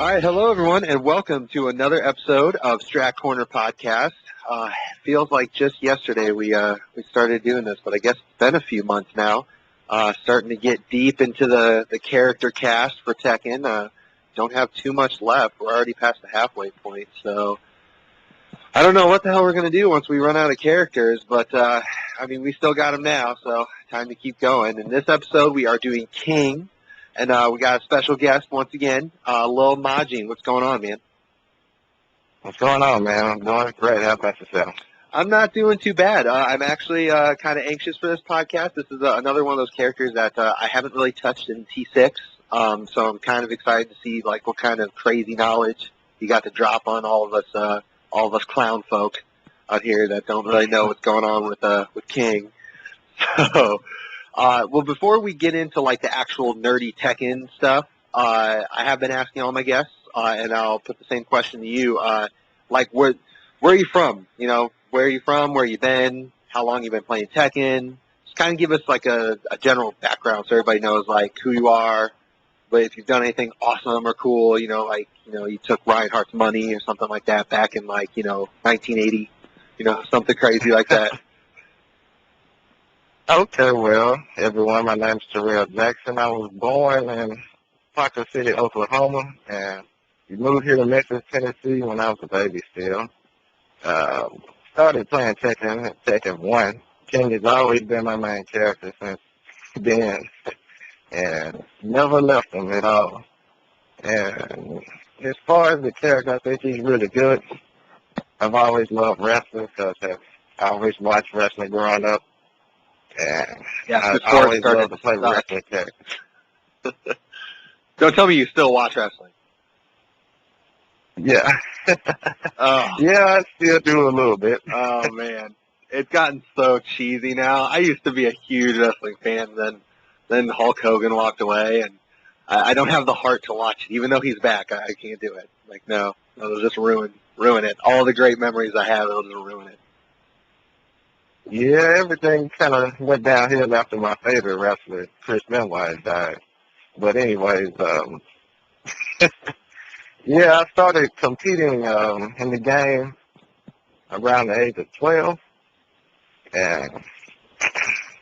All right, hello everyone, and welcome to another episode of Strat Corner Podcast. Feels like just yesterday we started doing this, but I guess it's been a few months now. Starting to get deep into the character cast for Tekken. Don't have too much left. We're already past the halfway point, so I don't know what the hell we're gonna do once we run out of characters. But we still got them now, so time to keep going. In this episode, we are doing King. And we got a special guest once again, Lil Majin. What's going on, man? What's going on, man? I'm doing great. How about yourself? I'm not doing too bad. I'm actually kind of anxious for this podcast. This is another one of those characters that I haven't really touched in T6, so I'm kind of excited to see like what kind of crazy knowledge you got to drop on all of us clown folk out here that don't really know what's going on with King. So. Well, before we get into like the actual nerdy Tekken stuff, I have been asking all my guests, and I'll put the same question to you. Where are you from? You know, where are you from? Where you been? How long you been playing Tekken? Just kind of give us like a general background so everybody knows like who you are. But if you've done anything awesome or cool, you took Reinhardt's money or something like that back in 1980, something crazy like that. Okay, well, everyone, my name's Terrell Jackson. I was born in Parker City, Oklahoma, and we moved here to Memphis, Tennessee when I was a baby still. Started playing Tekken at Tekken 1. King has always been my main character since then, and never left him at all. And as far as the character, I think he's really good. I've always loved wrestling because I always watched wrestling growing up. And I always love to play wrestling characters. Don't tell me you still watch wrestling. Yeah. Oh. Yeah, I still do a little bit. Oh, man. It's gotten so cheesy now. I used to be a huge wrestling fan, then Hulk Hogan walked away, and I don't have the heart to watch it. Even though he's back, I can't do it. Like, no, it'll just ruin it. All the great memories I have, it'll just ruin it. Yeah, everything kind of went downhill after my favorite wrestler, Chris Benoit, died. But anyways, yeah, I started competing in the game around the age of 12. And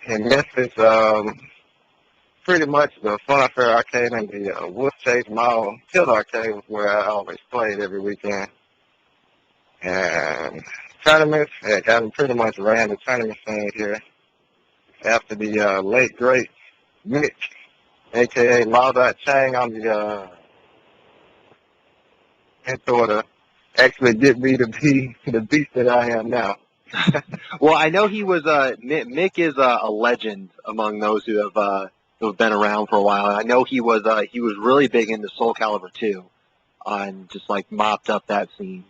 in Memphis, pretty much the Fun Fair Arcade and the Wolf Chase Mall Hill Arcade was where I always played every weekend. And tournaments, heck, I pretty much ran the tournament scene here after the late, great Nick, a.k.a. Lao Dot Chang, on the mentor to actually get me to be the beast that I am now. Well, I know he was Mick is a legend among those who have been around for a while. I know he was really big into Soul Calibur 2, and just like mopped up that scene.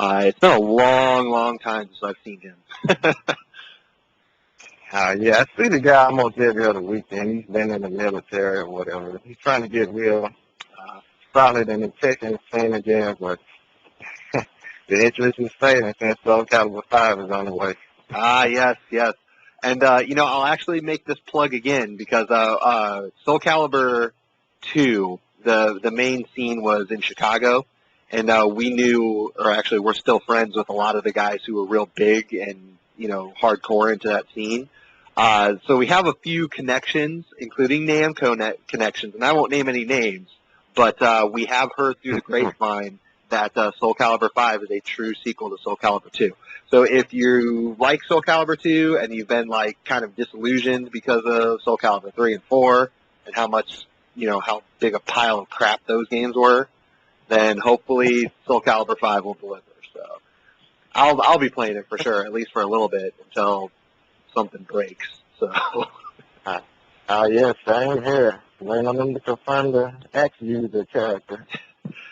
It's been a long, long time since I've seen him. Yeah, I see the guy almost every other weekend. He's been in the military or whatever. He's trying to get real solid in the Tekken scene again, but the interest is fading since Soul Calibur 5 is on the way. Yes. And, I'll actually make this plug again because Soul Calibur 2, the main scene was in Chicago. And we knew, or actually we're still friends with a lot of the guys who were real big and, hardcore into that scene. So we have a few connections, including Namco connections, and I won't name any names, but we have heard through the grapevine that Soul Calibur 5 is a true sequel to Soul Calibur 2. So if you like Soul Calibur 2 and you've been like kind of disillusioned because of Soul Calibur 3 and 4 and how much, how big a pile of crap those games were, then hopefully Soul Calibur 5 will deliver. So I'll be playing it for sure, at least for a little bit until something breaks. So. Yes, same here. Waiting on them to confirm the X-user character.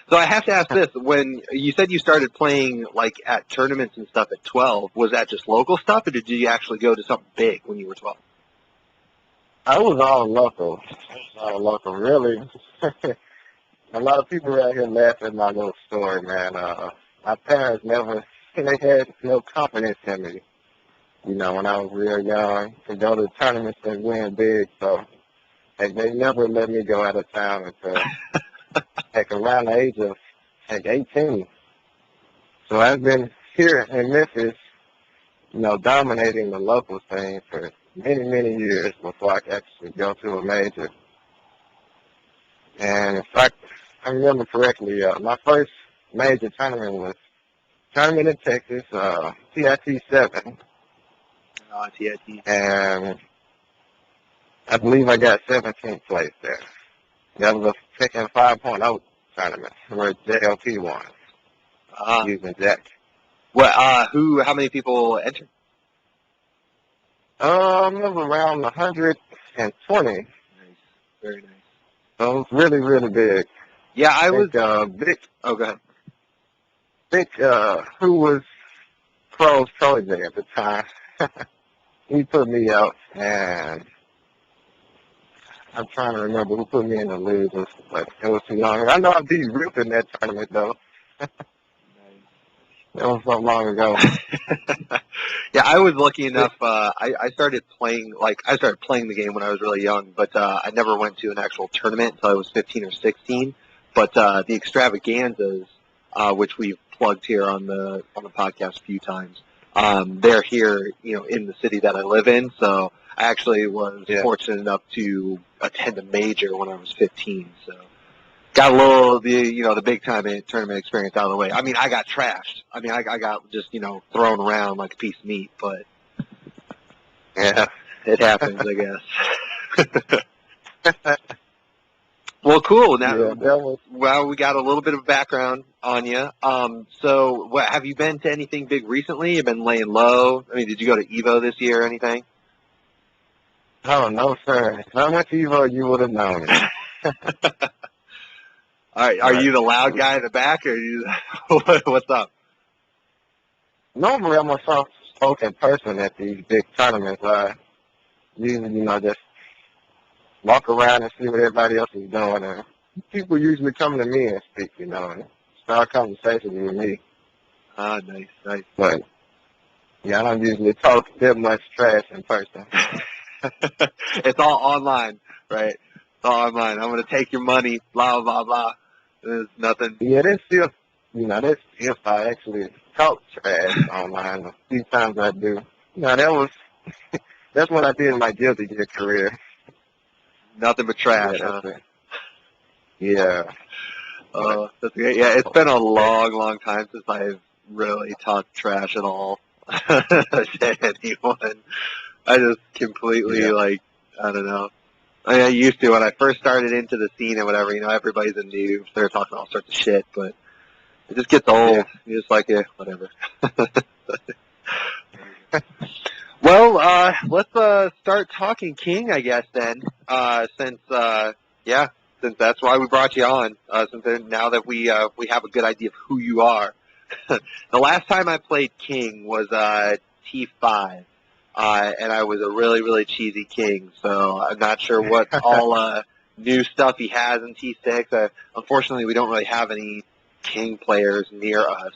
So I have to ask this: when you said you started playing like at tournaments and stuff at 12, was that just local stuff, or did you actually go to something big when you were 12? I was all local. Really. A lot of people out here laugh at my little story, man. My parents they had no confidence in me, when I was real young, to go to tournaments and win big. So they never let me go out of town until like around the age of like 18. So I've been here in Memphis, dominating the local scene for many, many years before I could actually go to a major. And if I remember correctly, my first major tournament was tournament in Texas, TIT 7. TIT. And I believe I got 17th place there. That was a Tekken 5.0 tournament where JLP won using Jack. How many people entered? It was around 120. Nice. Very nice. So it was really, really big. Yeah, I was... Vic, Oh, go ahead. Vic, who was Crow's protege at the time, he put me out, and I'm trying to remember who put me in the league, but it was too long. I know I beat Rip in that tournament, though. That was so long ago. Yeah, I was lucky enough. I started playing the game when I was really young, but I never went to an actual tournament until I was 15 or 16. But the extravaganzas, which we've plugged here on the podcast a few times, they're here, in the city that I live in. So I actually was fortunate enough to attend a major when I was 15. So got a little, the big time tournament experience out of the way. I mean, I got trashed. I mean, I got just, thrown around like a piece of meat, but yeah, it happens, I guess. Well, cool. Now, we got a little bit of background on you. So have you been to anything big recently? You've been laying low? I mean, did you go to EVO this year or anything? Oh, no, sir. If I went to EVO, you would have known it. All right, are you the loud guy in the back, or are you? What's up? Normally, I'm a soft-spoken person at these big tournaments. I usually, just walk around and see what everybody else is doing. And people usually come to me and speak, and start conversations with me. Ah, nice. But, yeah, I don't usually talk that much trash in person. It's all online, right? It's all online. I'm going to take your money, blah, blah, blah. There's nothing. Yeah, that's if I actually talk trash online. A few times I do. That's what I did in my Guilty Gear career. Nothing but trash, yeah, huh? Yeah. Oh, that's great. Yeah, it's been a long, long time since I've really talked trash at all to anyone. I just completely, I don't know. I used to when I first started into the scene and whatever, everybody's a noob. So they're talking all sorts of shit, but it just gets old. Yeah. You're just like, whatever. Well, let's start talking King, I guess, then, since that's why we brought you on, now that we have a good idea of who you are. The last time I played King was T5. And I was a really, really cheesy King, so I'm not sure what all new stuff he has in T6. Unfortunately, we don't really have any King players near us.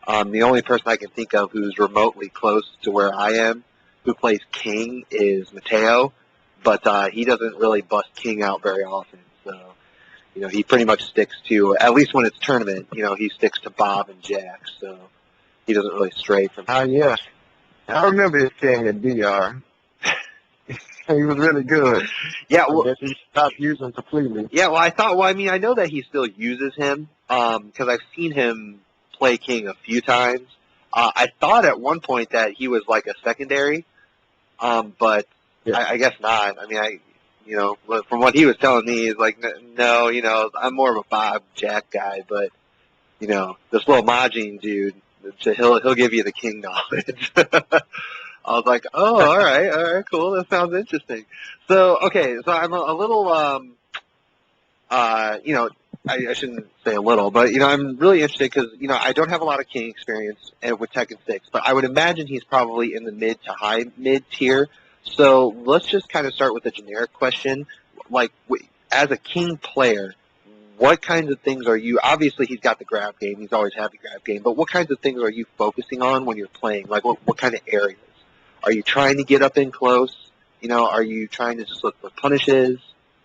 The only person I can think of who's remotely close to where I am, who plays King, is Mateo, but he doesn't really bust King out very often. So, he pretty much sticks to, at least when it's tournament, he sticks to Bob and Jack, so he doesn't really stray from. Yeah. I remember his King at DR. He was really good. Yeah, I guess he stopped using completely. Yeah, well, I know that he still uses him, because I've seen him play King a few times. I thought at one point that he was like a secondary, but I guess not. I mean, from what he was telling me, he's like, no, I'm more of a Bob Jack guy, but, this little Majin dude, he'll give you the King knowledge. I was like, oh, all right, cool. That sounds interesting. So, okay, so I'm a little, I shouldn't say a little, but, I'm really interested because, I don't have a lot of King experience with Tekken 6, but I would imagine he's probably in the mid to high mid tier. So let's just kind of start with a generic question. Like, as a King player, what kinds of things are you, obviously he's got the grab game, he's always had the grab game, but what kinds of things are you focusing on when you're playing? Like, what kind of areas? Are you trying to get up in close? Are you trying to just look for punishes?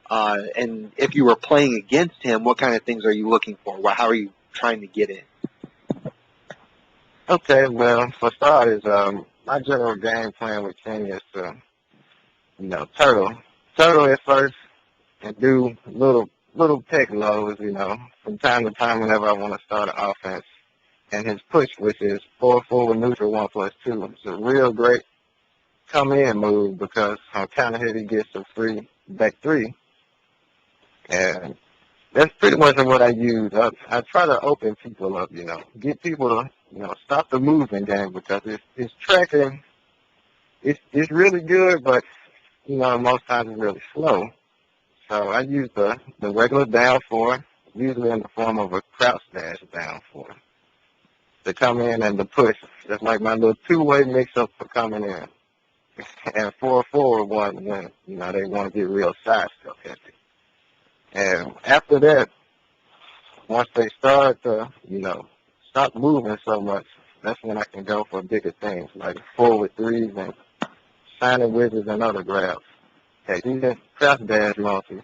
And if you were playing against him, what kind of things are you looking for? How are you trying to get in? Okay, well, for starters, my general game plan with Kenny is to, turtle at first and do little tech loads, from time to time whenever I want to start an offense. And his push, which is 4-4 neutral 1+2, it's a real great come-in move because on counter hit he gets a free back three. And that's pretty much what I use. I try to open people up, get people to, stop the movement game because it's tracking. It's really good, but, most times it's really slow. So I use the regular down four, usually in the form of a crouch dash down four, to come in and to push. That's like my little two-way mix-up for coming in. And 4-4 one when, they want to get real side step heavy. And after that, once they start to, stop moving so much, that's when I can go for bigger things like forward threes and signing wizards and other grabs. Okay, these are crouch dash multis.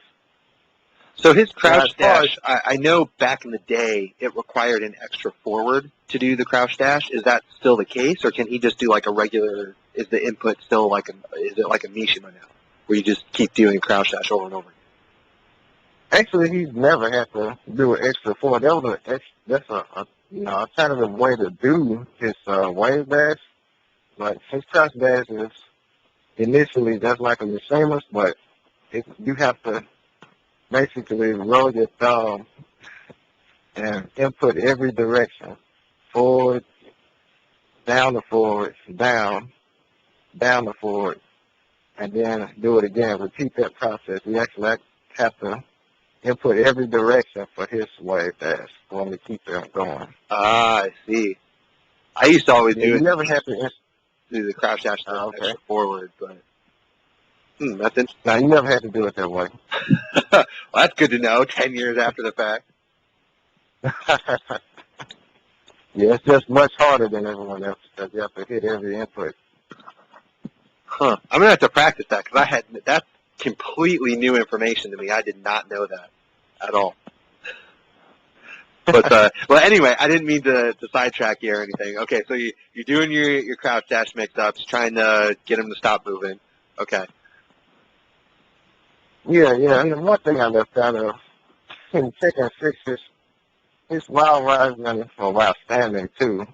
So his crouch dash, I know back in the day it required an extra forward to do the crouch dash. Is that still the case, or can he just do like a regular? Is the input still like is it like a Mishima now, where you just keep doing crouch dash over and over again? Actually, he's never had to do an extra forward. That's a alternative way to do his wave dash. But his crouch dash is initially just like a machinist, but you have to basically roll your thumb and input every direction. Forward, down the forward, down the forward, and then do it again. Repeat that process. We actually have to input every direction for his wave dash for him to keep them going. Ah, I see. I used to always do you it. Never have to do the crouch dash extra forward, but that's interesting. No, you never had to do it that way. Well, that's good to know. 10 years after the fact. Yeah, it's just much harder than everyone else because you have to hit every input. Huh. I'm gonna have to practice that because that's completely new information to me. I did not know that at all. But well, anyway, I didn't mean to sidetrack you or anything. Okay, so you're doing your crouch dash mix-ups, trying to get him to stop moving. Okay. Yeah, and the one thing I left out of in Tekken 6 is his wild rising or wild standing too.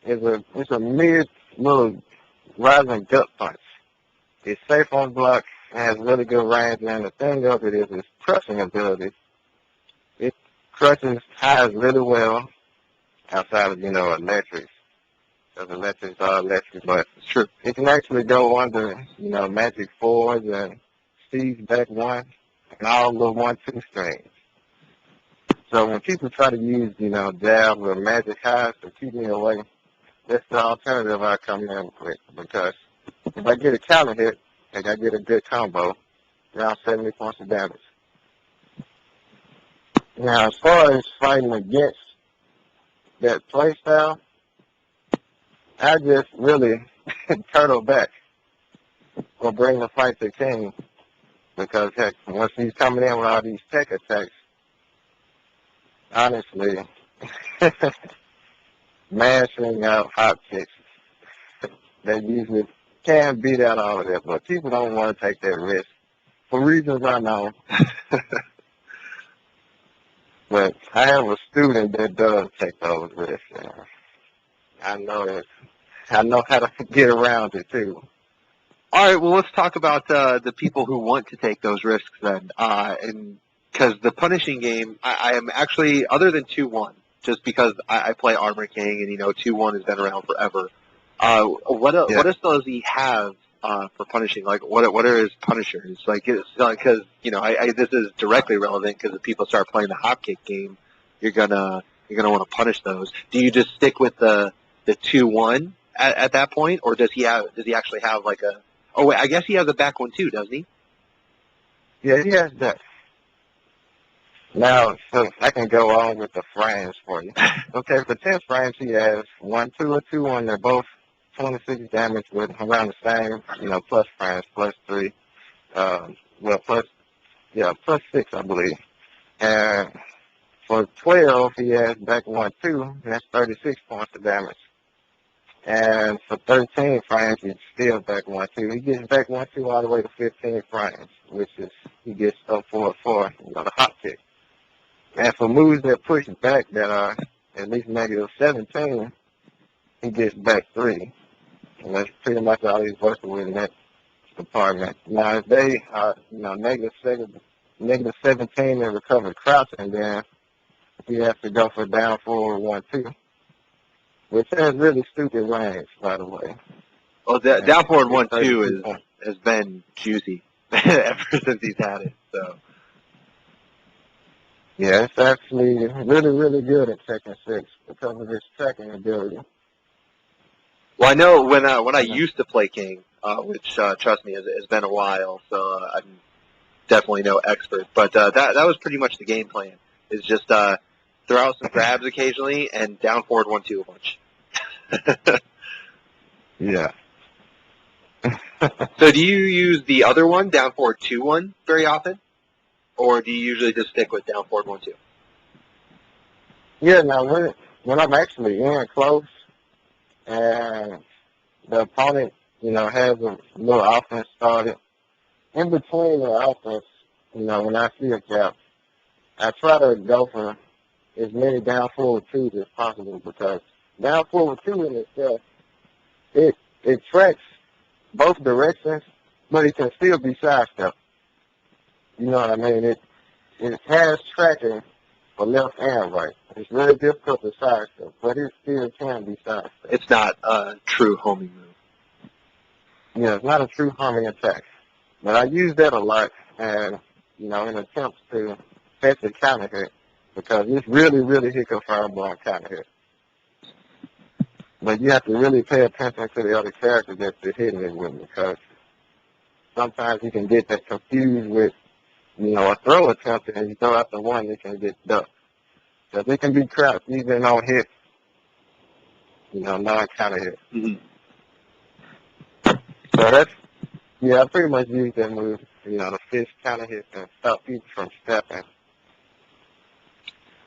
It's a mid little rising gut punch. It's safe on block and has really good range, and the thing of it is its crushing ability. It crushes highs really well outside of, electrics. Because electrics are electric, but It's true. It can actually go under, magic fours and Steve's back one and all the 1-2 strings. So when people try to use, jabs or magic highs to keep me away, that's the alternative I come in with because if I get a counter hit and I get a good combo, around 70 points of damage. Now, as far as fighting against that play style, I just really turtle back or bring the fight to King because, heck, once he's coming in with all these tech attacks, honestly, mashing out hot kicks, they usually can beat out all of that, but people don't want to take that risk for reasons I know. But I have a student that does take those risks. I know how to get around it too. All right, well, let's talk about the people who want to take those risks then. And because the punishing game, I am actually, other than 2-1, just because I play Armor King and, 2-1 has been around forever. What else does he have for punishing? Like, what are his punishers? Like, it's because, this is directly relevant because if people start playing the hopkick game, you're gonna want to punish those. Do you just stick with the 2-1 at that point, or does he actually have like a? Oh wait, I guess he has a back one too, doesn't he? Yeah, he has that. Now, so I can go on with the frames for you. Okay, for 10 frames, he has 1, 2, or 2-1. They're both 26 damage with around the same, plus frames, plus 3. Plus Yeah, plus 6, I believe. And for 12, he has back 1-2, and that's 36 points of damage. And for 13 frames, he's still back 1-2. He gets back 1-2 all the way to 15 frames, which is, he gets up 4-4, the hot kick. And for moves that push back that are at least negative 17, he gets back 3. And that's pretty much all he's working with in that department. Now, if they are, negative 17 and recover crouching, then he has to go for down forward 1-2, which has really stupid range, by the way. Well, down forward 1-2 has been juicy ever since he's had it. So. Yeah, it's actually really, really good at Tekken 6 because of its tracking ability. Well, I know when I used to play King, which trust me, has been a while, so I'm definitely no expert. But that was pretty much the game plan. Is just throw out some grabs occasionally and down forward 1-2 a bunch. Yeah. So do you use the other one, down forward 2-1, very often, or do you usually just stick with down forward 1-2? Yeah. Now when I'm actually in close and the opponent, has a little offense started, in between the offense, when I see a gap, I try to go for as many down forward 2s as possible because down forward 2 in itself, it tracks both directions, but it can still be sidestepped. You know what I mean? It has tracking for left and right. It's really difficult to sidestep, but it still can be sidestepped. It's not a true homing move. Yeah, it's not a true homing attack. But I use that a lot, and, in attempts to catch a counter hit, because it's really, really hit a fireball and counter hit. But you have to really pay attention to the other characters that you're hitting it with, because sometimes you can get that confused with, a throw attempt, and you throw out the one, it can get ducked. Because it can be crouched, even on hit, non-counter hit. Mm-hmm. So that's, I pretty much use that move, the fish counter hit and stop people from stepping.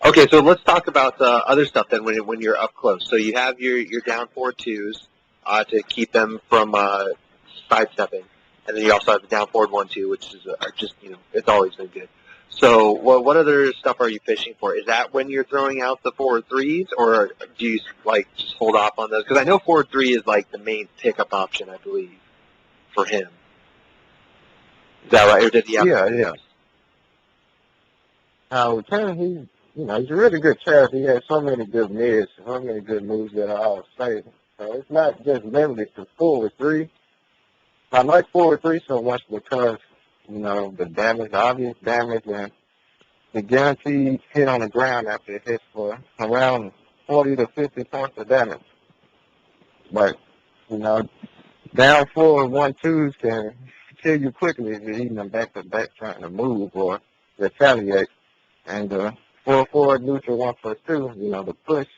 Okay, so let's talk about other stuff then when you're up close. So you have your down forward 2s to keep them from sidestepping, and then you also have the down forward 1-2, which is just it's always been good. So what other stuff are you fishing for? Is that when you're throwing out the forward 3s, or do you just hold off on those? Because I know forward 3 is the main pickup option, I believe, for him. Is that right? Or did he have? Yeah. He's a really good character. He has so many good mids, so many good moves that are all safe. So it's not just limited to forward 3. I like forward 3 so much because, the damage, the obvious damage, and the guaranteed hit on the ground after it hits for around 40 to 50 points of damage. But, down forward 1-2s can kill you quickly if you're hitting them back to back trying to move or retaliate. And 4-4 neutral 1+2, the push,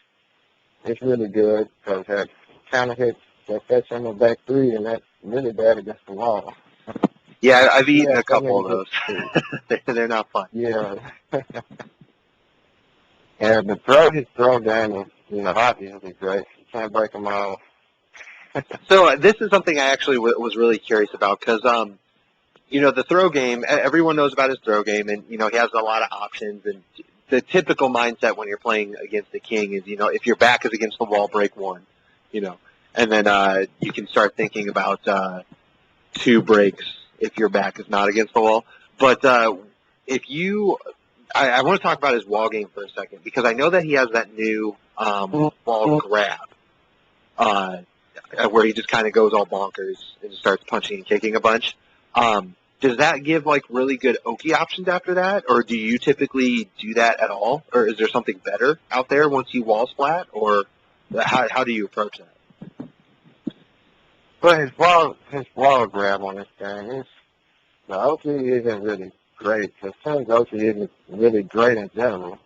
it's really good because that counter hit that fetch on the back 3, and that's really bad against the wall. Yeah, I've eaten a couple of those. They're not fun. Yeah. And his throw game is, obviously great. You can't break them all. So this is something I actually was really curious about because, the throw game, everyone knows about his throw game, and, he has a lot of options. And the typical mindset when you're playing against the king is, if your back is against the wall, break 1, and then you can start thinking about 2 breaks if your back is not against the wall. But if you, I want to talk about his wall game for a second because I know that he has that new wall grab where he just kind of goes all bonkers and just starts punching and kicking a bunch. Does that give really good Oki options after that, or do you typically do that at all, or is there something better out there once you wall splat, or how do you approach that? But his wall grab on this game, the Oki isn't really great, because King's Oki isn't really great in general.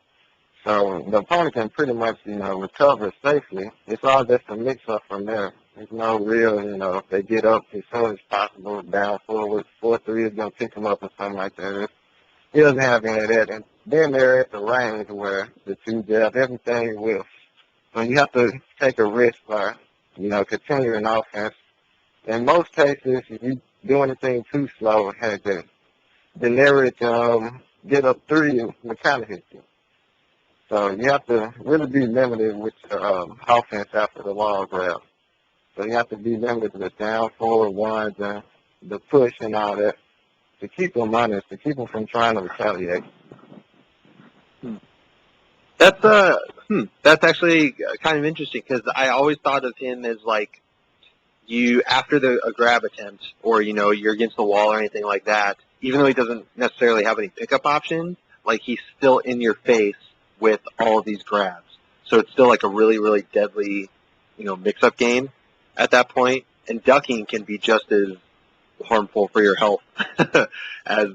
So the opponent can pretty much, recover safely. It's all just a mix-up from there. There's no real, if they get up as soon as possible, down forward, 4-3 is going to pick them up or something like that. He doesn't have any of that. And then they're at the range where the two jab, everything will. So you have to take a risk by, continuing offense. In most cases, if you do anything too slow, has the generic get up three and kind of hit you. So you have to really be limited with your offense after the wall grab. So you have to be limited to the down forward ones and the push and all that to keep them honest, to keep them from trying to retaliate. That's actually kind of interesting because I always thought of him as like you after a grab attempt or you're against the wall or anything like that. Even though he doesn't necessarily have any pickup options, like he's still in your face with all of these grabs. So it's still like a really, really deadly, mix-up game at that point. And ducking can be just as harmful for your health as,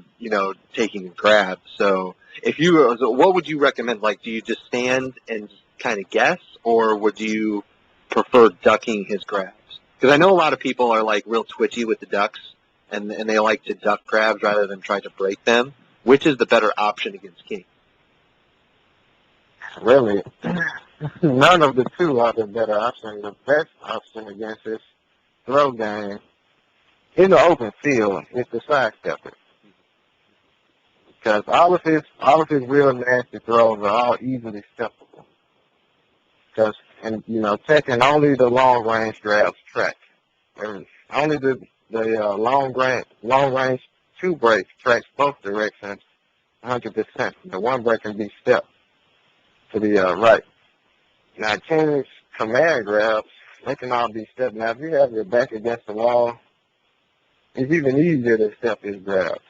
taking a grab. So what would you recommend? Like, do you just stand and kind of guess, or would you prefer ducking his grabs? Because I know a lot of people are like real twitchy with the ducks, and they like to duck grabs rather than try to break them. Which is the better option against King? Really, none of the two are the better option. The best option against this throw game in the open field is the sidestepper. Because all of his real nasty throws are all easily steppable. Because taking only the long range grabs track. Only the long range two breaks tracks both directions 100%. The one break can be stepped to the right. Now King's command grabs, they can all be stepped. Now if you have your back against the wall, it's even easier to step his grabs.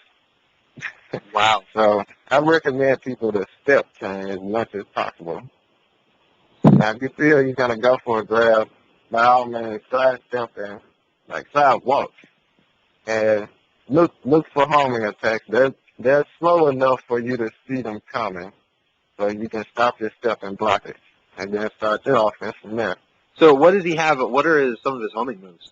Wow. So I recommend people to step King as much as possible. Now if you feel you're gonna go for a grab, by all means side step and like side walk. And look for homing attacks. They're slow enough for you to see them coming. So you can stop your step and block it. And then start your offense from there. So what does he have? What are some of his homing moves?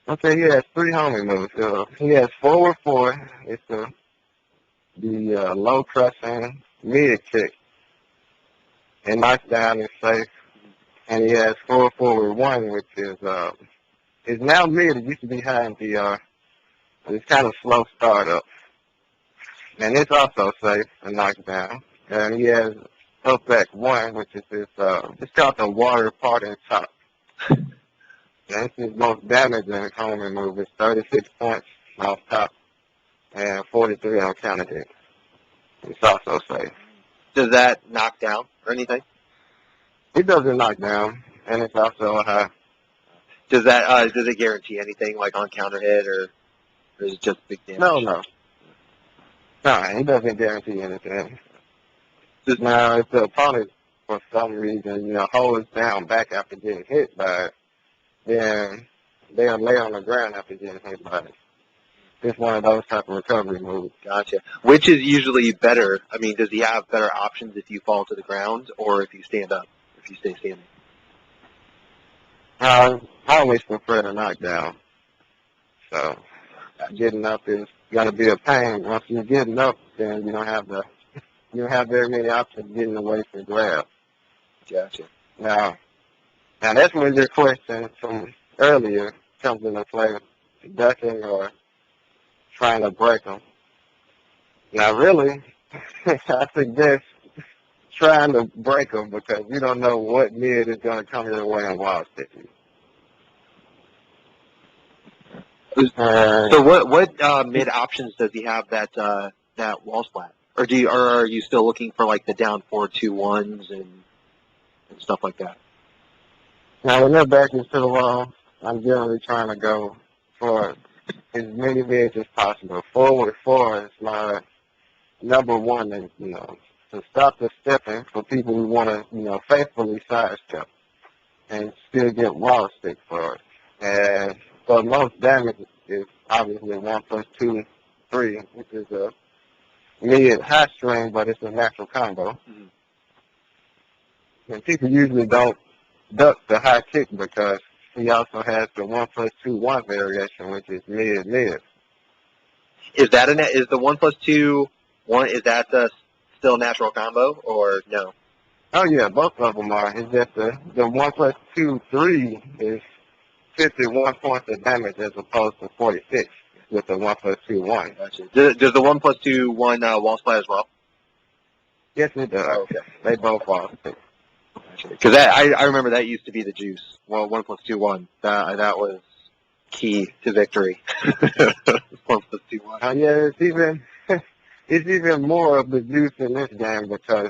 Okay, he has 3 homing moves. He has forward 4. It's the low crushing mid kick. And knockdown is safe. And he has forward 1, which is now mid. It used to be high in DR. It's kind of slow startup. And it's also safe and knockdown. And he has up back 1, which is his, it's called the water parting top. And it's his most damaging homing move. It's 36 points off top and 43 on counter hit. It's also safe. Does that knock down or anything? It doesn't knock down, and it's also a high. Does it guarantee anything like on counter hit or is it just big damage? No, it doesn't guarantee anything. Now, if the opponent, for some reason, holds down back after getting hit by it, then they'll lay on the ground after getting hit by it. It's one of those type of recovery moves. Gotcha. Which is usually better? I mean, does he have better options if you fall to the ground or if you stand up, if you stay standing? I always prefer the knockdown. So getting up is going to be a pain. Once you're getting up, then you don't have very many options getting away from grab. Gotcha. Now that's when your question from earlier comes into play, ducking or trying to break them. Now, really, I suggest trying to break them because you don't know what mid is going to come your way and wall stick you. So what mid options does he have that wall splat? Or are you still looking for like the down 4-2-1s and stuff like that? Now, when they're back into the wall, I'm generally trying to go for as many mids as possible. Forward 4 is my number one, and to stop the stepping for people who want to, faithfully sidestep and still get wall stick for it. And so most damage is obviously 1+2, 3, which is a mid high string, but it's a natural combo. Mm-hmm. And people usually don't duck the high kick because he also has the 1+2-1 variation, which is mid. Is that is the 1+2 one? Is that still natural combo or no? Oh yeah, both of them are. It's just the 1+2 3 is 51 points of damage as opposed to 46 with the 1+2 1. Gotcha. Does the 1+2 1 wall splat as well? Yes, it does. Oh, okay. They both are. Because I remember that used to be the juice. Well, 1+2 1. That was key to victory. 1+2 1. Yeah, it's even more of the juice in this game because,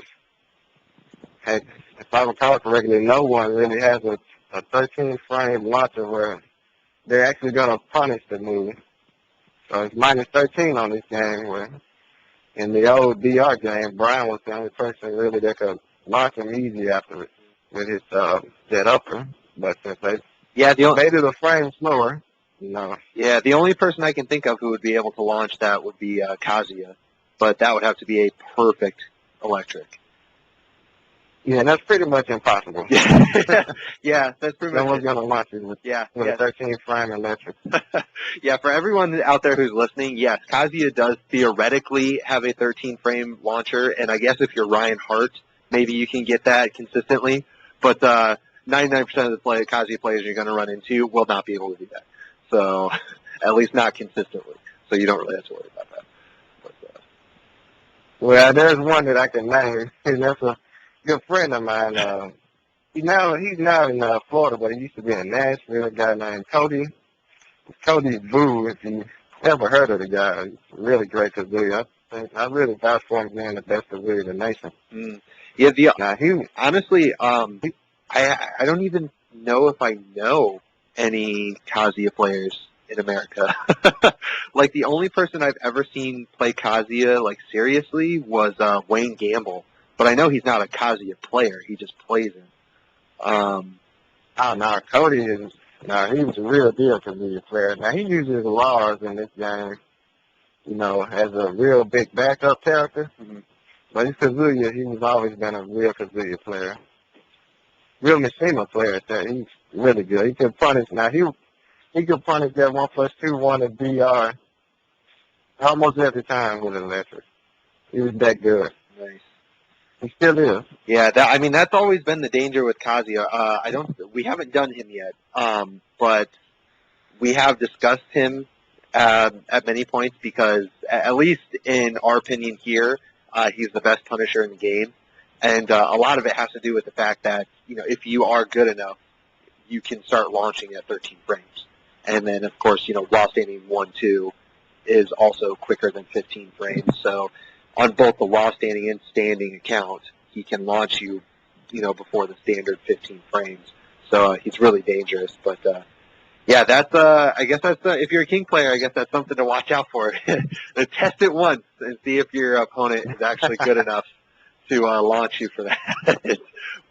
hey, if I recall correctly, no one really has a 13 frame launcher where they're actually going to punish the move. So it's -13 on this game where in the old DR game, Brian was the only person really that could launch him easy after it with his jet upper. But since they made it a frame slower, no. Yeah, the only person I can think of who would be able to launch that would be Kazuya, but that would have to be a perfect electric. Yeah, that's pretty much impossible. Yeah, that's pretty much no one's going to launch it with a 13 frame electric. Yeah, for everyone out there who's listening, yes, Kazuya does theoretically have a 13 frame launcher, and I guess if you're Ryan Hart, maybe you can get that consistently, but 99% of the Kazuya players you're going to run into will not be able to do that. So, at least not consistently. So you don't really have to worry about that. But, well, there's one that I can name, and that's a good friend of mine. He's now in Florida, but he used to be in Nashville. A guy named Cody Boo. If you ever heard of the guy, he's a really great Kazuya. I really vouch for him being the best Kazuya in the nation. Yeah, honestly, I don't even know if I know any Kazuya players in America. Like, the only person I've ever seen play Kazuya, like, seriously was Wayne Gamble. But I know he's not a Kazuya player. He just plays him. No, Cody is... No, he was a real deal Kazuya player. Now, he uses Lars in this game, as a real big backup character. Mm-hmm. But in Kazuya, he's always been a real Kazuya player. Real Mishima player at that. He's really good. He can punish. Now, he can punish that 1+2 1 at DR almost every time with an electric. He was that good. Nice. He still is. Yeah, that's always been the danger with Kazuya. We haven't done him yet, but we have discussed him at many points because, at least in our opinion here, he's the best Punisher in the game. And a lot of it has to do with the fact that, if you are good enough, you can start launching at 13 frames. And then, of course, while standing 1-2 is also quicker than 15 frames. So on both the while standing and standing account, he can launch you, before the standard 15 frames. So he's really dangerous. But, yeah, that's, I guess that's, if you're a King player, I guess that's something to watch out for. Test it once and see if your opponent is actually good enough to launch you for that.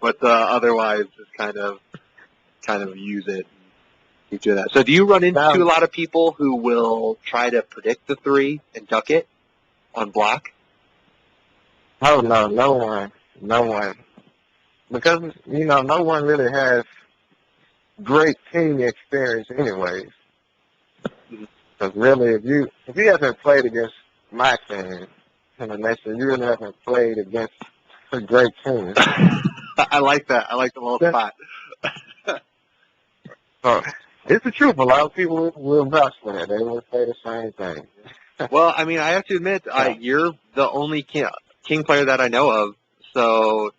But otherwise, just kind of use it and keep doing that. So do you run into a lot of people who will try to predict the 3 and duck it on block? Oh, no one. Because, no one really has great team experience anyways. Because really, if you haven't played against my team in the nation, you really haven't played against a great team. I like that. I like the little spot. So, it's the truth. A lot of people will vouch for that. They will say the same thing. Well, I have to admit, you're the only King player that I know of. So,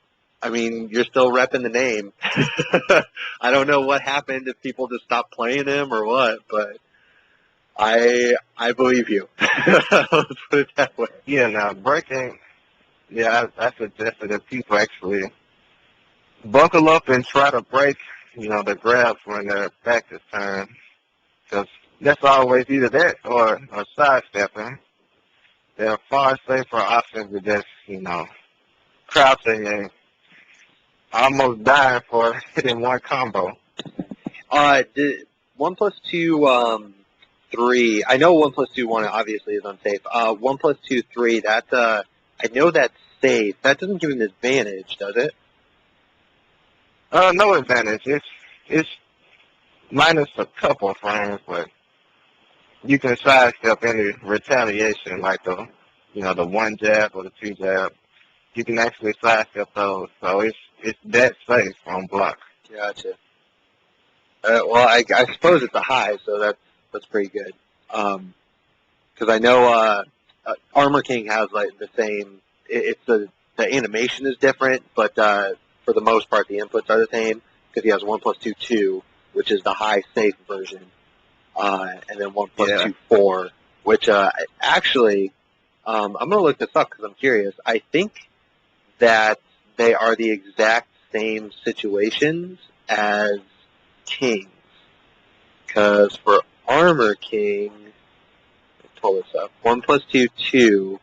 you're still repping the name. I don't know what happened, if people just stopped playing him or what, but I believe you. Let's put it that way. Yeah, now breaking, I suggested that people actually buckle up and try to break, the grabs when their back is turned. Because that's always either that or sidestepping. They're far safer options than just, crouching and almost dying for hitting one combo. 1+2, 3. I know 1+2, 1 obviously is unsafe. 1+2, 3. That's I know that's safe. That doesn't give him an advantage, does it? No advantage. It's minus a couple of frames, but you can sidestep any retaliation, like the one jab or the two jab. You can actually sidestep those, so it's that safe on block. Gotcha. Well, I suppose it's a high, so that's pretty good. Because I know Armor King has like the same. The animation is different, but for the most part, the inputs are the same because he has 1+2, which is the high safe version, and then 1+2, which actually I'm gonna look this up because I'm curious. I think that they are the exact same situations as Kings, because for Armor King, let's pull this up. 1+2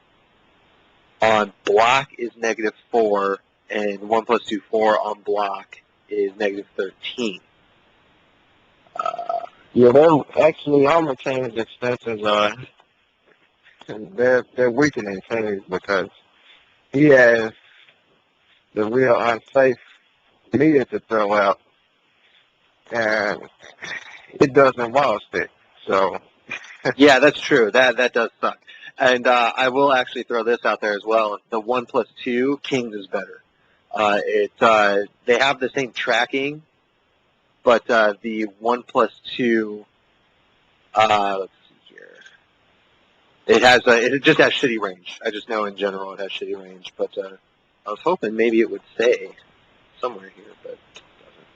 on block is -4, and 1+2 on block is -13. Yeah, they're actually Armor King's extensions are they're weakening things because he has the real unsafe media to throw out, and it doesn't wall stick. So yeah, that's true. That does suck. And I will actually throw this out there as well. The 1+2 Kings is better. They have the same tracking, but the 1+2 let's see here. It just has shitty range. I just know in general it has shitty range, but I was hoping maybe it would say somewhere here, but it doesn't.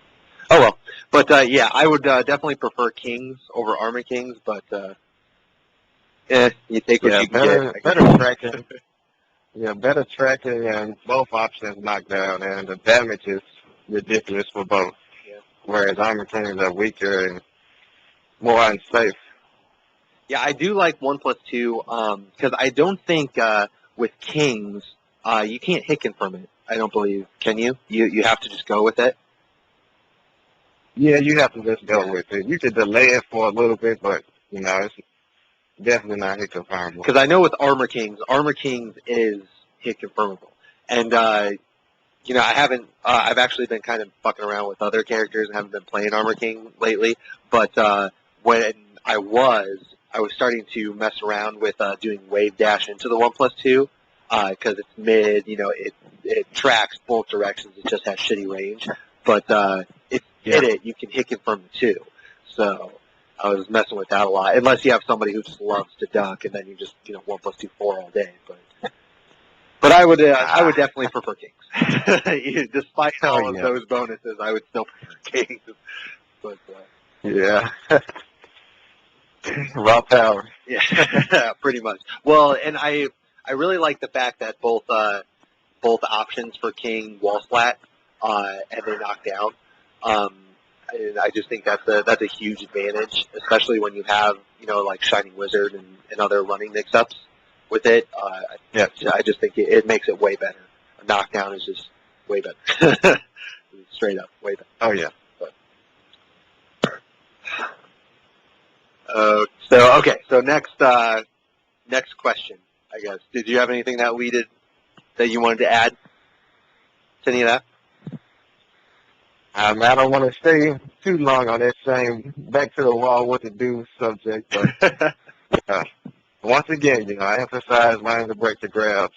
Oh well. But yeah, I would definitely prefer Kings over Armor Kings, but you take what you can get. Better tracking. Yeah, better tracking and both options knocked down, and the damage is ridiculous for both. Yeah. Whereas Armor Kings are weaker and more unsafe. Yeah, I do like 1+2 because I don't think with Kings you can't hit confirm it. I don't believe. Can you? You have to just go with it. Yeah, you have to just go with it. You could delay it for a little bit, but it's definitely not hit confirmable. Because I know with Armor Kings is hit confirmable, and I haven't. I've actually been kind of fucking around with other characters and haven't been playing Armor King lately. But when I was starting to mess around with doing wave dash into the 1+2 because it's mid. It tracks both directions. It just has shitty range, but if you hit it, you can hit confirm the 2. So I was messing with that a lot. Unless you have somebody who just loves to duck, and then you just 1+2 all day. But I would definitely prefer Kings. Despite all of those bonuses, I would still prefer Kings. But yeah. Raw power. Yeah, pretty much. Well, and I really like the fact that both options for King wall splat and they knock down. And I just think that's a huge advantage, especially when you have like Shining Wizard and other running mix-ups with it. I just think it makes it way better. A knockdown is just way better. Straight up, way better. Oh yeah. So next question, I guess. Did you have anything that you wanted to add to any of that? I don't want to stay too long on that same back to the wall what to do subject, but once again, I emphasize learning to break the grabs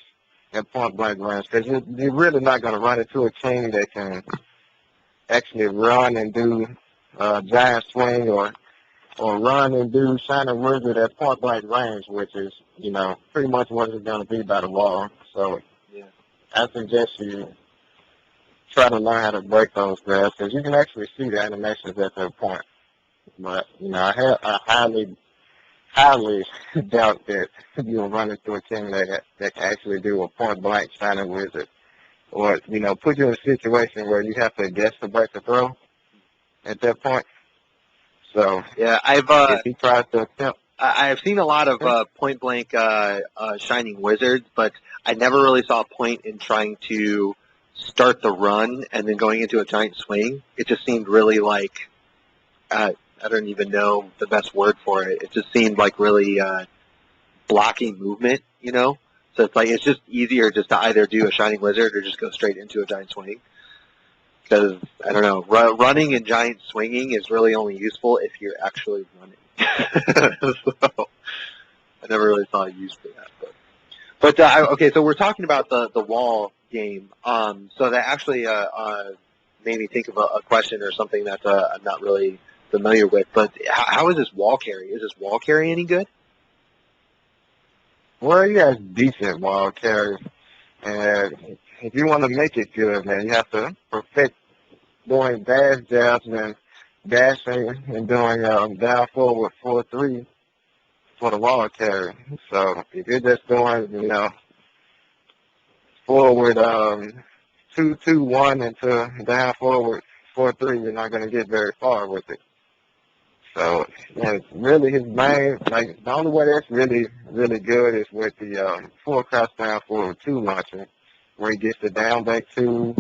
and point blank runs because you're really not going to run into a king that can actually run and do giant swing or run and do Shining Wizard at point blank range, which is, pretty much what it's going to be by the wall. So I suggest you try to learn how to break those grabs because you can actually see the animations at that point. But, I highly doubt that you'll run into a king that can actually do a point blank Shining Wizard or, put you in a situation where you have to guess to break the throw at that point. So yeah, if he tries to attempt, I've seen a lot of point blank Shining Wizards, but I never really saw a point in trying to start the run and then going into a giant swing. It just seemed really like I don't even know the best word for it. It just seemed like really blocking movement, So it's just easier just to either do a Shining Wizard or just go straight into a giant swing. Because, I don't know, running and giant swinging is really only useful if you're actually running. So I never really saw a use for that. But okay, so we're talking about the wall game. So that actually made me think of a question or something that I'm not really familiar with. But how is this wall carry? Is this wall carry any good? Well, he has decent wall carries, and if you want to make it good, man, you have to perfect doing dash jabs and dashing and doing down forward 4-3 for the wall carry. So if you're just doing, forward 2-2-1 into down forward 4-3, you're not going to get very far with it. So yeah, really his main, like the only way that's really, really good is with the full cross down forward 2 launcher, where he gets the down back 2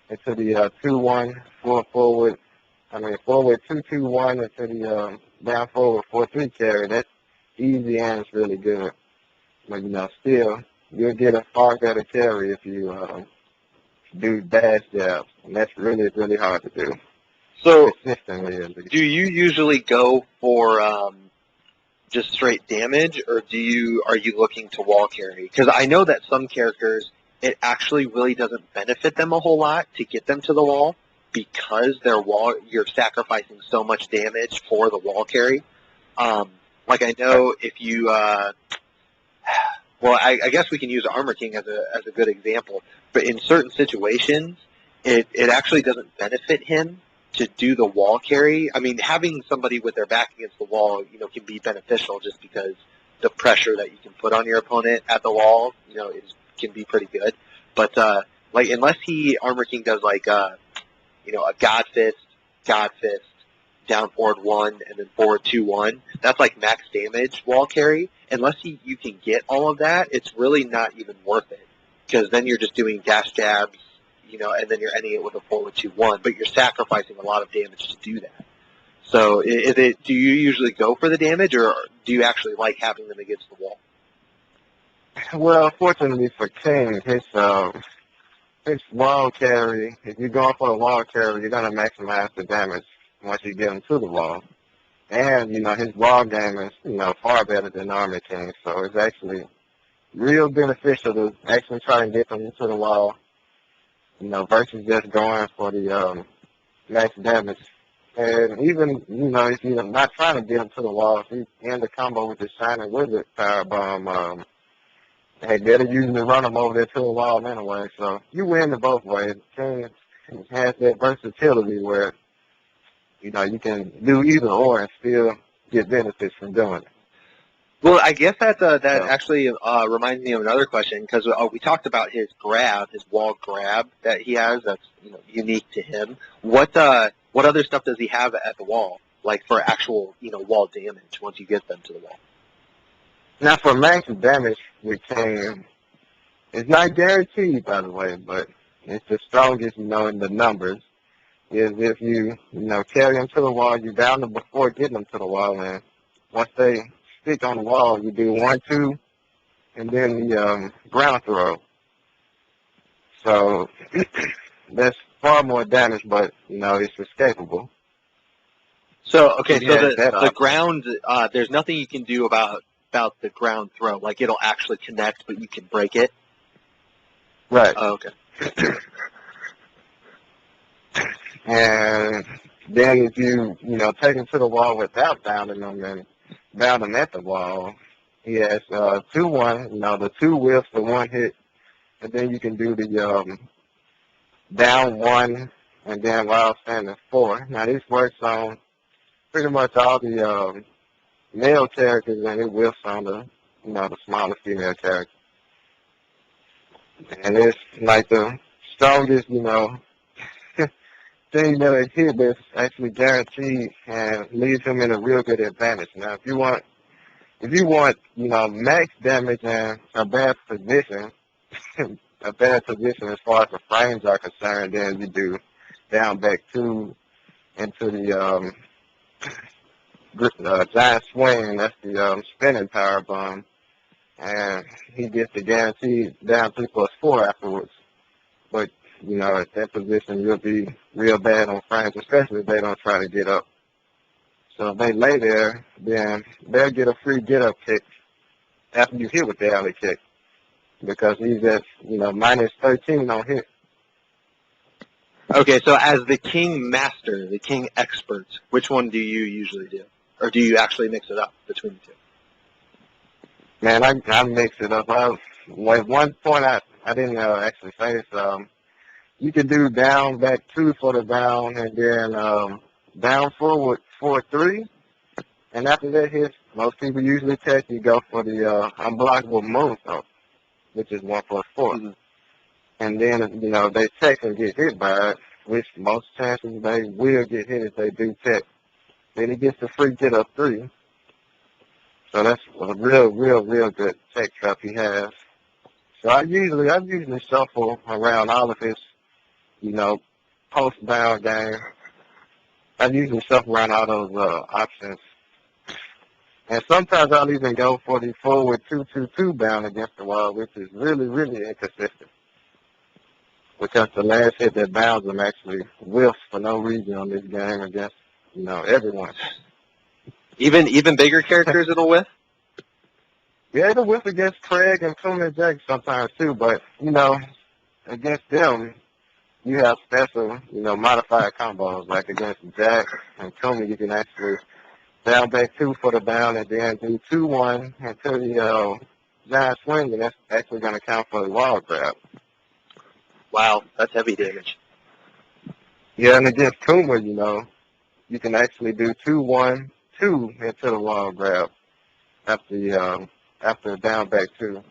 into the 2-1 forward 2-2-1 into the down forward 4-3 carry. That's easy and it's really good. But still you'll get a far better carry if you do dash jabs, and that's really, really hard to do. So, consistently, at least. Do you usually go for just straight damage, or are you looking to wall carry? Because I know that some characters, it actually really doesn't benefit them a whole lot to get them to the wall because you're sacrificing so much damage for the wall carry. Like I know if you, well, I guess we can use Armor King as a good example, but in certain situations, it actually doesn't benefit him to do the wall carry. I mean, having somebody with their back against the wall, can be beneficial just because the pressure that you can put on your opponent at the wall, can be pretty good. But like unless Armor King does like a God Fist, down forward 1, and then forward 2-1. That's like max damage wall carry. Unless you can get all of that, it's really not even worth it because then you're just doing dash jabs, and then you're ending it with a forward 2-1, but you're sacrificing a lot of damage to do that. So do you usually go for the damage, or do you actually like having them against the wall? Well, fortunately for King, his wall carry, if you're going for a wall carry, you're going to maximize the damage once you get him to the wall. And, his wall game is, far better than Armor King, so it's actually real beneficial to actually try and get them to the wall, versus just going for the max damage. And even, if you're not trying to get him to the wall, if you end the combo with the Shining Wizard Powerbomb, hey, they'll usually run them over there to the wall anyway, so you win in both ways. King has that versatility where, you can do either or and still get benefits from doing it. Well, I guess that actually reminds me of another question because we talked about his wall grab that he has that's unique to him. What other stuff does he have at the wall, like for actual wall damage once you get them to the wall? Now for max damage with King, it's not guaranteed by the way, but it's the strongest in the numbers. Is if you carry them to the wall, you down them before getting them to the wall, and once they stick on the wall, you do 1-2, and then the ground throw. So that's far more damage, but it's escapable. So okay, so the ground, there's nothing you can do about the ground throw. Like it'll actually connect, but you can break it. Right. Oh, okay. And then if you take him to the wall without bounding them and bound him at the wall, he has 2-1. The 2 whiffs, the 1 hit, and then you can do the down 1 and then while standing 4. Now this works on pretty much all the male characters, and it whiffs on the the smaller female characters. And it's like the strongest thing that a hit that's actually guaranteed and leaves him in a real good advantage. Now, if you want, max damage and a bad position, as far as the frames are concerned, then you do down back 2 into the giant swing. That's the spinning power bomb, and he gets the guaranteed down 3+4 afterwards. But at that position, you'll be real bad on frames, especially if they don't try to get up. So if they lay there, then they'll get a free get-up kick after you hit with the alley kick because he's at, minus 13 on hit. Okay, so as the king master, the king expert, which one do you usually do? Or do you actually mix it up between the two? Man, I mix it up. At one point, I didn't actually say this. You could do down, back 2 for the down, and then down forward 4-3. And after that hits, most people usually take, you go for the unblockable moonsault, which is 1+4. Mm-hmm. And then, they tech and get hit by it, which most chances they will get hit if they do tech. Then he gets the free get up 3. So that's a real good tech trap he has. So I usually shuffle around all of his, post down game. I usually shuffle around all those options. And sometimes I'll even go for the forward 2-2-2 bound against the wall, which is really inconsistent. Because the last hit that bounds him actually whiffs for no reason on this game against, everyone. Even bigger characters it'll whiff? Yeah, it'll whiff against Craig and Tuna and Jack sometimes too, but, against them, you have special, modified combos. Like against Jack and Tuna, you can actually down back 2 for the down and then do 2-1 until the giant swing, and that's actually going to count for the wall grab. Wow, that's heavy damage. Yeah, and against Kuma, you can actually do 2-1-2 into the wall grab after down back 2.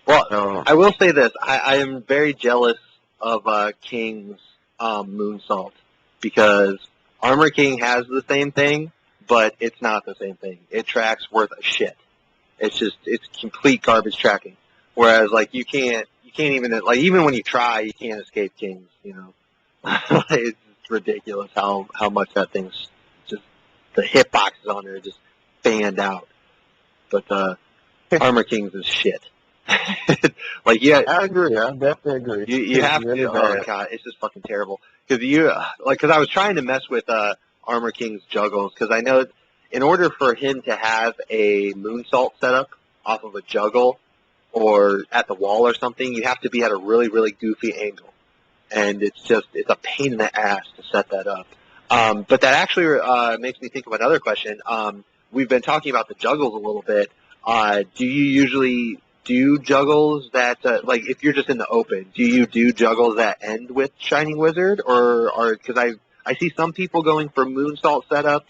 Well, I will say this. I am very jealous of King's moonsault because Armor King has the same thing, but it's not the same thing. It tracks worth a shit. It's complete garbage tracking. Whereas, you can't even, even when you try, you can't escape King's, It's ridiculous how much that thing's just, the hitboxes on there are just fanned out. But Armor King's is shit. Yeah. I agree. I definitely agree. You have really to, oh god, it's just fucking terrible. Because I was trying to mess with Armor King's juggles, because I know in order for him to have a moonsault setup off of a juggle or at the wall or something, you have to be at a really goofy angle. And it's a pain in the ass to set that up. But that actually makes me think of another question. We've been talking about the juggles a little bit. Do you usually do juggles that, if you're just in the open, do you do juggles that end with Shining Wizard? Or because I see some people going for moonsault setups,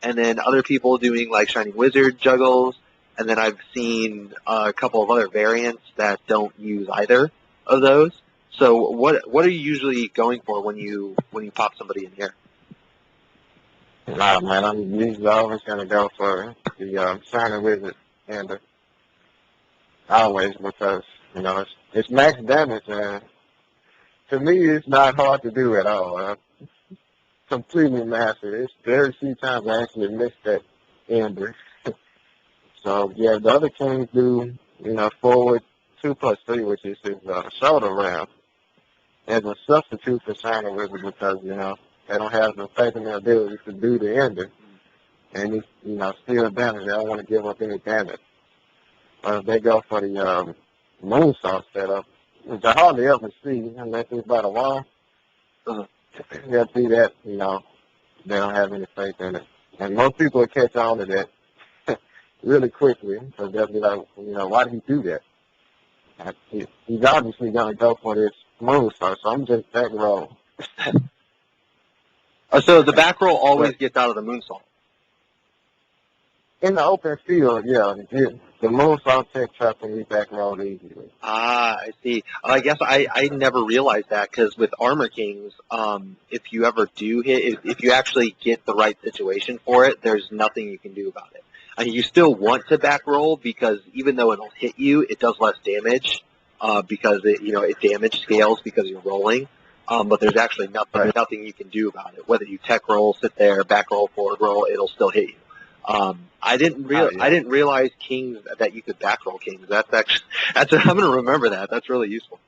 and then other people doing, Shining Wizard juggles, and then I've seen a couple of other variants that don't use either of those. So what are you usually going for when you pop somebody in here? Nah, man, I'm usually always going to go for the Shining Wizard and always, because, it's max damage, and to me, it's not hard to do at all. I completely mastered it. It's very few times I actually missed that ender. So, yeah, the other kings do, forward 2+3, which is his shoulder round, as a substitute for Shining Wizard because, they don't have the faith in their ability to do the ender. And it's, still damage. They don't want to give up any damage. They go for the moonsault setup, which I hardly ever see unless it's by the wall. They'll see that, they don't have any faith in it. And most people will catch on to that really quickly because they'll be like, why did he do that? He's obviously going to go for this moonsault, so I'm just back roll. So the back roll always gets out of the moonsault? In the open field, yeah. The moonsault tech trap can be back rolled easily. Ah, I see. I guess I never realized that because with Armor Kings, if you ever do hit, if you actually get the right situation for it, there's nothing you can do about it. I mean, you still want to back roll because even though it'll hit you, it does less damage because it damage scales because you're rolling. But there's actually nothing you can do about it. Whether you tech roll, sit there, back roll, forward roll, it'll still hit you. I didn't realize Kings that you could back roll Kings. I'm gonna remember that. That's really useful.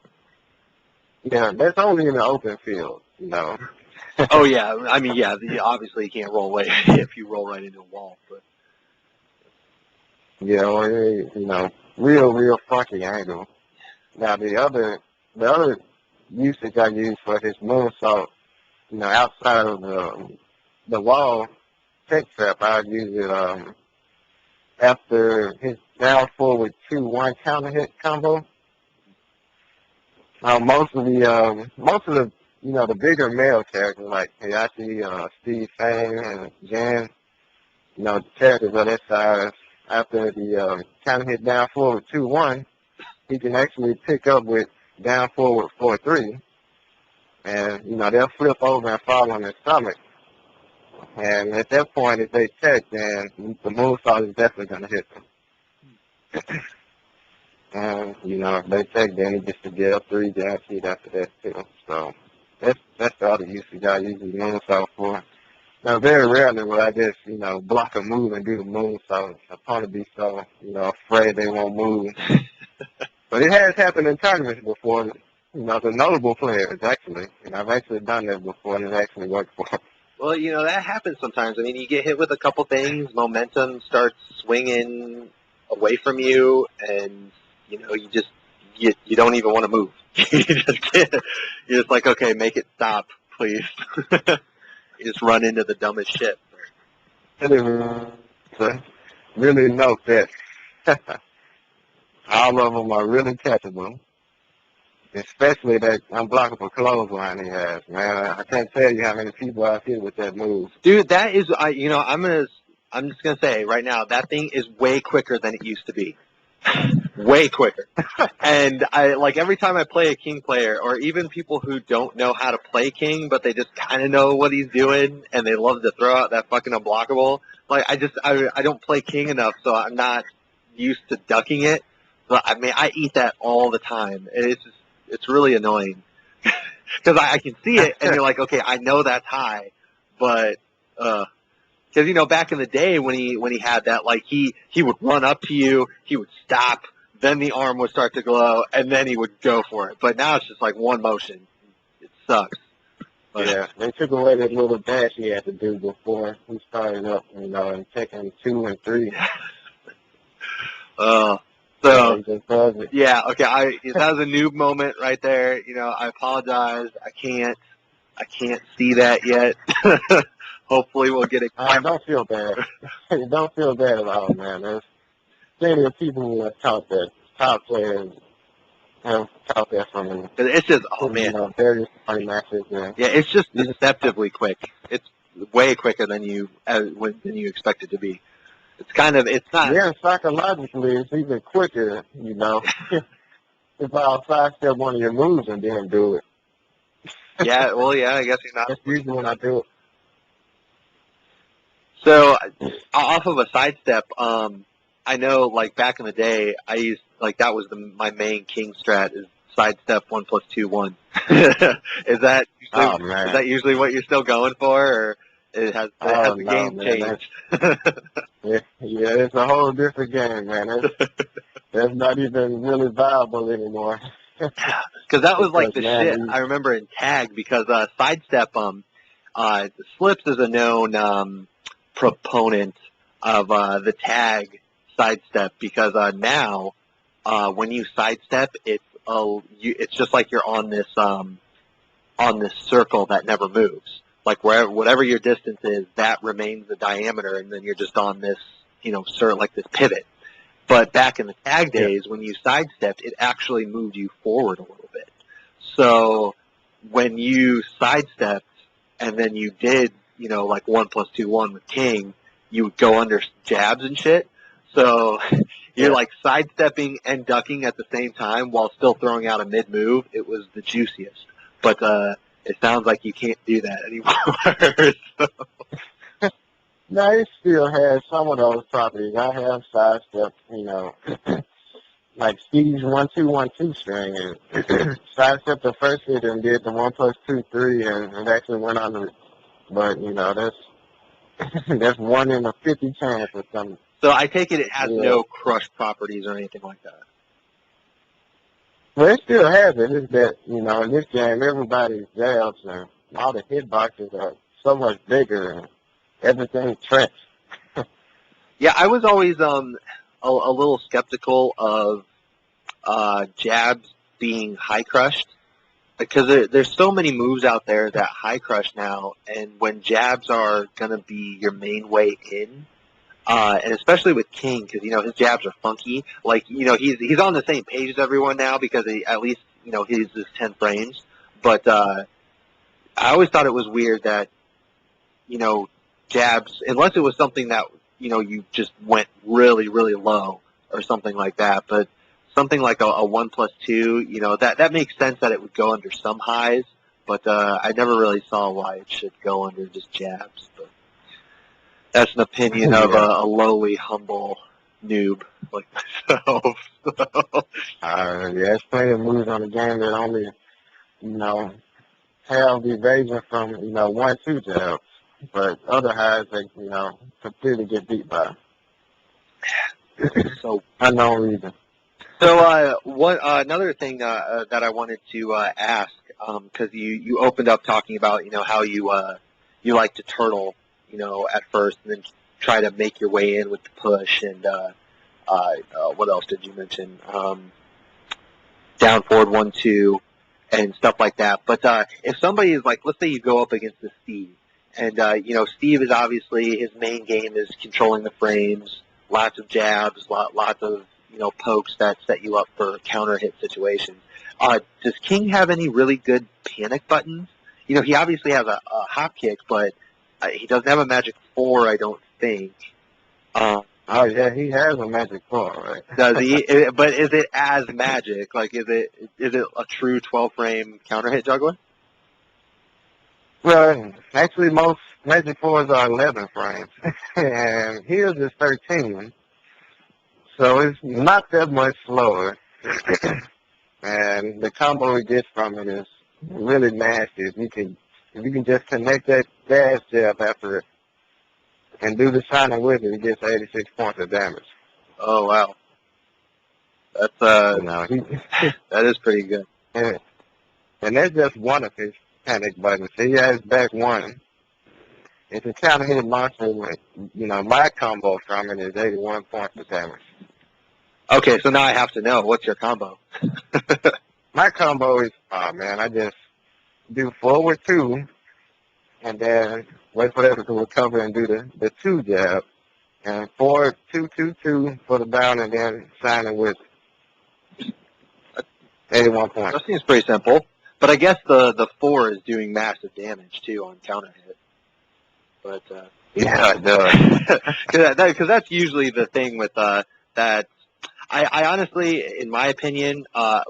Yeah, that's only in the open field. Oh yeah, I mean yeah, obviously you can't roll away if you roll right into a wall. But Yeah, or real funky angle. Now the other usage I use for his moonsault, outside of the wall tech trap, I use it after his down forward 2-1 counter hit combo. Most of the the bigger male characters like Hayashi, Steve Fang, and Jan, characters of that size, after the counter hit down forward 2-1, he can actually pick up with down forward 4-3, and they'll flip over and fall on their stomach. And at that point, if they check, then the moonsault is definitely going to hit them. And if they check, then he gets to get up 3 guaranteed after that too. So that's the other usage I usually moonsault for. Now, very rarely will I just, block a move and do the moonsault. I'll probably be so, afraid they won't move. But it has happened in tournaments before, the notable players, actually. I've actually done that before, and it actually worked for them. well, that happens sometimes. I mean, you get hit with a couple things, momentum starts swinging away from you, and you don't even want to move. You just can't. You're just like, okay, make it stop, please. You just run into the dumbest shit. Really note that all of them are really catchable, especially that unblockable clothesline he has, man. I can't tell you how many people I've hit with that move. Dude, that is, I'm just gonna say right now, that thing is way quicker than it used to be. Way quicker. And every time I play a King player, or even people who don't know how to play King, but they just kind of know what he's doing, and they love to throw out that fucking unblockable. I don't play King enough, so I'm not used to ducking it. But I mean, I eat that all the time, and it's really annoying because I can see it, and you're like, okay, I know that's high, but because back in the day when he had that, he would run up to you, he would stop, then the arm would start to glow, and then he would go for it. But now it's just like one motion. It sucks. But, yeah, they took away that little dash he had to do before he started up, and taking 2 and 3. So yeah, okay, that was a noob moment right there. I apologize. I can't see that yet. Hopefully we'll get it. Don't feel bad. Don't feel bad at all, man. There's plenty of people who have taught that. Top players have taught that from them. It's just, man. Various party matches. Yeah, it's just deceptively quick. It's way quicker than you expect it to be. It's not. Yeah, psychologically, it's even quicker, if I'll sidestep one of your moves and then do it. Yeah, well, yeah, I guess you're not. That's usually when I do it. So, off of a sidestep, I know, back in the day, I used, that was my main King strat, is sidestep 1+2-1. Is that usually what you're still going for, or has the game changed? Yeah, it's a whole different game, man. That's not even really viable anymore. Because that was the shit I remember in tag, because sidestep, slips is a known proponent of the tag sidestep, because now when you sidestep, it's just like you're on this circle that never moves. Whatever your distance is, that remains the diameter, and then you're just on this, sort of like this pivot. But back in the tag days, when you sidestepped, it actually moved you forward a little bit. So when you sidestepped and then you did, 1+2-1 with King, you would go under jabs and shit. So you're sidestepping and ducking at the same time while still throwing out a mid move. It was the juiciest. But it sounds like you can't do that anymore. So. No, it still has some of those properties. I have sidestepped, like Steve's 1-2-1-2 string, and sidestepped the first hit and did the 1+2-3, and it actually went under it. But that's 1 in a 50 chance or something. So I take it has no crush properties or anything like that. Well, it still has it. It's that, in this game, everybody's jabs, and all the hitboxes are so much bigger and everything tracks. Yeah, I was always a little skeptical of jabs being high crushed because there's so many moves out there that high crush now, and when jabs are gonna be your main way in, and especially with King, because his jabs are funky. Like he's on the same page as everyone now because at least he uses 10 frames. But I always thought it was weird that jabs, unless it was something that you just went really really low or something like that. But something like a 1+2, that makes sense that it would go under some highs. But I never really saw why it should go under just jabs. But that's an opinion of a lowly, humble noob like myself. Yeah, there's plenty of moves on the game that only, have the evasion from, 1-2 jabs. But other highs, they, completely get beat by. So unknown reason. So another thing that I wanted to ask, because you opened up talking about how you like to turtle at first and then try to make your way in with the push and what else did you mention? Down forward 1-2 and stuff like that. But if somebody is like, let's say you go up against the Steve, and Steve is obviously his main game is controlling the frames, lots of jabs, lots of pokes that set you up for counter hit situations. Does King have any really good panic buttons? He obviously has a hop kick, but he doesn't have a magic 4, I don't think. Oh yeah, he has a magic 4, right? Does he? But is it as magic? Like, is it a true 12-frame counter hit juggler? Well, actually, most magic 4s are 11 frames, and his is 13. So it's not that much slower, and the combo he gets from it is really nasty. If you can just connect that dash jab after it and do the signing with it, he gets 86 points of damage. Oh wow, that's that is pretty good. And that's just one of his panic buttons. He has back one. It's a counter hit monster. My combo from it is 81 points of damage. Okay, so now I have to know, what's your combo? My combo is, I just do forward 2, and then wait for that to recover and do the 2 jab, and forward 2-2-2 for the down, and then sign it with 81 points. That seems pretty simple. But I guess the 4 is doing massive damage, too, on counter hit. But, yeah, it does. Because that's usually the thing with that. I honestly, in my opinion, I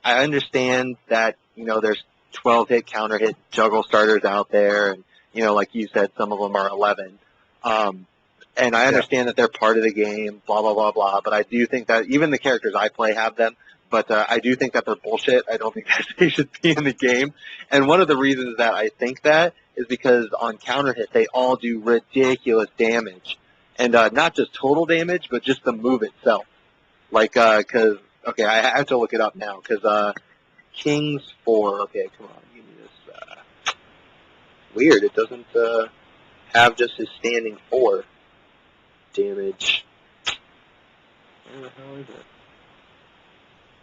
understand that, there's 12-hit counter hit juggle starters out there, and, like you said, some of them are 11. And I understand that they're part of the game, blah, blah, blah, blah, but I do think that even the characters I play have them, but I do think that they're bullshit. I don't think that they should be in the game. And one of the reasons that I think that is because on counter hit, they all do ridiculous damage. And not just total damage, but just the move itself. Like, I have to look it up now, because King's 4, okay, come on, give me this. Weird, it doesn't have just his standing 4 damage. Where the hell is it?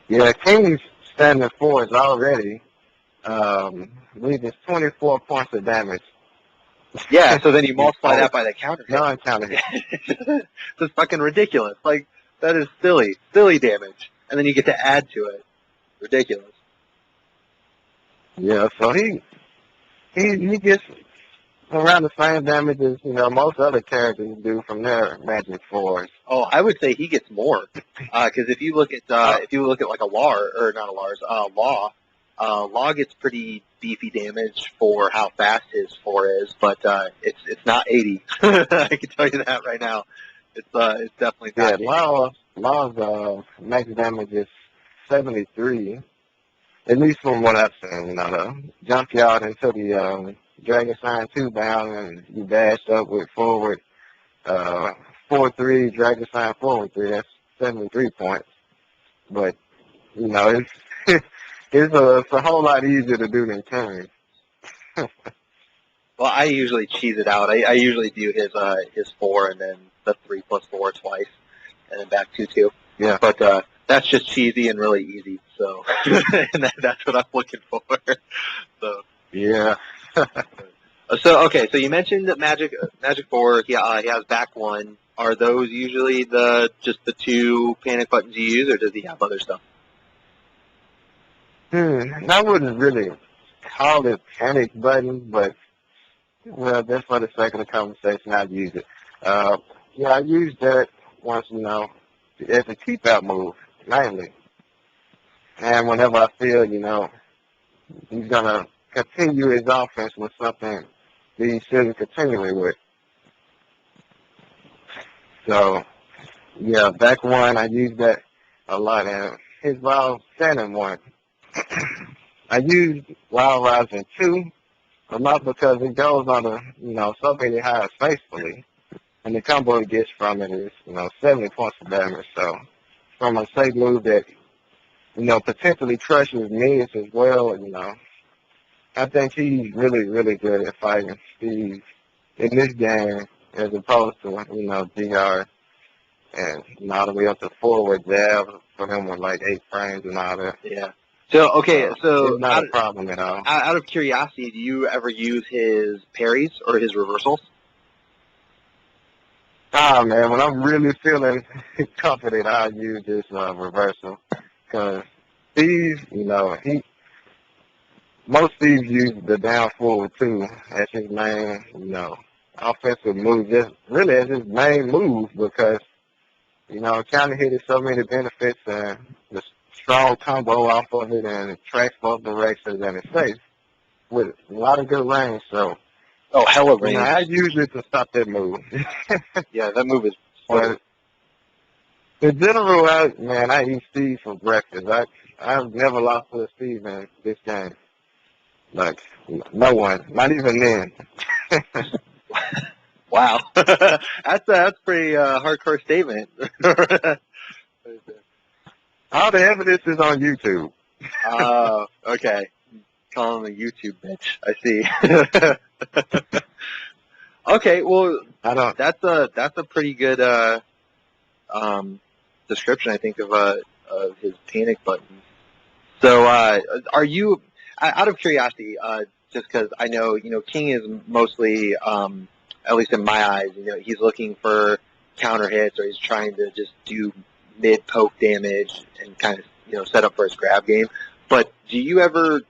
Yeah, King's standing 4 is already, I believe it's 24 points of damage. Yeah, so then you multiply that by the counter hit. Non-counter hit. It's fucking ridiculous. Like, that is silly damage. And then you get to add to it. Ridiculous. Yeah, so he gets around the same damage as, most other characters do from their magic 4s. Oh, I would say he gets more. Because if you look at like a Lar, or not a Lars, Law, Law gets pretty beefy damage for how fast his 4 is, but it's not 80. I can tell you that right now. It's definitely not. Yeah, Law's max damage is 73. At least from what I've seen, jump you out into the Dragon Sign 2 bound, and you dash up with forward 4-3, Dragon Sign forward 3. That's 73 points. But it's it's a whole lot easier to do than King. Well, I usually cheese it out. I usually do his 4 and then the 3+4 twice, and then back 2-2. Yeah. But that's just cheesy and really easy. So and that's what I'm looking for. So Yeah. so okay. So you mentioned that Magic 4. He has back 1. Are those usually just the 2 panic buttons you use, or does he have other stuff? I wouldn't really call it panic button, but well, just for the sake of the conversation, I'd use it. Yeah, I use that once, as a keep out move, mainly. And whenever I feel, he's gonna continue his offense with something that he shouldn't continue with. So, yeah, back 1, I use that a lot. And his wild standing 1, I use wild rising 2, but not because it goes on so many highs faithfully. And the combo it gets from it is, 70 points of damage. So, from a safe move that, potentially crushes mids as well, I think he's really, really good at fighting Steve in this game as opposed to, DR and all the way up to forward jab for him with like 8 frames and all that. Yeah. So okay, so it's not a problem at all. Out of curiosity, do you ever use his parries or his reversals? Oh man, when I'm really feeling confident, I use this reversal because Steve, most Steves use the down forward too as his main, offensive move, just really as his main move because, counter hit is so many benefits and the strong combo off of it and it tracks both directions and it's safe with a lot of good range. So, hella range. I use it to stop that move. Yeah, that move is funny. In general, I eat Steve for breakfast. I've never lost to a Steve in this game. Like, no one, not even then. Wow. That's a pretty hardcore statement. All the evidence is on YouTube. Oh, okay. Call him a YouTube bitch. I see. Okay, well, that's a pretty good description, I think, of his panic buttons. So, are you, out of curiosity, just because I know, King is mostly, at least in my eyes, he's looking for counter hits or he's trying to just do mid poke damage and kind of, set up for his grab game. But do you ever,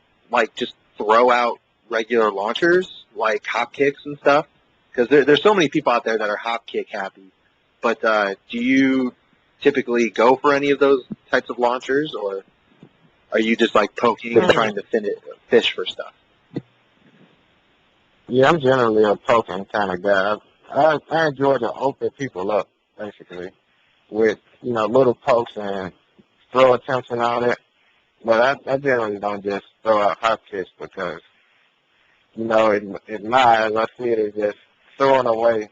just throw out regular launchers, like hop kicks and stuff? Because there's so many people out there that are hop kick happy. But do you typically go for any of those types of launchers, or are you just poking and trying to fish for stuff? Yeah, I'm generally a poking kind of guy. I enjoy to open people up, basically, with, little pokes and throw attempts and all that. But I generally don't just throw out hop kicks because, in my eyes, I see it as just throwing away,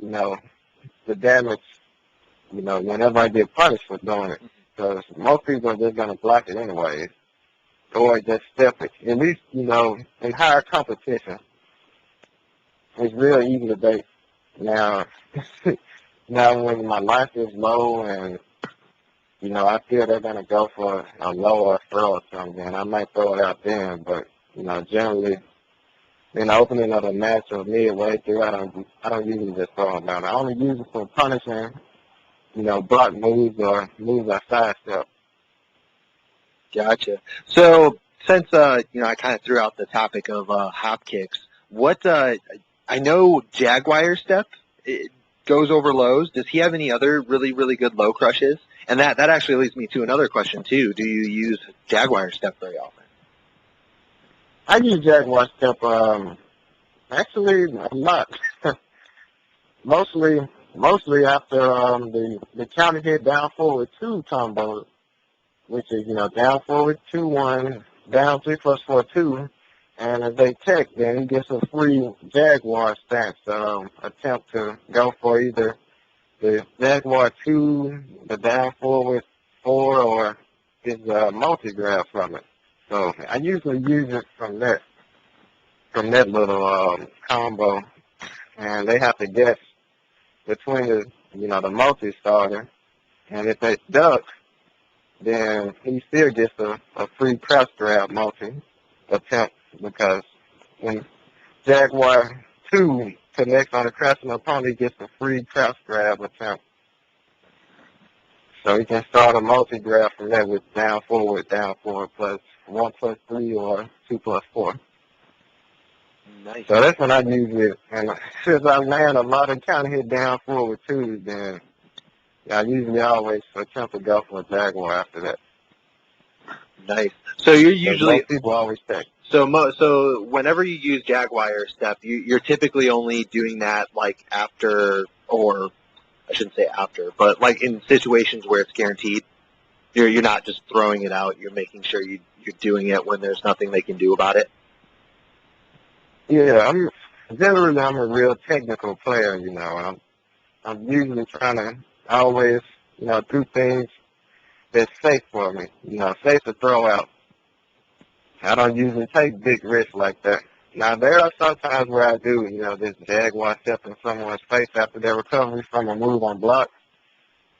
the damage, whenever I get punished for doing it. Because most people are just going to block it anyways. Or just step it. At least, in higher competition, it's real easy to bait. Now, when my life is low and, I feel they're going to go for a lower throw or something, I might throw it out there. But, generally, in the opening of a match or midway through, I don't usually just throw them down. I only use it for punishing, block moves or moves I sidestep. Gotcha. So since I kind of threw out the topic of hop kicks, what I know Jaguar step it goes over lows. Does he have any other really, really good low crushes? And that actually leads me to another question too. Do you use Jaguar step very often? I use Jaguar step actually a lot. mostly after the counter hit down forward 2 combo, which is down forward 2-1, down 3+4-2, and if they tech, then he gets a free Jaguar stance attempt to go for either the Jaguar 2, the down forward 4, or his multi-grab from it. So I usually use it from there. from that little combo, and they have to guess between the multi-starter, and if they duck, then he still gets a free crouch grab multi attempt, because when Jaguar 2 connects on a crouching opponent, he gets a free crouch grab attempt. So he can start a multi-grab from that with down forward plus 1+3 or 2+4. Nice. So that's when I use it. And since I land a lot of counter hit down forward too, then I usually always attempt to go for a Jaguar after that. Nice. So you're usually most people always take. So whenever you use Jaguar step, you're typically only doing that like after, or I shouldn't say after, but like in situations where it's guaranteed. You're not just throwing it out. You're making sure you're doing it when there's nothing they can do about it. Yeah, I'm a real technical player, and I'm usually trying to always, do things that's safe for me, safe to throw out. I don't usually take big risks like that. Now, there are some times where I do, this Jaguar step in someone's face after their recovery from a move on block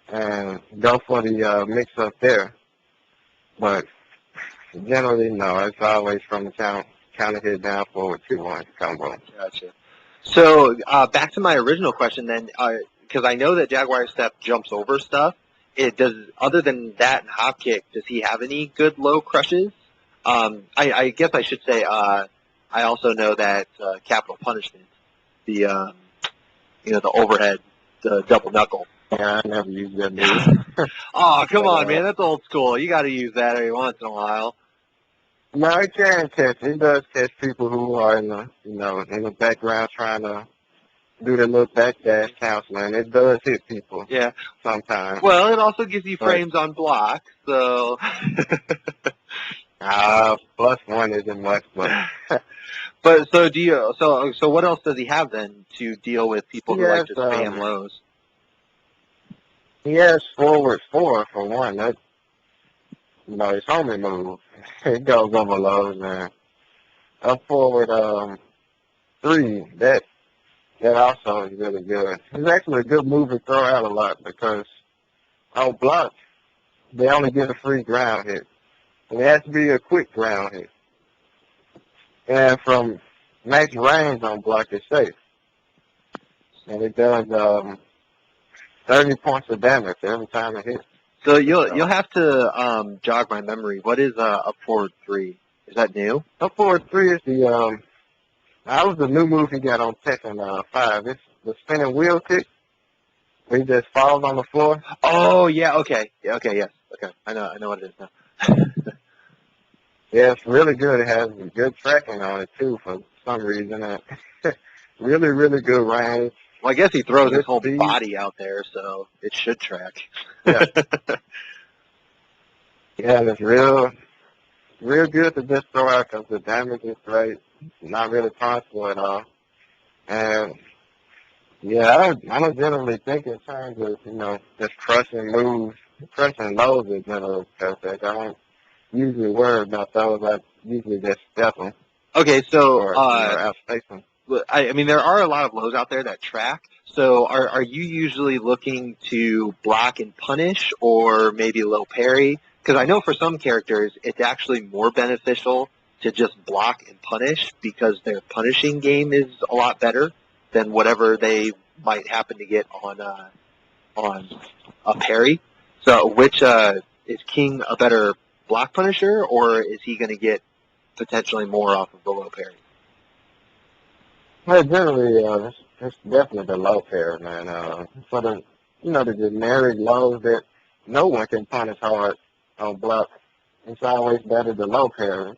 and go for the mix-up there. But generally, no, it's always from the counter hit down forward 2-1 combo. Gotcha. So back to my original question then, because I know that Jaguar step jumps over stuff. Other than that and hop kick, does he have any good low crushes? I guess I should say I also know that capital punishment, the overhead, the double knuckle. Yeah, I never used that move. Oh, come on, man, that's old school. You got to use that every once in a while. No, it can catch. It does catch people who are in the background trying to do the little backdash counseling. It does hit people. Yeah. Sometimes. Well, it also gives you frames on block, so. +1 isn't much, but. But so what else does he have then to deal with people who like to spam lows? He has forward 4 for one. That's his homie move. It goes over lows, man. Up forward 3, that also is really good. It's actually a good move to throw out a lot, because on block they only get a free ground hit. And it has to be a quick ground hit. And from max range on block, it's safe. And it does 30 points of damage every time it hits. So you'll have to jog my memory. What is up forward 3? Is that new? Up forward 3 is that was the new move he got on Tekken 5. It's the spinning wheel kick, where he just falls on the floor. Oh yeah, okay, yes, okay. I know what it is now. Yeah, it's really good. It has good tracking on it too, for some reason. Really, really good range. Well, I guess he throws his whole body out there, so it should track. Yeah. Yeah, and it's real good to just throw out, because the damage is great. Not really possible at all. And yeah, I don't generally think in terms of, just crushing moves, crushing lows in general, because I don't usually worry about those. I usually just step them. Okay, so or outspace them. I mean, there are a lot of lows out there that track. So are you usually looking to block and punish, or maybe low parry? Because I know for some characters it's actually more beneficial to just block and punish, because their punishing game is a lot better than whatever they might happen to get on a parry. So which is King a better block punisher, or is he going to get potentially more off of the low parry? Well, generally, it's definitely the low parry, man. For the generic lows that no one can punish hard on block, it's always better the low parry.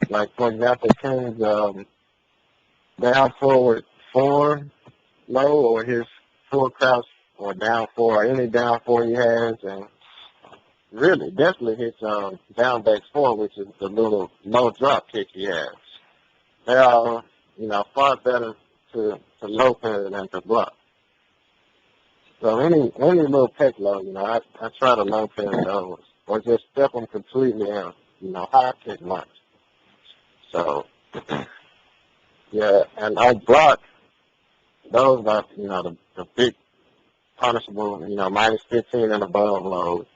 Like, for example, King's down forward 4 low, or his full crouch, or down 4, or any down 4 he has, and really, definitely his down back 4, which is the little low drop kick he has. They are, far better to low parry than to block. So any little peck low, I try to low parry those, or just step them completely out, high kick much. So Yeah, and on block, those are, the big punishable, minus 15 and above loads.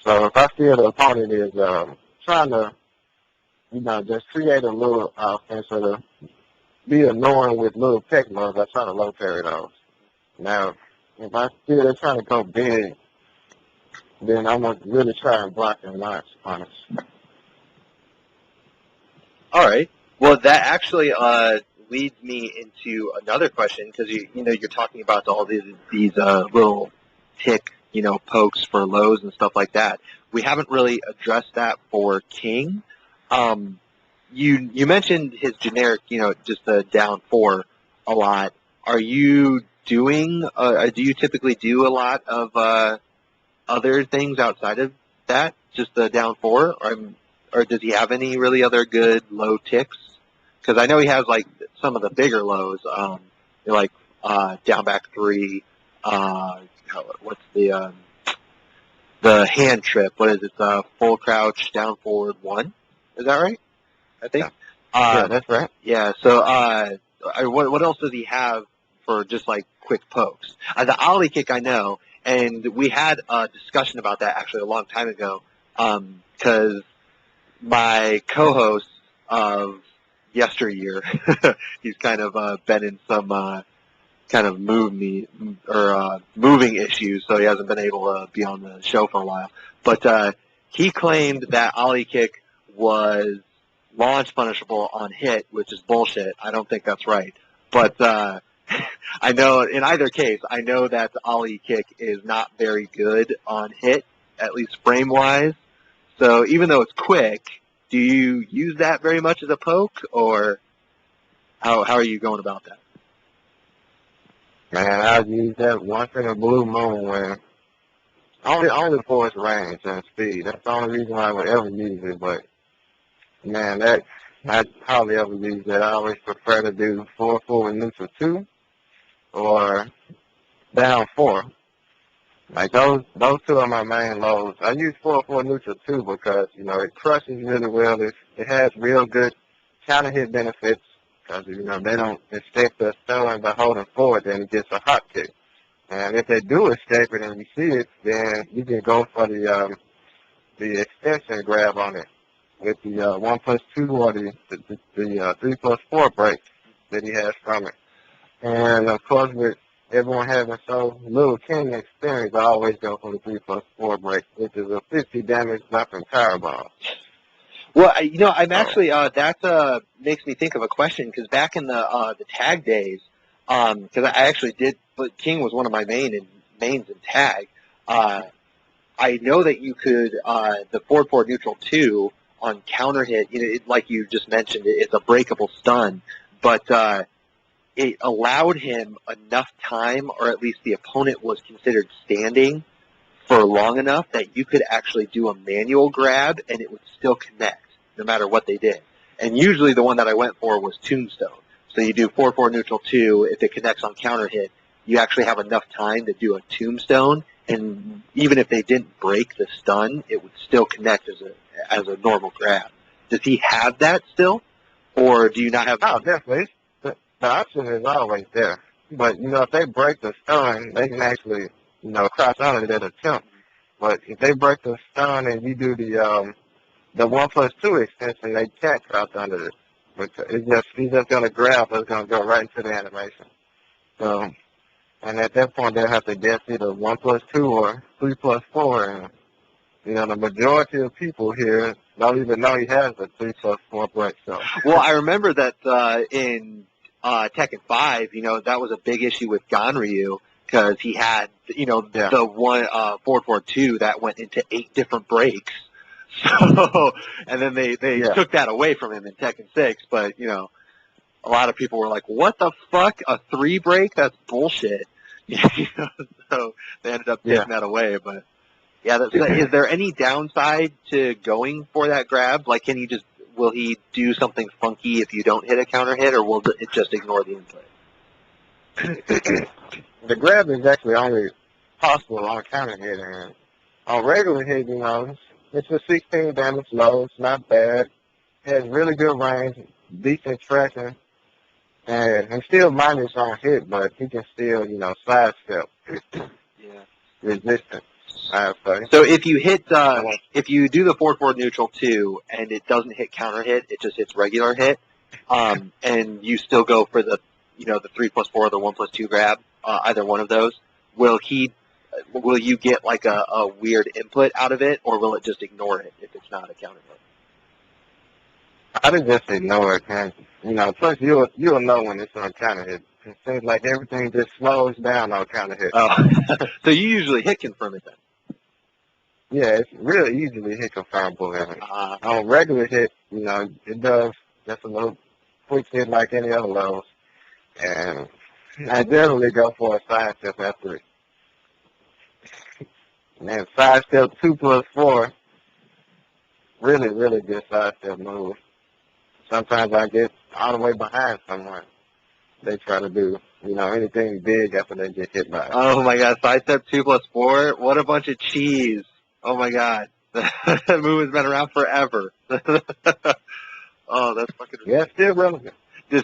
So if I feel the opponent is trying to, just create a little offense or to be annoying with little tech moves, I try to low parry those. Now, if I feel they're trying to go big, then I'm going to really try and block and not punish. All right. Well, that actually leads me into another question because you're talking about all these little tick pokes for lows and stuff like that. We haven't really addressed that for King. You mentioned his generic, just the down 4 a lot. Are you doing? Do you typically do a lot of other things outside of that? Just the down 4, or does he have any really other good low ticks? Because I know he has like some of the bigger lows, like down back 3. What's the hand trip? What is it? Full crouch, down forward 1. Is that right? I think. Yeah, that's right. Yeah. So, what else does he have for just like quick pokes? The ollie kick I know, and we had a discussion about that actually a long time ago, because my co-host of yesteryear, he's kind of been in some kind of moving issues, so he hasn't been able to be on the show for a while. But he claimed that ollie kick was launch punishable on hit, which is bullshit. I don't think that's right. But I know in either case, I know that the ollie kick is not very good on hit, at least frame-wise. So even though it's quick, do you use that very much as a poke, or how are you going about that? Man, I use that once in a blue moon when only for its range and speed. That's the only reason why I would ever use it. But man, I hardly ever use that. I always prefer to do 4-4 with neutral 2 or down 4. Like those 2 are my main lows. I use 4-4 neutral 2 because it crushes really well. It has real good counter hit benefits because they don't escape the stun by holding forward. Then it gets a hot kick. And if they do escape it and you see it, then you can go for the extension grab on it with the 1+2 or the 3+4 break that he has from it. And of course, with everyone having so little King experience, I always go for the 3+4 break, which is a 50 damage dropping power ball. Well, I'm actually that makes me think of a question because back in the tag days, because I actually did, but King was one of my mains in tag. I know that you could the 4-4 neutral 2 on counter hit. Like you just mentioned, it's a breakable stun, but it allowed him enough time, or at least the opponent was considered standing for long enough that you could actually do a manual grab and it would still connect no matter what they did. And usually the one that I went for was Tombstone. So you do 4-4 neutral 2. If it connects on counter hit, you actually have enough time to do a Tombstone. And even if they didn't break the stun, it would still connect as a normal grab. Does he have that still? Or do you not have Oh, definitely. The option is always there. But, if they break the stun, they can actually, crouch under that attempt. But if they break the stun and you do the 1+2 extension, they can't crouch under it. But he's just going to grab, but it's going to go right into the animation. So, and at that point, they'll have to guess either 1+2 or 3+4. And, the majority of people here don't even know he has a 3+4 break. So. Well, I remember that in Tekken 5, that was a big issue with Ganryu because he had, the one 4-4-2 that went into 8 different breaks. So, and then they took that away from him in Tekken 6, but, a lot of people were like, what the fuck? A 3 break? That's bullshit. So they ended up taking that away, but is there any downside to going for that grab? Like, will he do something funky if you don't hit a counter hit, or will it just ignore the input? The grab is actually only possible on counter hit, and on regular hit, it's a 16 damage low. It's not bad. has really good range, decent tracking, and still minus on hit, but he can still, sidestep. Yeah. Resistant, I would say. So if you hit, if you do the 4-4 neutral too, and it doesn't hit counter hit, it just hits regular hit, and you still go for the, the 3+4 or the 1+2 grab, either one of those, will you get like a weird input out of it, or will it just ignore it if it's not a counter hit? I would just ignore it, man. Plus you'll know when it's on counter hit. It seems like everything just slows down on counter hit. Oh, so you usually hit confirm it then? Yeah, it's really easily hit confirmable. On regular hit, it does just a little quick hit like any other lows. And I generally go for a side step after it. And side step 2+4, really, really good side step move. Sometimes I get all the way behind someone. They try to do, anything big after they get hit by it. Oh my God, side step 2+4, what a bunch of cheese. Oh my God. That move has been around forever. Oh, that's fucking ridiculous. Yeah, still relevant. Does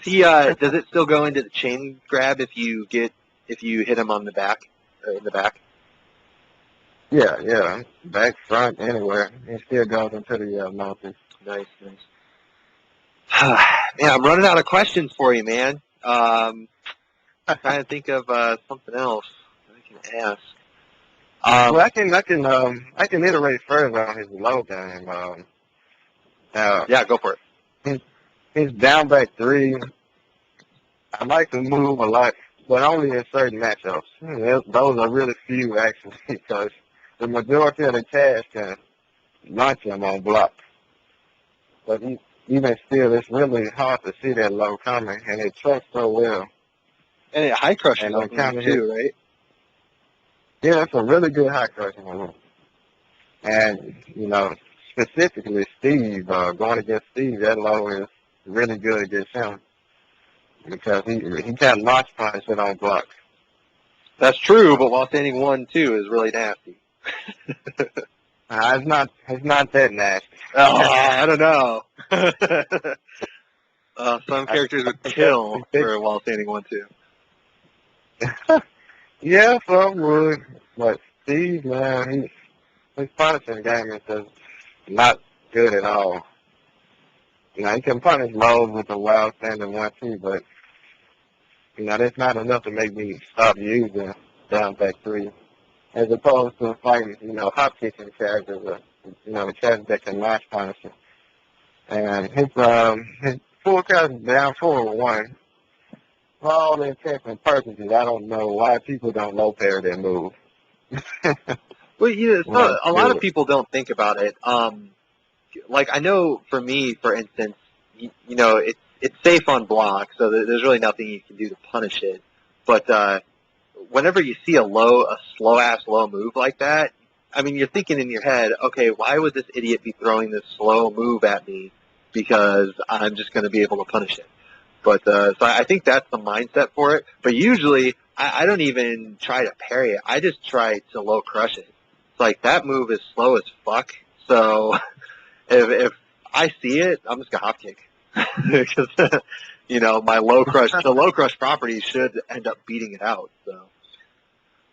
it still go into the chain grab if you hit him on the back, in the back? Yeah. Back, front, anywhere. It still goes into the mountain. Nice. Man, I'm running out of questions for you, man. I'm trying to think of something else I can ask. Well, I can iterate further on his low game. Yeah, go for it. His down back three, I like to move a lot, but only in certain matchups. Those are really few, actually, because the majority of the cast can launch him on block. But even still, it's really hard to see that low coming, and it tracks so well. And it high crushes on him too, right? Yeah, that's a really good high crushing move. And, specifically Steve, going against Steve, that low is really good against him because he can't launch punch it on blocks. That's true, but while standing 1-2 is really nasty. It's not that nasty. Oh, I don't know. Some characters would kill for while standing 1-2. Yeah, some would, but Steve, man, his punishing game is just not good at all. He can punish lows with a wild standing 1-2, but that's not enough to make me stop using down back three. As opposed to fighting, hop kicking characters, the characters that can match punish him. And his full cast down 4-1. For all intents and purposes, I don't know why people don't low pair that move. Well, a lot of people don't think about it. Like I know for me, for instance, it's safe on block, so there's really nothing you can do to punish it. But whenever you see a slow ass low move like that, I mean, you're thinking in your head, okay, why would this idiot be throwing this slow move at me? Because I'm just going to be able to punish it. But so I think that's the mindset for it. But usually, I don't even try to parry it. I just try to low crush it. It's like that move is slow as fuck. So if I see it, I'm just gonna hop kick because my the low crush property should end up beating it out. So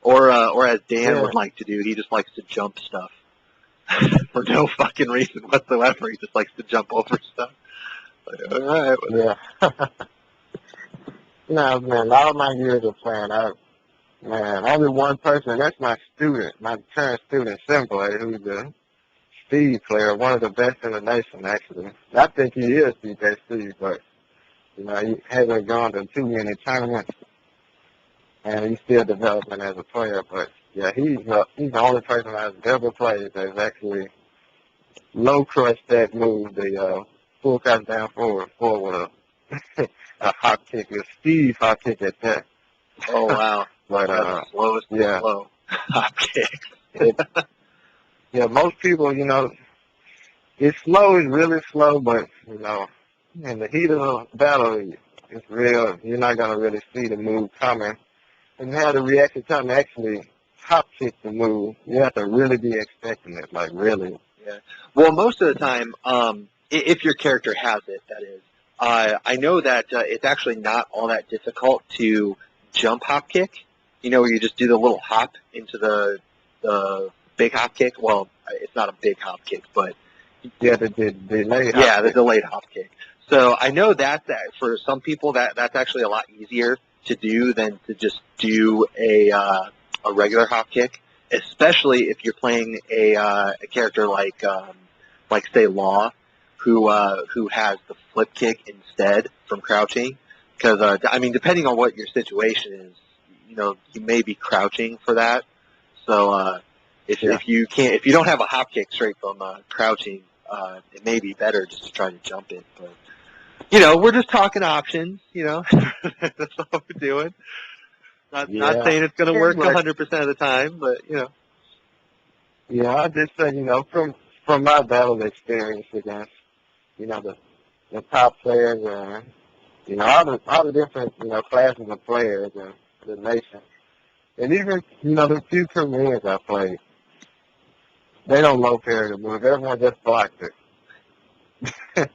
or as Dan would like to do, he just likes to jump stuff for no fucking reason whatsoever. He just likes to jump over stuff. Like, all right. Yeah. No, man, all my years of playing, only one person, that's my current student, Simplay, who's a speed player, one of the best in the nation, actually. I think he is DJ Steve, but, he hasn't gone to too many tournaments, and he's still developing as a player, but, yeah, he's the only person I've ever played that's actually low crush that move, the full cast down forward with a hop kick, a Steve hop kick at that. Oh, wow. But, the slowest slow hop kick. Yeah, most people, it's slow, it's really slow, but, in the heat of the battle, it's real. You're not going to really see the move coming. And how the reaction time to actually hop kick the move, you have to really be expecting it, like really. Yeah. Well, most of the time, if your character has it, that is. I know that it's actually not all that difficult to jump hop kick. You know, where you just do the little hop into the big hop kick. Well, it's not a big hop kick, but Yeah, the delayed hop yeah, the kick. delayed hop kick. So I know that for some people that's actually a lot easier to do than to just do a regular hop kick, especially if you're playing a character like say Law, who has the flip kick instead from crouching. Because I mean, depending on what your situation is, you know, you may be crouching for that. So if you don't have a hop kick straight from crouching, it may be better just to try to jump it. But you know, we're just talking options. You know, that's all we're doing. Not saying it's going to work 100% of the time, but you know. Yeah, I just say, you know, from my battle experience against, you know, the top players and, you know, all the different, you know, classes of players and the nation. And even, you know, the few Koreans I played, they don't low parry the move. Everyone just blocks it.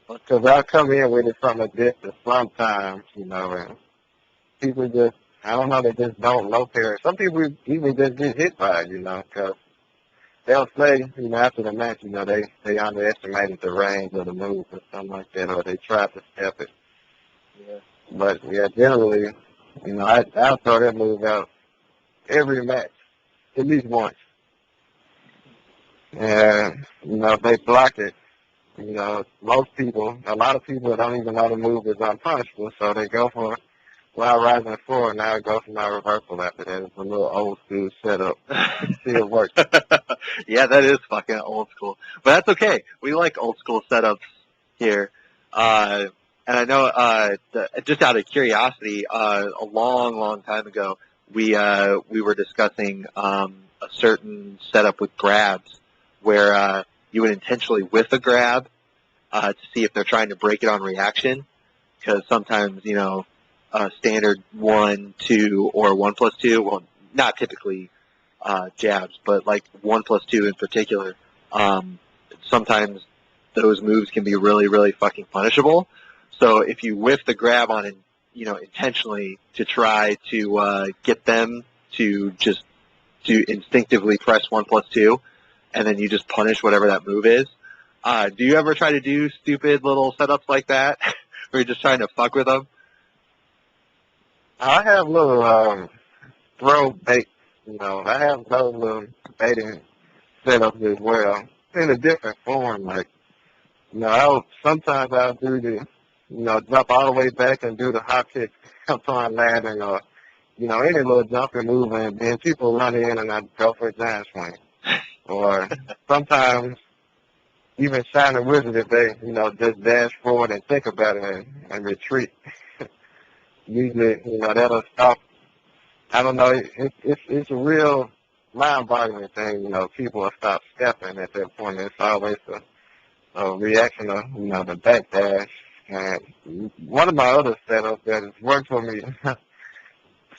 Because I come in with it from a distance sometimes, you know, and people just, I don't know, they just don't low parry. Some people even just get hit by it, you know, because they'll say, you know, after the match, you know, they underestimated the range of the move or something like that, or they tried to step it. Yeah. But, yeah, generally, you know, I'll throw that move out every match, at least once. And, you know, if they block it, you know, a lot of people don't even know the move is unpunishable, so they go for Wild Rising 4, and now it goes for my reversal after that. It's a little old school setup. It still works. Yeah, that is fucking old school. But that's okay. We like old school setups here. And I know, just out of curiosity, a long time ago, we were discussing a certain setup with grabs where you would intentionally whiff a grab to see if they're trying to break it on reaction. Because sometimes, you know, standard 1, 2, or 1+2, well, not typically jabs, but like 1+2 in particular, sometimes those moves can be really, really fucking punishable. So if you whiff the grab on it, you know, intentionally to try to get them to just to instinctively press 1+2, and then you just punish whatever that move is. Do you ever try to do stupid little setups like that, where you're just trying to fuck with them? I have little throw bait, you know. I have those little baiting setups as well in a different form. Like, you know, sometimes I'll do the, you know, jump all the way back and do the hop kick upon landing, or, you know, any little jumping move, and then people run in and I go for a giant swing. Or sometimes even Shining Wizard, if they, you know, just dash forward and think about it and retreat. Usually, you know, that'll stop. I don't know. It's a real mind-boggling thing. You know, people will stop stepping at that point. It's always a reaction of, you know, the backdash. And one of my other setups that has worked for me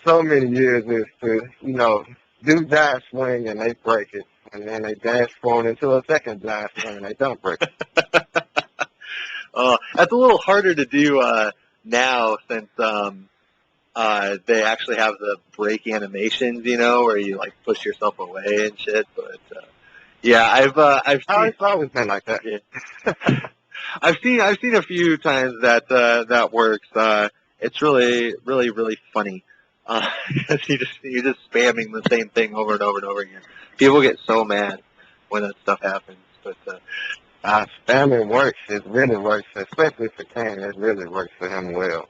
so many years is to, you know, do giant swing and they break it, and then they dash forward into a second giant swing and they don't break it. That's a little harder to do now since they actually have the break animations, you know, where you like push yourself away and shit. But yeah, I've seen, It's always been like that. Yeah. I've seen a few times that that works. It's really funny. You're just spamming the same thing over and over and over again. People get so mad when that stuff happens. But Spamming works. It really works, especially for Kane. It really works for him well.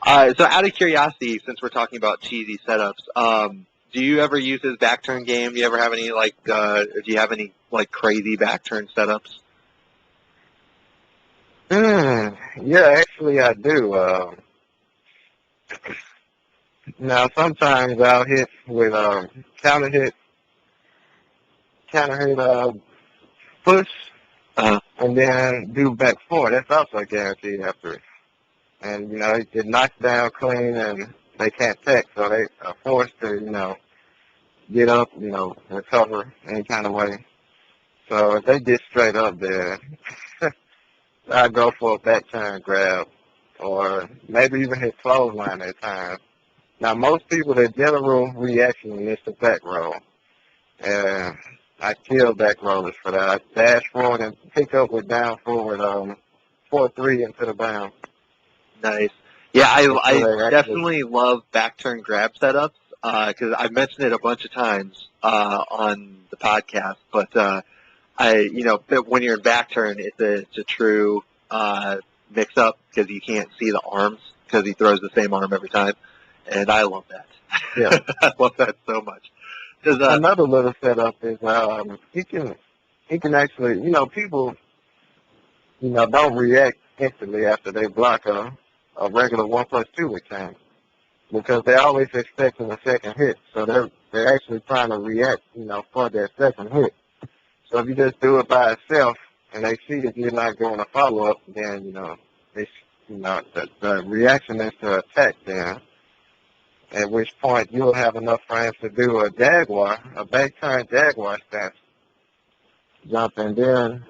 So out of curiosity, since we're talking about cheesy setups, do you ever use his back turn game? Do you ever have any do you have any like crazy back turn setups? Yeah, actually I do. Now sometimes I'll hit with counter hit, push, and then do back four. That's also guaranteed after it. And, you know, it knocks down clean and they can't tech, so they are forced to, you know, get up, you know, recover any kind of way. So if they get straight up there, I go for a back turn grab, or maybe even hit clothesline at times. Now, most people, their general reaction is to back roll, and I kill back rollers for that. I dash forward and pick up with down forward 4-3 into the bound. Nice. Yeah, I Actually, definitely love back turn grab setups because I've mentioned it a bunch of times on the podcast. But when you're in back turn, it's a true mix up because you can't see the arms because he throws the same arm every time, and I love that. Yeah, I love that so much. another little setup is he can actually, people don't react instantly after they block a regular 1+2 return because they're always expecting a second hit. So they're actually trying to react, for their second hit. So if you just do it by itself and they see that you're not going to follow up, then, the reaction is to attack them, at which point you'll have enough frames to do a jaguar, a back turn jaguar stance. Jump and then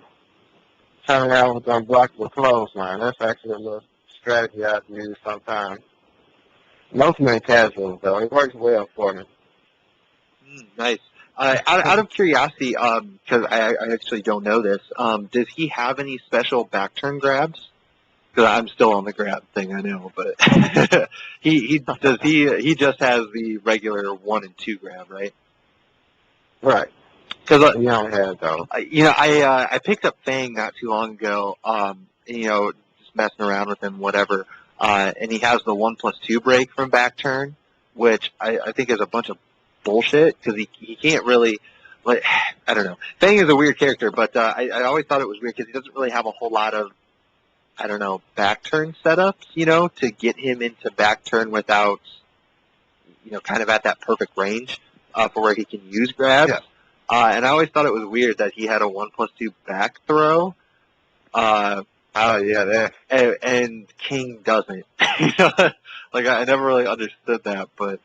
turn around with unblockable clothesline. That's actually a little strategy I've used sometimes. Mostly in casuals, though. It works well for me. Nice. Out of curiosity, because I actually don't know this, does he have any special back turn grabs? Because I'm still on the grab thing, I know, but he just has the regular 1 and 2 grab, right? Right. Because You don't have those. I picked up Fang not too long ago, just messing around with him, whatever, and he has the 1+2 break from back turn, which I think is a bunch of bullshit because he can't really, like, I don't know. Fang is a weird character, but I always thought it was weird because he doesn't really have a whole lot of, I don't know, back turn setups, to get him into back turn without, kind of at that perfect range for where he can use grabs. Yeah. And I always thought it was weird that he had a 1+2 back throw. Oh, yeah, And King doesn't. Like I never really understood that, but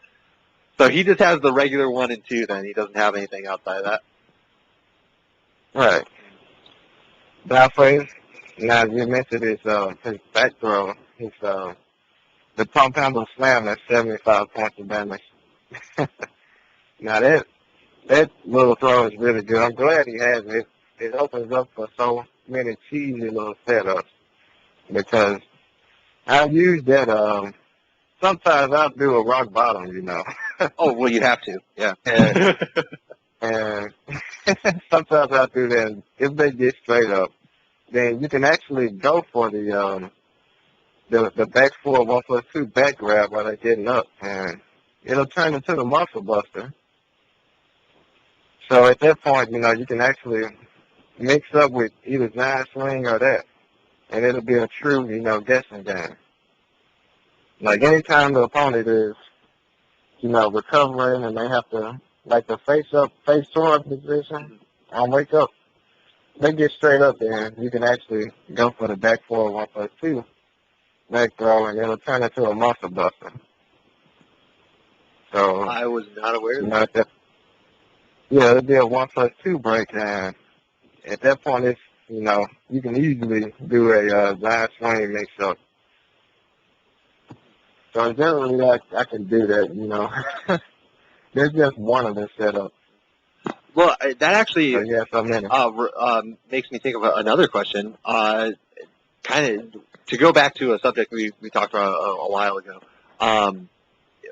so he just has the regular 1 and 2. Then he doesn't have anything outside of that. Right. Now, now you mentioned his back throw. His the pump handle slam. That's 75 points of damage. Now that little throw is really good. I'm glad he has it. It opens up for so many cheesy little setups because I've used that. Sometimes I'll do a rock bottom, Oh well, you have to, yeah. and sometimes I'll do that. And if they get straight up, then you can actually go for the back 4 1+2 back grab while they're getting up, and it'll turn into the muscle buster. So at that point, you can actually mix up with either giant swing or that, and it'll be a true, guessing game. Like anytime the opponent is, recovering and they have to, like the face toward position on wake up, they get straight up there, and you can actually go for the back 4 1+2 back throw, and it'll turn into a muscle buster. So I was not aware of that. Yeah, it'll be a 1+2 break, and at that point, it's, you can easily do a giant swing mix-up. So generally, I can do that, There's just one of the setups. Well, that actually So, yeah, so many. makes me think of another question. Kind of to go back to a subject we talked about a while ago.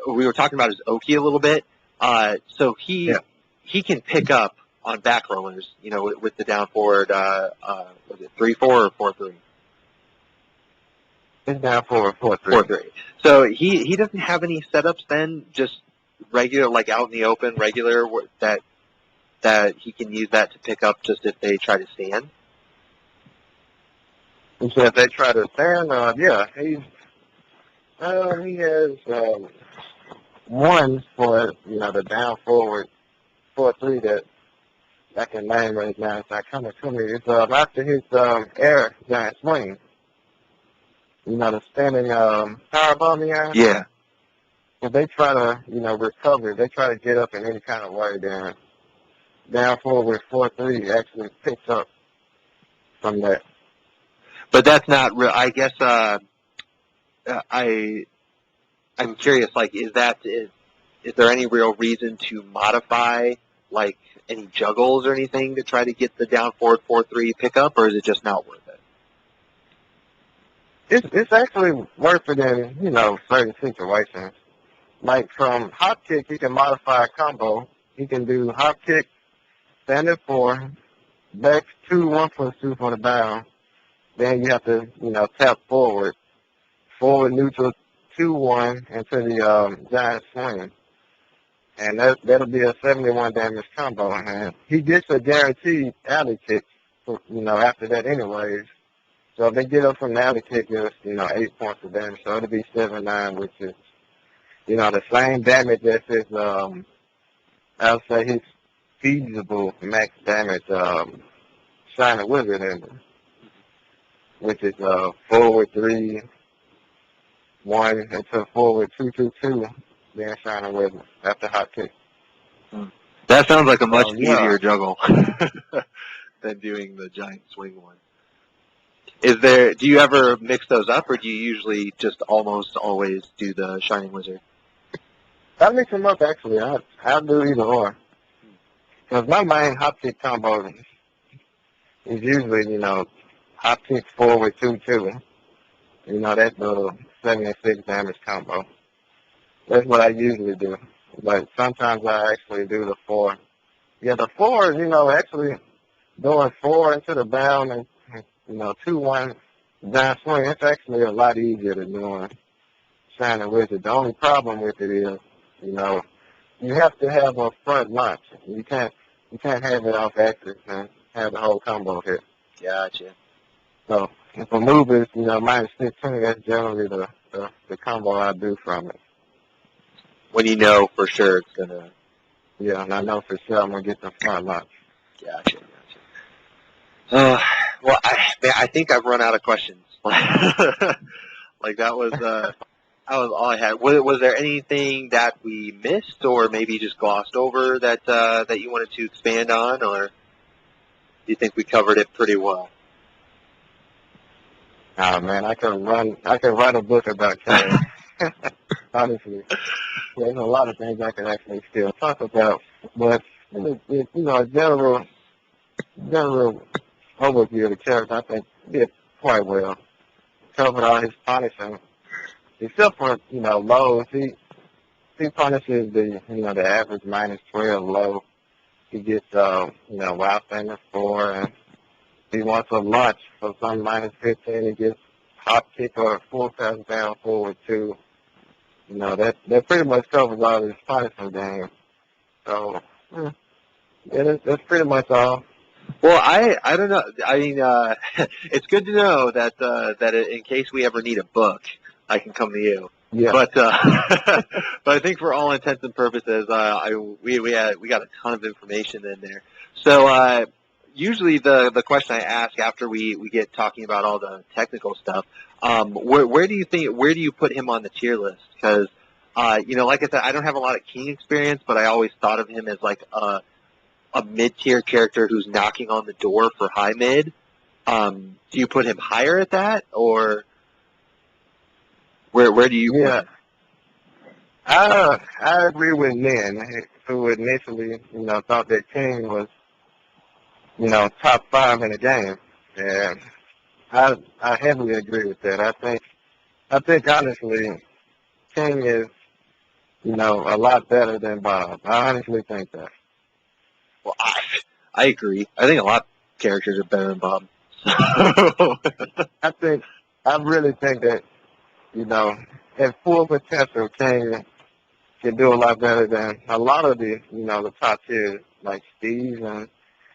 We were talking about his Oki a little bit. So he can pick up on back rollers, with the down forward. Was it 3-4 or 4-3? It's down 4-3. 4-3. So he doesn't have any setups then, just regular, like out in the open, regular that he can use that to pick up just if they try to stand. And so if they try to stand, yeah, he has one for the down forward 4-3 that I can name right now. It's not coming to me. It's after his air giant swing. The standing powerbomb he has. Yeah. If they try to recover, they try to get up in any kind of way, then down forward 4-3 actually picks up from that. But that's not real. I guess I'm curious. Like, is there any real reason to modify like any juggles or anything to try to get the down forward 4-3 pickup, or is it just not worth it? It's actually worth it in certain situations. Like from hop kick, you can modify a combo. You can do hop kick, standing 4, back 2, 1+2 for the down. Then you have to tap forward neutral 2-1 into the giant swing. And that'll be a 71 damage combo. And he gets a guaranteed alley kick, after that anyways. So if they get up from the alley kick, it's, 8 points of damage. So it'll be 7-9, which is, the same damage as his, I'll say his feasible max damage, Shining Wizard ending, which is, forward 3, 1 into forward 2-2-2, then Shining Wizard after hot kick. That sounds like a much easier juggle than doing the giant swing one. Do you ever mix those up, or do you usually just almost always do the Shining Wizard? I mix them up, actually. I'll do either or. Because my main hop kick combo is usually, hop kick forward 2-2. That's the 76 damage combo. That's what I usually do. But sometimes I actually do the 4. Yeah, the 4 is, actually going 4 into the bound and 2-1 down swing. It's actually a lot easier than doing Shining Wizard. The only problem with it is, you have to have a front launch. You can't have it off axis and have the whole combo hit. Gotcha. So if a move is, -15, that's generally the combo I do from it. When you know for sure it's gonna. Yeah, and I know for sure I'm gonna get the front launch. Gotcha. Well, I think I've run out of questions. Like that was all I had. Was there anything that we missed, or maybe just glossed over that you wanted to expand on, or do you think we covered it pretty well? Oh man, I could write a book about Kane. Honestly, there's a lot of things I could actually still talk about, but a general overview of the character, I think, did quite well. Covered all his punishing, except for lows. He punishes the average -12 low. He gets wild standing 4, and he wants a launch for some -15. He gets hop kick or a full pass down forward 2. That pretty much covers all his punishing game. So that's pretty much all. Well, I don't know. I mean, it's good to know that in case we ever need a book, I can come to you. Yeah. But but I think for all intents and purposes, we got a ton of information in there. So usually the question I ask after we get talking about all the technical stuff, where do you put him on the tier list? Because like I said, I don't have a lot of King experience, but I always thought of him as like a mid-tier character who's knocking on the door for high mid. Do you put him higher at that, or where do you put him? I agree with Nin, who initially, thought that King was, top 5 in the game. And I heavily agree with that. I think honestly, King is, a lot better than Bob. I honestly think that. Well, I agree. I think a lot of characters are better than Bob. I really think that, at full potential, King can do a lot better than a lot of the top tiers, like Steve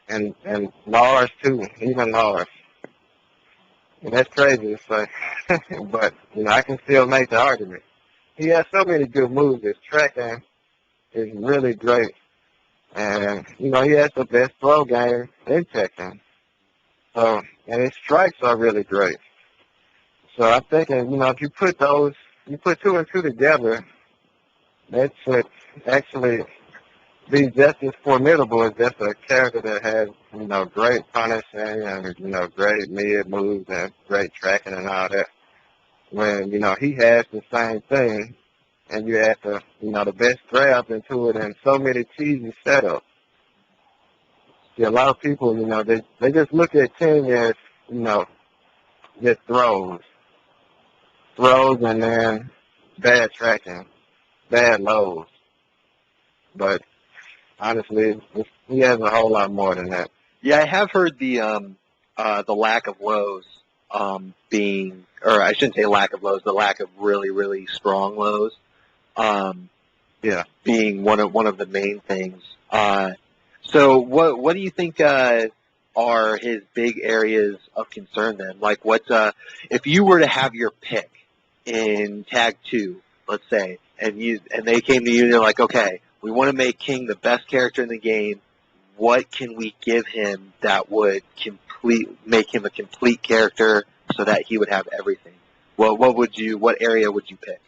and Lars too, even Lars. And that's crazy to say, but I can still make the argument. He has so many good moves. His tracking is really great. And, he has the best throw game in Tekken. So, and his strikes are really great. So I'm thinking, if you put 2 and 2 together, that should actually be just as formidable as just a character that has, great punishing and, great mid moves and great tracking and all that. When, he has the same thing and you add the best grabs into it and so many cheesy setups. See, a lot of people, they just look at King as, just throws and then bad tracking, bad lows. But honestly, he has a whole lot more than that. Yeah, I have heard the lack of lows being, or I shouldn't say lack of lows, the lack of really, really strong lows being one of the main things. So what do you think are his big areas of concern then? Like if you were to have your pick in Tag 2, let's say, and they came to you and they're like, okay, we want to make King the best character in the game. What can we give him that would make him a complete character so that he would have everything? Well, what area would you pick?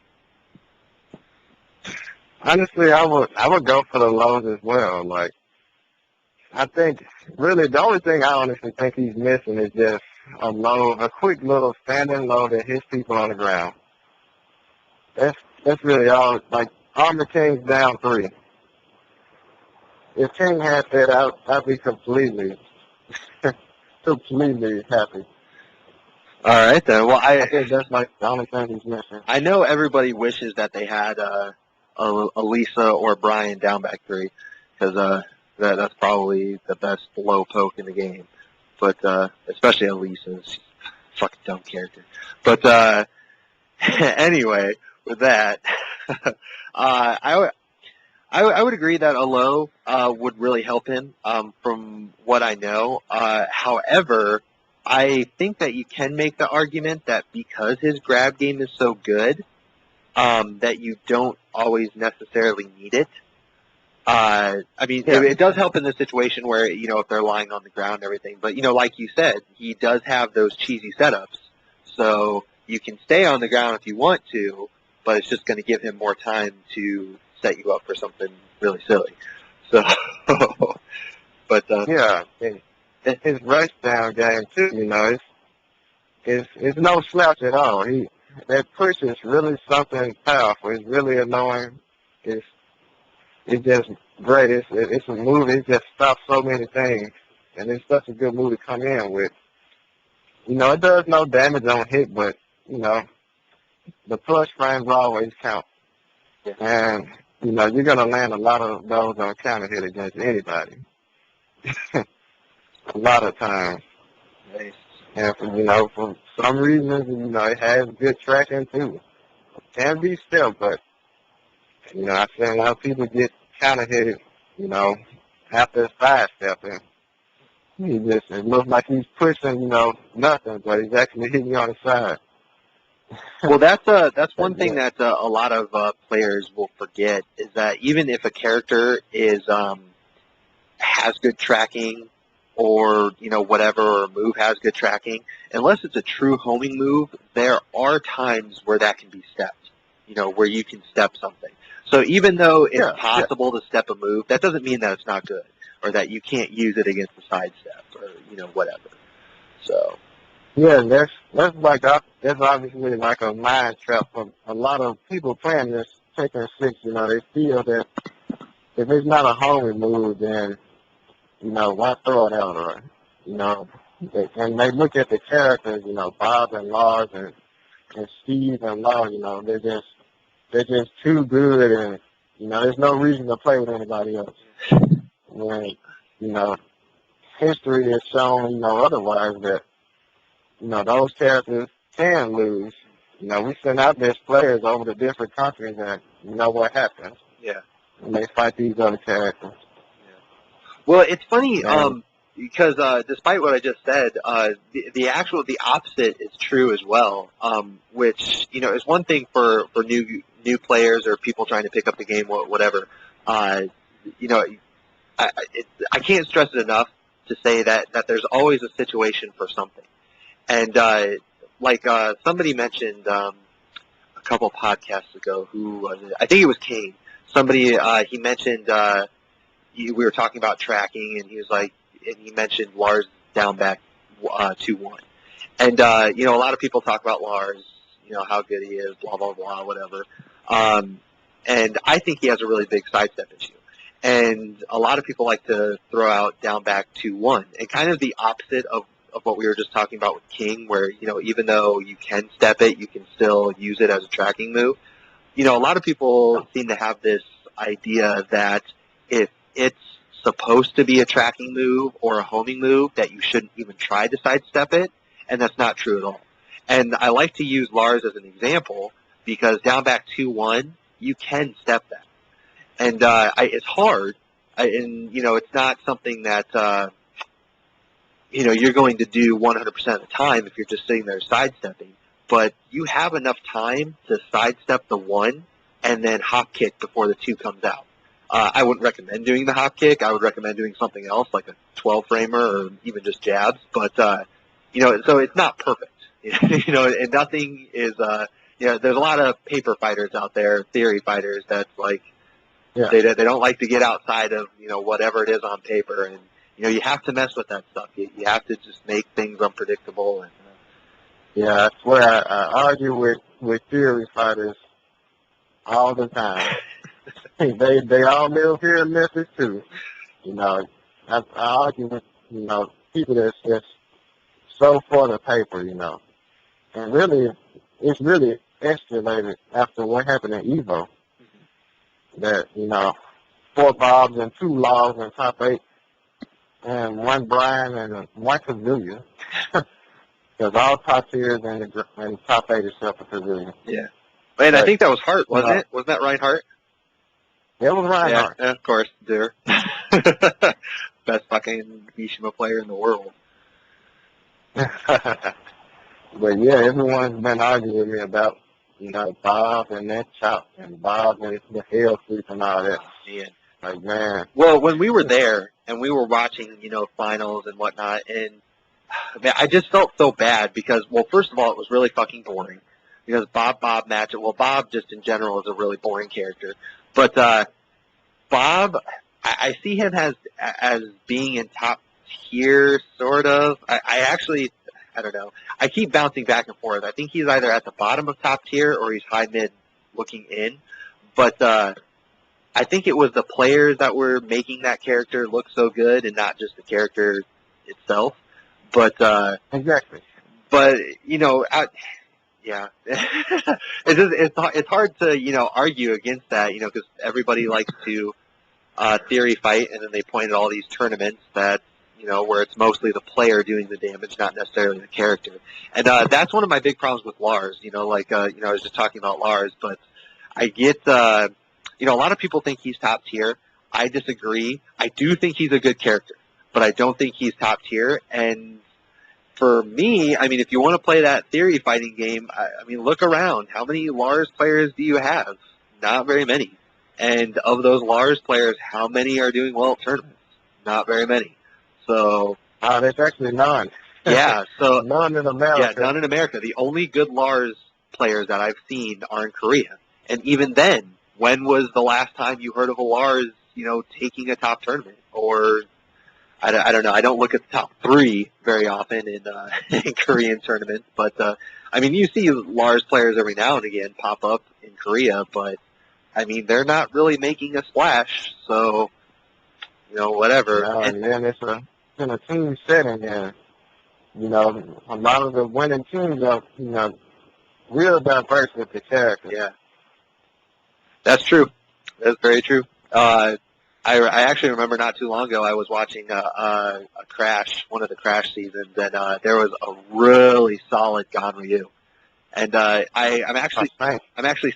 Honestly, I would go for the lows as well. Like, I think really the only thing I honestly think he's missing is just a quick little standing low that hits people on the ground. That's really all. Like, Armor King's down 3. If King had that, I'd be completely happy. All right then. Well, I think that's like the only thing he's missing. I know everybody wishes that they had Elisa or Brian down back 3 because that's probably the best low poke in the game. But especially Elisa's fucking dumb character. But anyway, with that, I would agree that a low would really help him from what I know. However, I think that you can make the argument that because his grab game is so good, that you don't always necessarily need it. I mean, it does help in the situation where, if they're lying on the ground and everything. But, like you said, he does have those cheesy setups. So you can stay on the ground if you want to, but it's just going to give him more time to set you up for something really silly. So, but his rush down game too. It's no slouch at all. That push is really something powerful. It's really annoying. It's just great. It's a move. It just stops so many things, and it's such a good move to come in with. It does no damage on hit, but the push frames always count. And, you're going to land a lot of those on counter hit against anybody. A lot of times. Nice. And, for some reasons, it has good tracking too. It can be still, but, I've seen a lot of people get counter hit, after sidestepping. It looks like he's pushing, nothing, but he's actually hitting you on the side. Well, that's one thing that a lot of players will forget is that even if a character has good tracking or whatever, or a move has good tracking, unless it's a true homing move, there are times where that can be stepped. Where you can step something. So even though it's possible to step a move, that doesn't mean that it's not good or that you can't use it against the sidestep or whatever. So. Yeah, that's obviously like a mind trap for a lot of people playing this Tekken 6. They feel that if it's not a homing move, then why throw it out? Or and they look at the characters, Bob and Lars and Steve and Law. They're just too good, and there's no reason to play with anybody else. When history has shown otherwise that. Those characters can lose. We send our best players over to different countries, and what happens. Yeah. When they fight these other characters. Yeah. Well, it's funny because despite what I just said, the opposite is true as well. Which is one thing for new players or people trying to pick up the game, whatever. I can't stress it enough to say that there's always a situation for something. And somebody mentioned a couple podcasts ago, who was it? I think it was Kane. Somebody he mentioned we were talking about tracking, and he was like, and he mentioned Lars down back 2-1. And, you know, a lot of people talk about Lars, you know, how good he is, blah, blah, blah, whatever. And I think he has a really big sidestep issue. And a lot of people like to throw out down back 2-1, and kind of the opposite of what we were just talking about with King, where, you know, even though you can step it, you can still use it as a tracking move. You know, a lot of people seem to have this idea that if it's supposed to be a tracking move or a homing move, that you shouldn't even try to sidestep it, and that's not true at all. And I like to use Lars as an example because down back 2-1, you can step that. And it's hard, and, you know, it's not something that, you know, you're going to do 100% of the time if you're just sitting there sidestepping. But you have enough time to sidestep the 1 and then hop kick before the 2 comes out. I wouldn't recommend doing the hop kick. I would recommend doing something else like a 12-framer or even just jabs. But, you know, so it's not perfect. You know, and nothing is, you know, there's a lot of paper fighters out there, theory fighters, that's like, Yeah. they don't like to get outside of, you know, whatever it is on paper. And, you know, you have to mess with that stuff. You have to just make things unpredictable. And, Yeah, I swear I argue with theory fighters all the time. They all live here in Memphis too. You know, I argue with, you know, people that's just so for the paper, you know. And really, it's really escalated after what happened in Evo. That, you know, 4 Bobs and 2 Laws in top 8, and 1 Brian and 1 Pavilion. Because all top tiers and top 8 except for Pavilion. yeah. And I think that was Hart, wasn't it? Wasn't that Ryan Hart? It was Ryan Hart. Yeah, of course, dear. Best fucking Mishima player in the world. But yeah, everyone's been arguing with me about, you know, Bob and that chop and Bob and the hell sweep and all that. Oh, man. Like, man. Well, when we were there and we were watching, you know, finals and whatnot, and man, I just felt so bad because, well, first of all, it was really fucking boring because Bob matchup. Well, Bob just in general is a really boring character, but Bob, I see him as being in top tier, sort of. I actually, I don't know. I keep bouncing back and forth. I think he's either at the bottom of top tier or he's high mid looking in. But I think it was the players that were making that character look so good and not just the character itself. But Exactly. But you know, yeah, it's hard to, you know, argue against that, you know, because everybody likes to theory fight, and then they point at all these tournaments that, you know, where it's mostly the player doing the damage, not necessarily the character. And that's one of my big problems with Lars. You know, like you know, I was just talking about Lars, but I get you know, a lot of people think he's top tier. I disagree. I do think he's a good character, but I don't think he's top tier. And for me, I mean, if you want to play that theory fighting game, I mean, look around. How many Lars players do you have? Not very many. And of those Lars players, how many are doing well at tournaments? Not very many. So There's actually none. yeah, so None in America. Yeah, none in America. The only good Lars players that I've seen are in Korea. And even then, when was the last time you heard of a Lars, you know, taking a top tournament? Or I don't know. I don't look at the top 3 very often in Korean tournaments, but I mean, you see Lars players every now and again pop up in Korea, but I mean, they're not really making a splash, so you know, whatever. No, and then it's in a team setting, and you know, a lot of the winning teams are, you know, real diverse with the characters. Yeah, that's true. That's very true. I actually remember not too long ago I was watching a Crash, one of the Crash seasons, and there was a really solid Ganryu. And I'm actually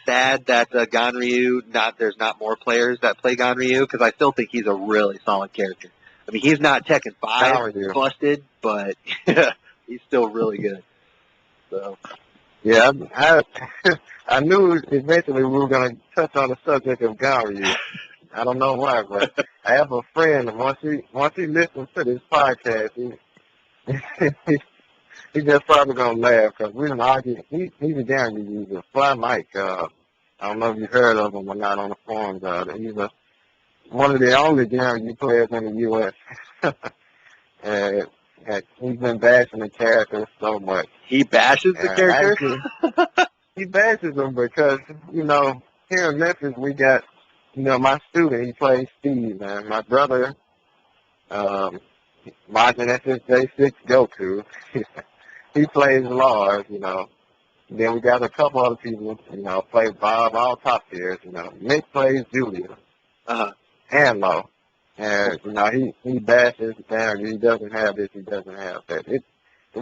sad that Ganryu there's not more players that play Ganryu, because I still think he's a really solid character. I mean, he's not Tekken 5 busted, but he's still really good. So yeah, I knew eventually we were going to touch on the subject of Ganryu. I don't know why, but I have a friend, and once he listens to this podcast, he just probably gonna laugh because we didn't argue. He's a Ganryu user, Fly Mike. I don't know if you heard of him or not on the forums. one of the only Ganryu players in the U.S. and he's been bashing the character so much. He bashes the character? Actually, he bashes him because, here in Memphis we got, my student, he plays Steve, and my brother, watching SSJ6 Goku, he plays Lars, Then we got a couple other people, play Bob, all top tiers, Mick plays Julia, and Lo. And, he bashes down, he doesn't have this, he doesn't have that. It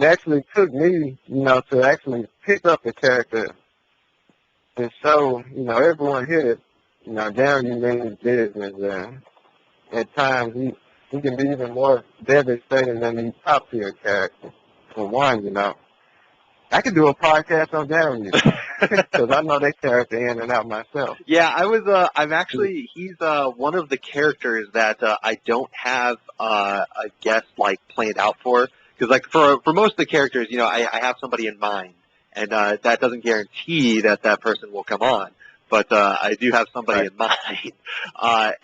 actually took me, to actually pick up the character and show, everyone here that, Darren means business, and at times he can be even more devastating than these top tier characters. For one, I could do a podcast on Darren because I know that character in and out myself. Yeah, he's one of the characters that I don't have a guest like planned out for, because like for most of the characters, I have somebody in mind, and that doesn't guarantee that person will come on. But I do have somebody in mind,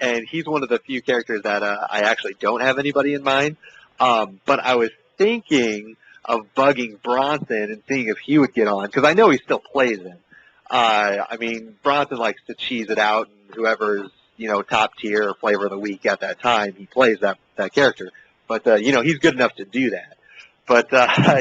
and he's one of the few characters that I actually don't have anybody in mind. But I was thinking of bugging Bronson and seeing if he would get on, because I know he still plays him. Bronson likes to cheese it out, and whoever's top tier or flavor of the week at that time, he plays that character. But he's good enough to do that. But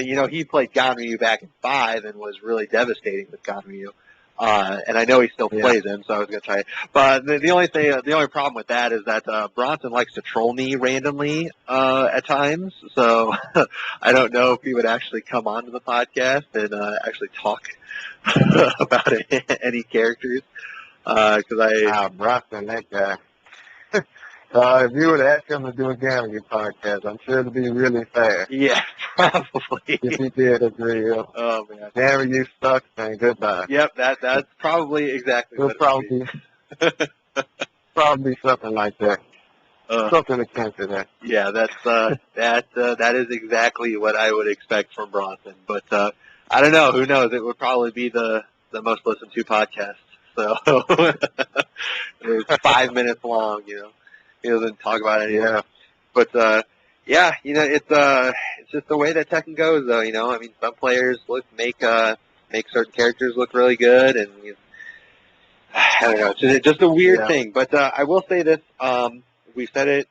he played Ganryu back in 5 and was really devastating with Ganryu. And I know he still plays him, so I was going to try it. But the only problem with that is that Bronson likes to troll me randomly at times. So I don't know if he would actually come onto the podcast and actually talk about any characters. Bronson, that guy. If you would ask him to do a Ganryu podcast, I'm sure it'd be really fast. Yeah, probably. If he did agree. Oh, man. Ganryu sucks, and goodbye. Yep, that's probably exactly what it would be. Probably something like that. Something akin to that. Yeah, that is exactly what I would expect from Bronson. But I don't know. Who knows? It would probably be the most listened to podcast. So it was 5 minutes long, He doesn't talk about it anymore. But it's just the way that Tekken goes, though. Some players make certain characters look really good, and I don't know. It's just a weird thing. But I will say this: we've said it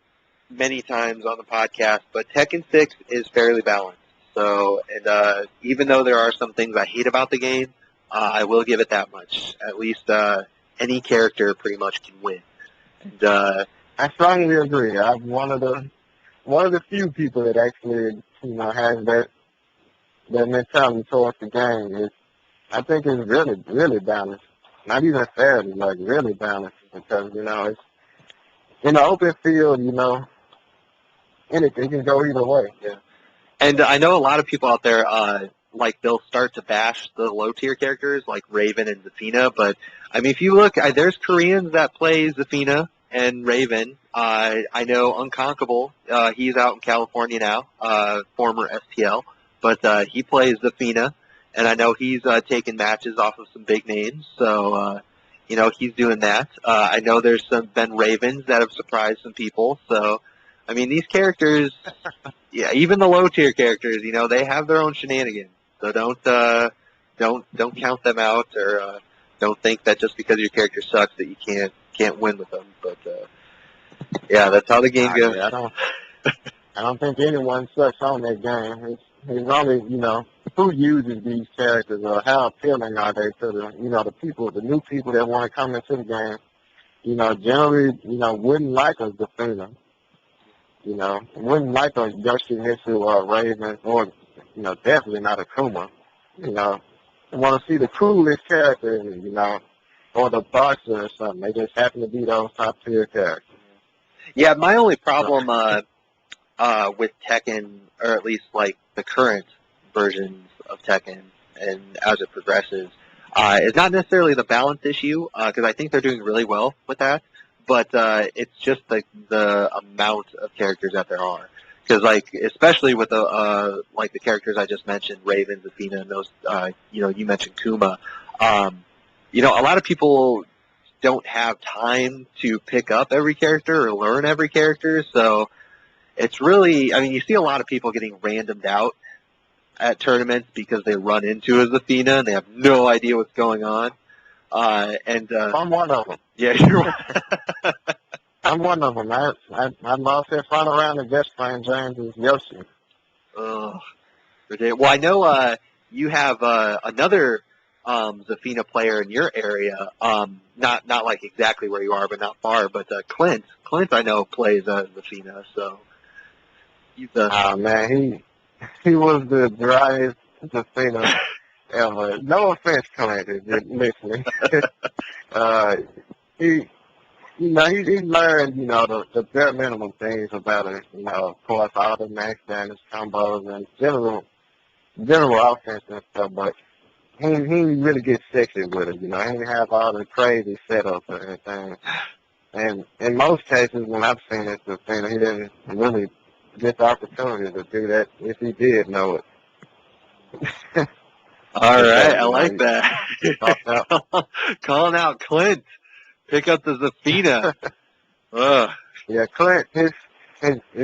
many times on the podcast, but Tekken 6 is fairly balanced. So, and even though there are some things I hate about the game, I will give it that much. At least any character pretty much can win. And I strongly agree. I'm one of the few people that actually, has that mentality towards the game. I think it's really, really balanced. Not even fairly, like really balanced, because it's in the open field. Anything can go either way. Yeah. And I know a lot of people out there, they'll start to bash the low tier characters like Raven and Zafina. But if you look, there's Koreans that play Zafina and Raven. I know Unconquerable, he's out in California now, former STL, but he plays Zafina, and I know he's taking matches off of some big names, so he's doing that. I know there's been Ravens that have surprised some people, so these characters, even the low tier characters, they have their own shenanigans, so don't count them out, or don't think that just because your character sucks that you can't win with them. But that's how the game goes. I don't think anyone sucks on that game. It's only who uses these characters, or how appealing are they to the new people that want to come into the game. Generally wouldn't like a Zafina. Wouldn't like a Yoshimitsu or a Raven, or definitely not a Kuma. Want to see the coolest character, or the boxer or something. They just happen to be those top tier characters. Yeah, my only problem with Tekken, or at least like the current versions of Tekken, and as it progresses, is not necessarily the balance issue, because I think they're doing really well with that. But it's just the amount of characters that there are. Because especially with the characters I just mentioned, Raven, Zafina, and those, you mentioned Kuma. A lot of people don't have time to pick up every character or learn every character. So it's really, I mean, you see a lot of people getting randomed out at tournaments because they run into a Zafina and they have no idea what's going on. I'm one of them. Yeah, you're right. I'm one of them. I lost that final round of best friend James is Yoshi. Oh, well, I know you have another Zafina player in your area. Not like exactly where you are, but not far. But Clint, I know plays Zafina. So he's oh man, he was the driest Zafina ever. No offense, Clint, if you're listening. He. He learned, the bare minimum things about it. Of course, all the max damage combos and general offense and stuff, but he really gets sexy with it, He didn't have all the crazy setups and everything. And in most cases, when I've seen it, he didn't really get the opportunity to do that if he did know it. All right, I like that. Calling out Clint. Pick up the Zafina. Yeah, Clint, his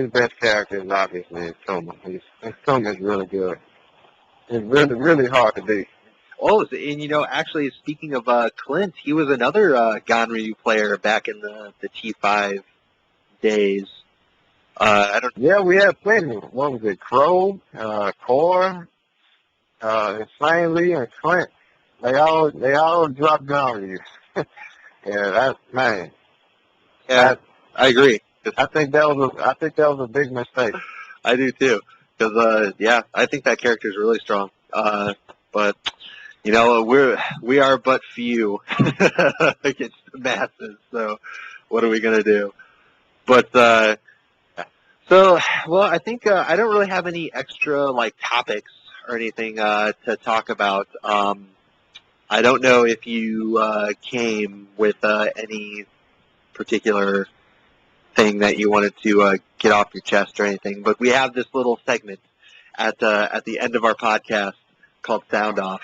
best character is obviously Kuma. Kuma is really good. It's really, really hard to beat. Oh, and actually, speaking of Clint, he was another Ganryu player back in the T5 days. Yeah, we had plenty. What was it? Crow, Core, Insane Lee, and Clint. They all dropped Ganryu. Yeah, man. Yeah, I agree. I think that was a big mistake. I do too, because I think that character is really strong. But we are but few against the masses. So what are we gonna do? But I think I don't really have any extra topics or anything to talk about. I don't know if you came with any particular thing that you wanted to get off your chest or anything, but we have this little segment at the end of our podcast called Sound Off.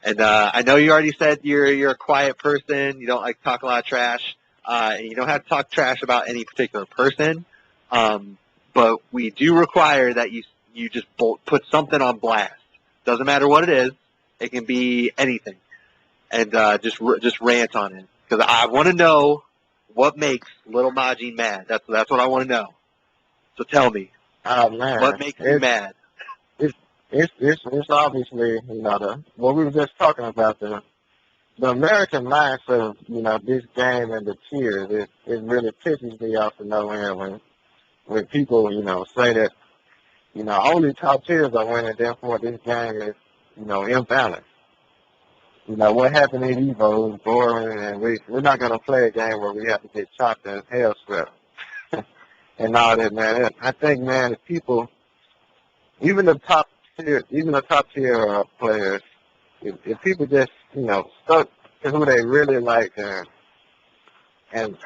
And I know you already said you're a quiet person, you don't like to talk a lot of trash, and you don't have to talk trash about any particular person, but we do require that you just put something on blast. Doesn't matter what it is, it can be anything. And just rant on it, because I want to know what makes Little Majin mad. That's what I want to know. So tell me, what makes you mad? It's obviously what we were just talking about, the American mindset of this game and the tiers. It really pisses me off to no end when people say that only top tiers are winning, therefore this game is imbalanced. What happened in Evo is boring, and we're not going to play a game where we have to get chopped and hell swept and all that, man. I think, man, if people, even the top tier players, if people just, stuck to who they really like and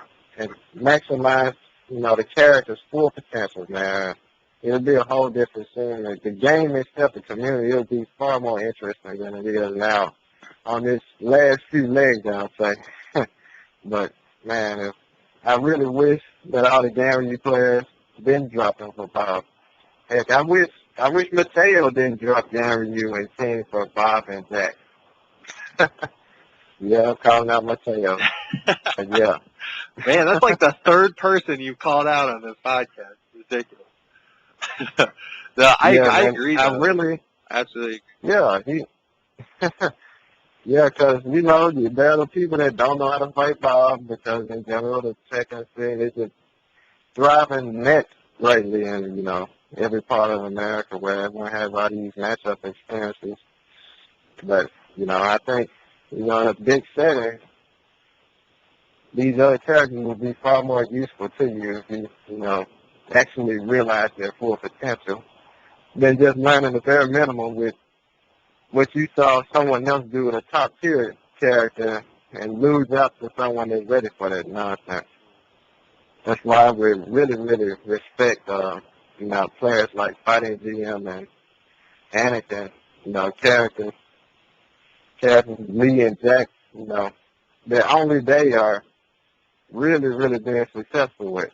maximize, the character's full potential, man, it'll be a whole different scene. The game itself, the community, it'll be far more interesting than it is now. On this last few legs, I'll say. But, man, I really wish that all the Ganryu players been dropping for Bob. Heck, I wish Mateo didn't drop Ganryu and came for Bob and Jack. Yeah, I'm calling out Mateo. Yeah. Man, that's like the third person you've called out on this podcast. Ridiculous. I agree, though. I really... Absolutely. Yeah, yeah, because, there are the people that don't know how to fight Bob because, in general, the second thing is just thriving net greatly in, every part of America where everyone has all these matchup experiences. But, I think, in a big setting, these other characters will be far more useful to you if you, actually realize their full potential than just learning the bare minimum with what you saw someone else do with a top-tier character and lose out to someone that's ready for that nonsense. That's why we really, really respect, players like Fighting GM and Anakin, characters Lee and Jack, that only they are really, really being successful with.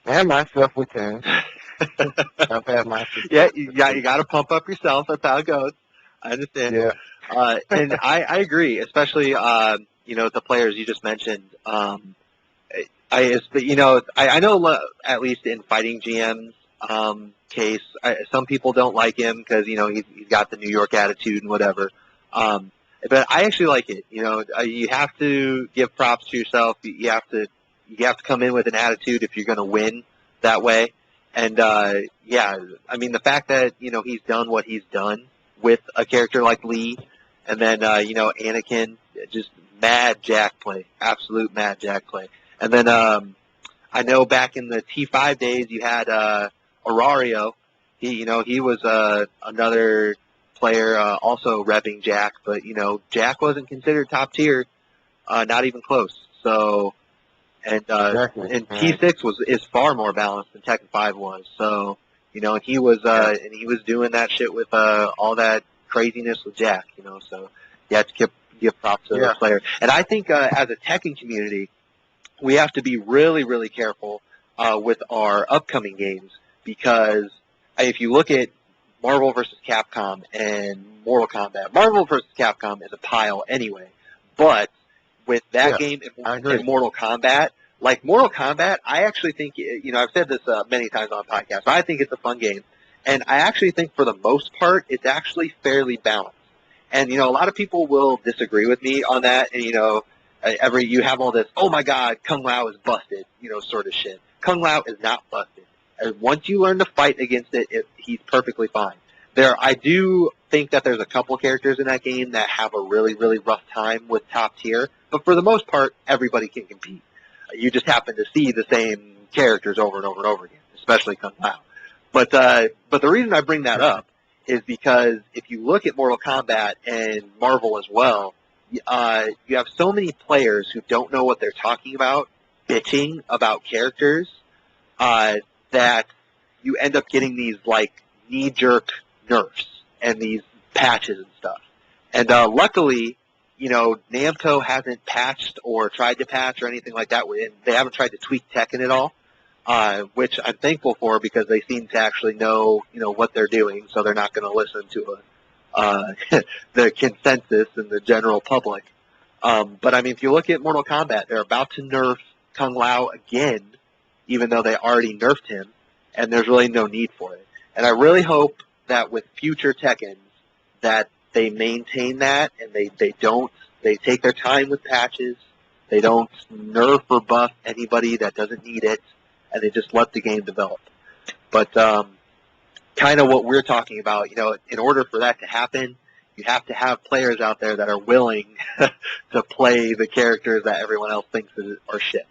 And myself with him. I've had my success. Yeah, you got to pump up yourself. That's how it goes. I understand. Yeah. And I agree, especially, the players you just mentioned. I know at least in fighting GM's case, some people don't like him because he's got the New York attitude and whatever. But I actually like it. You have to give props to yourself. You have to come in with an attitude if you're going to win that way. And the fact that he's done what he's done with a character like Lee, and then Anakin, just mad Jack play, absolute mad Jack play. And then I know back in the T5 days you had Aurario. He was another player also repping Jack, but Jack wasn't considered top tier, not even close. So, and T6 is far more balanced than Tekken 5 was. So, and he was doing that shit with all that craziness with Jack. So you have to give props to the player. And I think as a Tekken community, we have to be really, really careful with our upcoming games, because if you look at Marvel vs. Capcom and Mortal Kombat, Marvel vs. Capcom is a pile anyway. But with that game in Mortal Kombat, like Mortal Kombat, I actually think, I've said this many times on podcasts, but I think it's a fun game. And I actually think for the most part, it's actually fairly balanced. And, a lot of people will disagree with me on that. And, you have all this, oh my God, Kung Lao is busted, sort of shit. Kung Lao is not busted. And once you learn to fight against it, he's perfectly fine. I do think that there's a couple characters in that game that have a really, really rough time with top tier, but for the most part, everybody can compete. You just happen to see the same characters over and over and over again, especially Kung Lao. But the reason I bring that up is because if you look at Mortal Kombat and Marvel as well, you have so many players who don't know what they're talking about, bitching about characters, that you end up getting these knee-jerk nerfs and these patches and stuff. And luckily, Namco hasn't patched or tried to patch or anything like that. And they haven't tried to tweak Tekken at all, which I'm thankful for, because they seem to actually know what they're doing, so they're not going to listen to the consensus and the general public. But I mean, if you look at Mortal Kombat, they're about to nerf Kung Lao again, even though they already nerfed him, and there's really no need for it. And I really hope that with future Tekkens that they maintain that, and they take their time with patches, they don't nerf or buff anybody that doesn't need it, and they just let the game develop. But kind of what we're talking about, in order for that to happen, you have to have players out there that are willing to play the characters that everyone else thinks are shit.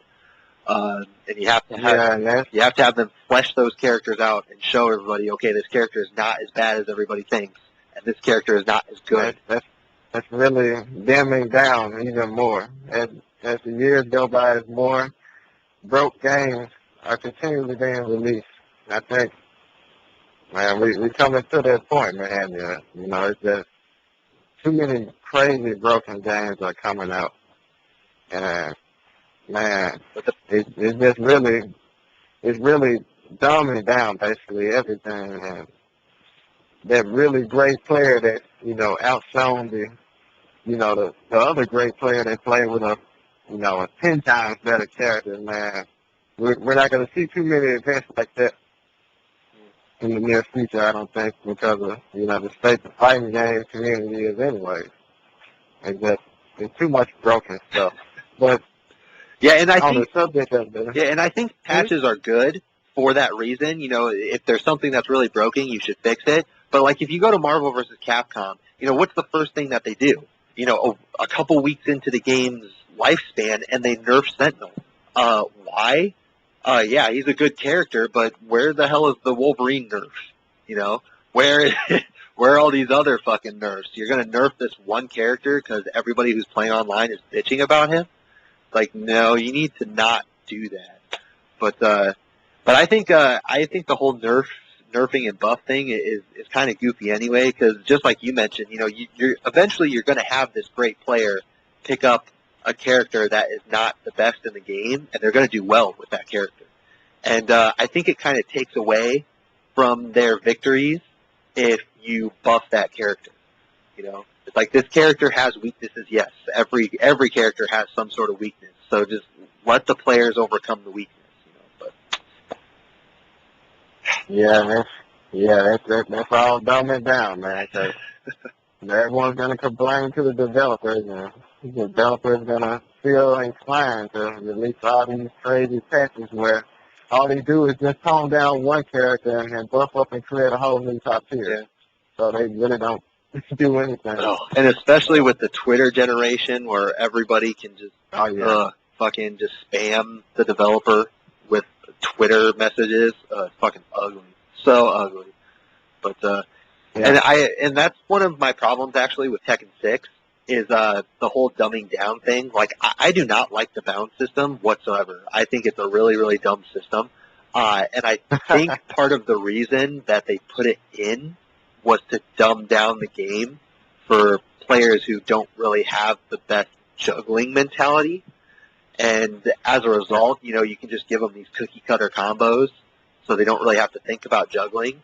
And you have to have them flesh those characters out and show everybody, okay, this character is not as bad as everybody thinks, and this character is not as good. That's really dimming down even more. As the years go by, as more broke games are continually being released. I think, man, we coming to that point, man. It's just too many crazy broken games are coming out, and man, it's really dumbing down basically everything. And that really great player that outshone the other great player that played with a 10 times better character, man. We're not going to see too many events like that in the near future, I don't think, because of the state the fighting game community is anyway. It's too much broken stuff. But and I think patches are good for that reason. If there's something that's really broken, you should fix it. But if you go to Marvel vs. Capcom, what's the first thing that they do? A couple weeks into the game's lifespan, and they nerf Sentinel. Why? He's a good character, but where the hell is the Wolverine nerf? Where are all these other fucking nerfs? You're gonna nerf this one character because everybody who's playing online is bitching about him? No, you need to not do that. But I think the whole nerfing and buff thing is kind of goofy anyway, because just like you mentioned, you're eventually going to have this great player pick up a character that is not the best in the game, and they're going to do well with that character. And I think it kind of takes away from their victories if you buff that character. You know, it's like this character has weaknesses. Yes, every character has some sort of weakness. So just let the players overcome the weakness. You know, but that's all dumbing down, man. Cause everyone's gonna complain to the developers, and the developers gonna feel inclined to release all these crazy patches where all they do is just tone down one character and buff up and create a whole new top tier. yeah. So they really don't do anything. Oh, and especially with the Twitter generation where everybody can just fucking just spam the developer with Twitter messages. It's fucking ugly. So ugly. But and that's one of my problems actually with Tekken 6 is the whole dumbing down thing. Like I do not like the bounce system whatsoever. I think it's a really, really dumb system. And I think part of the reason that they put it in was to dumb down the game for players who don't really have the best juggling mentality. And as a result, you know, you can just give them these cookie cutter combos so they don't really have to think about juggling.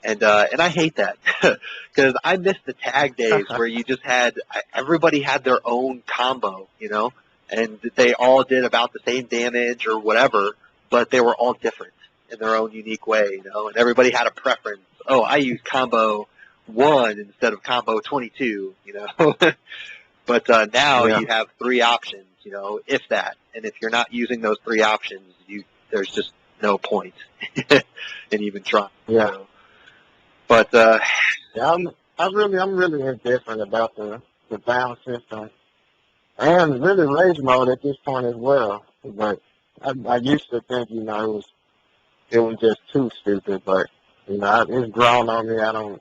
And I hate that because I miss the tag days where you just had, everybody had their own combo, you know, and they all did about the same damage or whatever, but they were all different in their own unique way, you know, and everybody had a preference. Oh, I use combo 1 instead of combo 22, you know. But now you have 3 options, you know, if that. And if you're not using those 3 options, there's just no point in even trying. Yeah. So. But I'm really indifferent about the bounce system and really rage mode at this point as well. But I used to think, you know, it was just too stupid, but you know, it's grown on me. I don't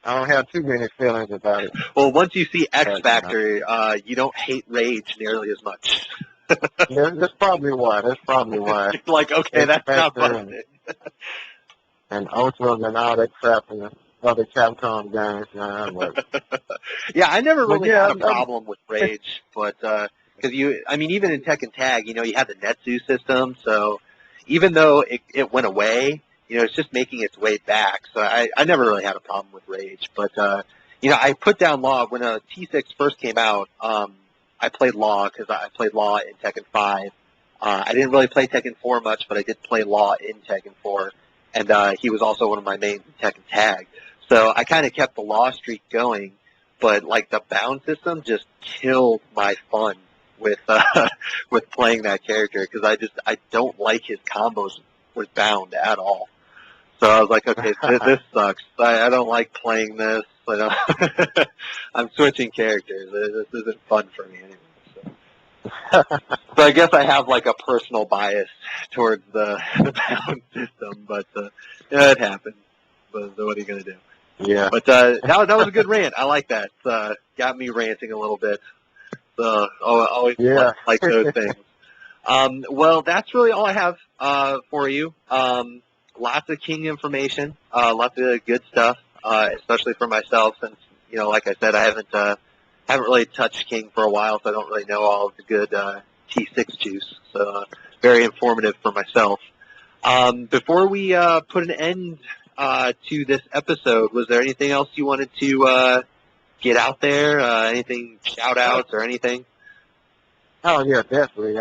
have too many feelings about it. Well, once you see X Factor, you don't hate rage nearly as much. Yeah, that's probably why. Like, okay, X that's not Factor fun. and Ultras and all that crap in the other Capcom games, man. But, yeah, I never really had a problem with rage, but because even in Tekken Tag, you know, you had the Netsu system, so even though it went away, you know, it's just making its way back. So I never really had a problem with rage, but you know, I put down Law when T6 first came out. I played Law because I played Law in Tekken 5. I didn't really play Tekken 4 much, but I did play Law in Tekken 4, and he was also one of my mains in Tekken Tag. So I kind of kept the Law streak going, but like the bound system just killed my fun with with playing that character because I don't like his combos with bound at all. So I was like, okay, this sucks. I don't like playing this. You know? I'm switching characters. This isn't fun for me anymore. So I guess I have like a personal bias towards the bound system, but it happens. But what are you gonna do? yeah. But that was a good rant. I like that. Got me ranting a little bit. So always like those things. Well, that's really all I have for you. Lots of King information, lots of good stuff, especially for myself since, you know, like I said, I haven't really touched King for a while, so I don't really know all of the good T6 juice. So very informative for myself. Before we put an end to this episode, was there anything else you wanted to get out there? Anything, shout-outs or anything? Oh, yeah, definitely.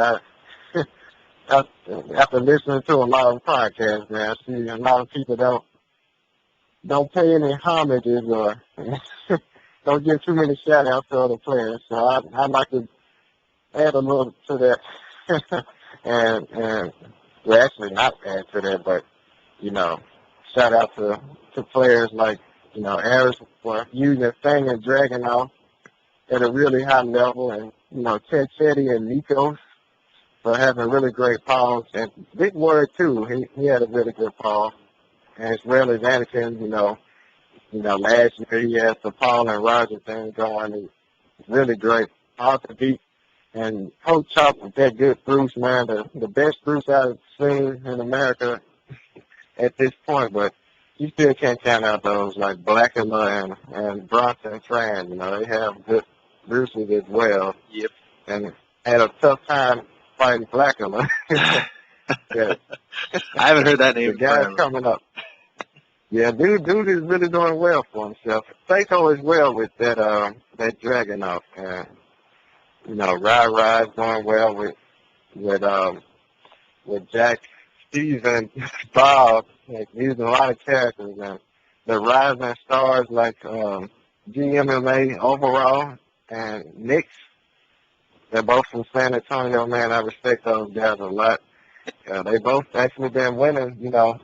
After listening to a lot of podcasts, man, I see a lot of people don't pay any homages or don't give too many shout-outs to other players. So I'd like to add a little to that, and well, actually not add to that, but, you know, shout out to players like, you know, Aris for using Fang and Dragunov at a really high level, and, you know, Ted Chetty and Nikos for having really great pause. And Big Word, too, he had a really good pause. And as well as Anakin, you know, last year he had the Paul and Roger thing going. It's really great. Hard to beat. And Coach Chop with that good Bruce, man, the best Bruce I've seen in America at this point. But you still can't count out those like Blackula and Bronson and Tran. You know, they have good Bruces as well. Yep. And had a tough time fighting Blackula. Yeah. I haven't heard that name The guy's forever. coming up. Yeah, dude is really doing well for himself. Seiko is well with that that Dragunov. And you know, Rai is doing well with Jack, Steve, and Bob. Like, using a lot of characters, and the rising stars like GMMA overall and Knicks. They're both from San Antonio, man. I respect those guys a lot. They both actually been winning, you know,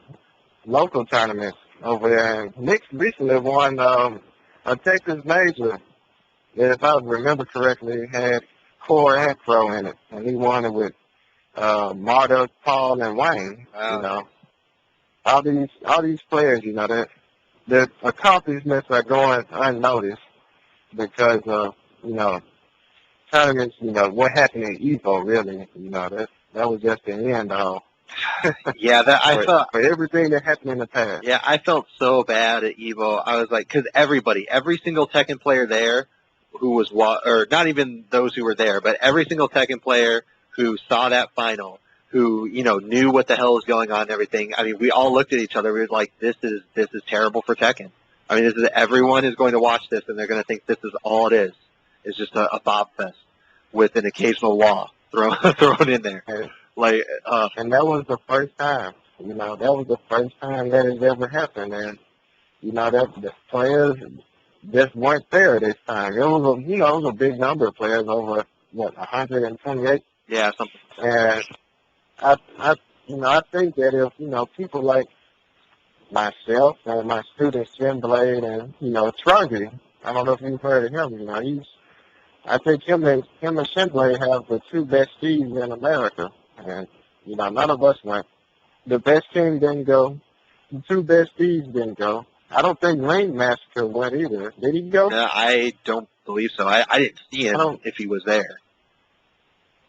local tournaments over there. And Knicks recently won a Texas major that, if I remember correctly, had Core and Pro in it. And he won it with Marta, Paul, and Wayne. Wow. You know, all these players, you know, their accomplishments are going unnoticed because of, you know, tournaments, you know, what happened in Evo, really, you know, that was just the end all. Yeah, that I felt for everything that happened in the past. Yeah, I felt so bad at Evo. I was like, because every single Tekken player there who was, or not even those who were there, but every single Tekken player who saw that final, who, you know, knew what the hell was going on and everything. I mean, we all looked at each other. We were like, this is terrible for Tekken. I mean, everyone is going to watch this and they're going to think this is all it is. It's just a Bob Fest with an occasional wall thrown in there. Like, and that was the first time, you know, that was the first time that has ever happened. And, you know, that the players just weren't there this time. It was it was a big number of players, over, 128? Yeah, something. And I think that if, you know, people like myself and my student Shin Blade and, you know, Truggy, I don't know if you've heard of him, you know, I think him and Shin Blade have the two best teams in America. And, you know, none of us went. The best team didn't go. The two best teams didn't go. I don't think Ring Massacre went either. Did he go? No, I don't believe so. I didn't see him if he was there.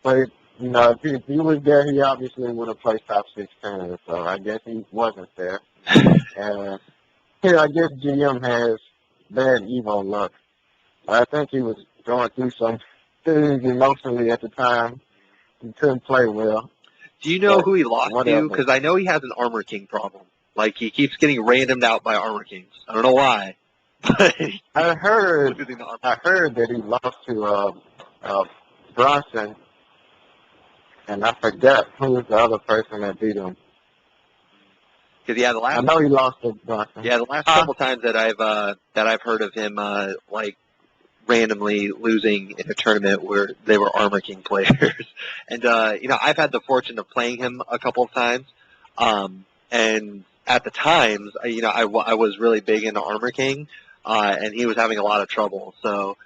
But, you know, if he was there, he obviously would have placed top 16. So I guess he wasn't there. And I guess GM has bad Evo luck. I think he was going through some things emotionally at the time. He couldn't play well. Do you know who he lost to? Because I know he has an Armor King problem. Like, he keeps getting randomed out by Armor Kings. I don't know why. I heard that he lost to Bronson, and I forgot who was the other person that beat him. Because I know he lost to Bronson. Yeah, the last couple times that I've heard of him, like, randomly losing in a tournament where they were Armor King players. And, you know, I've had the fortune of playing him a couple of times. And at the times, you know, I was really big into Armor King, and he was having a lot of trouble. So,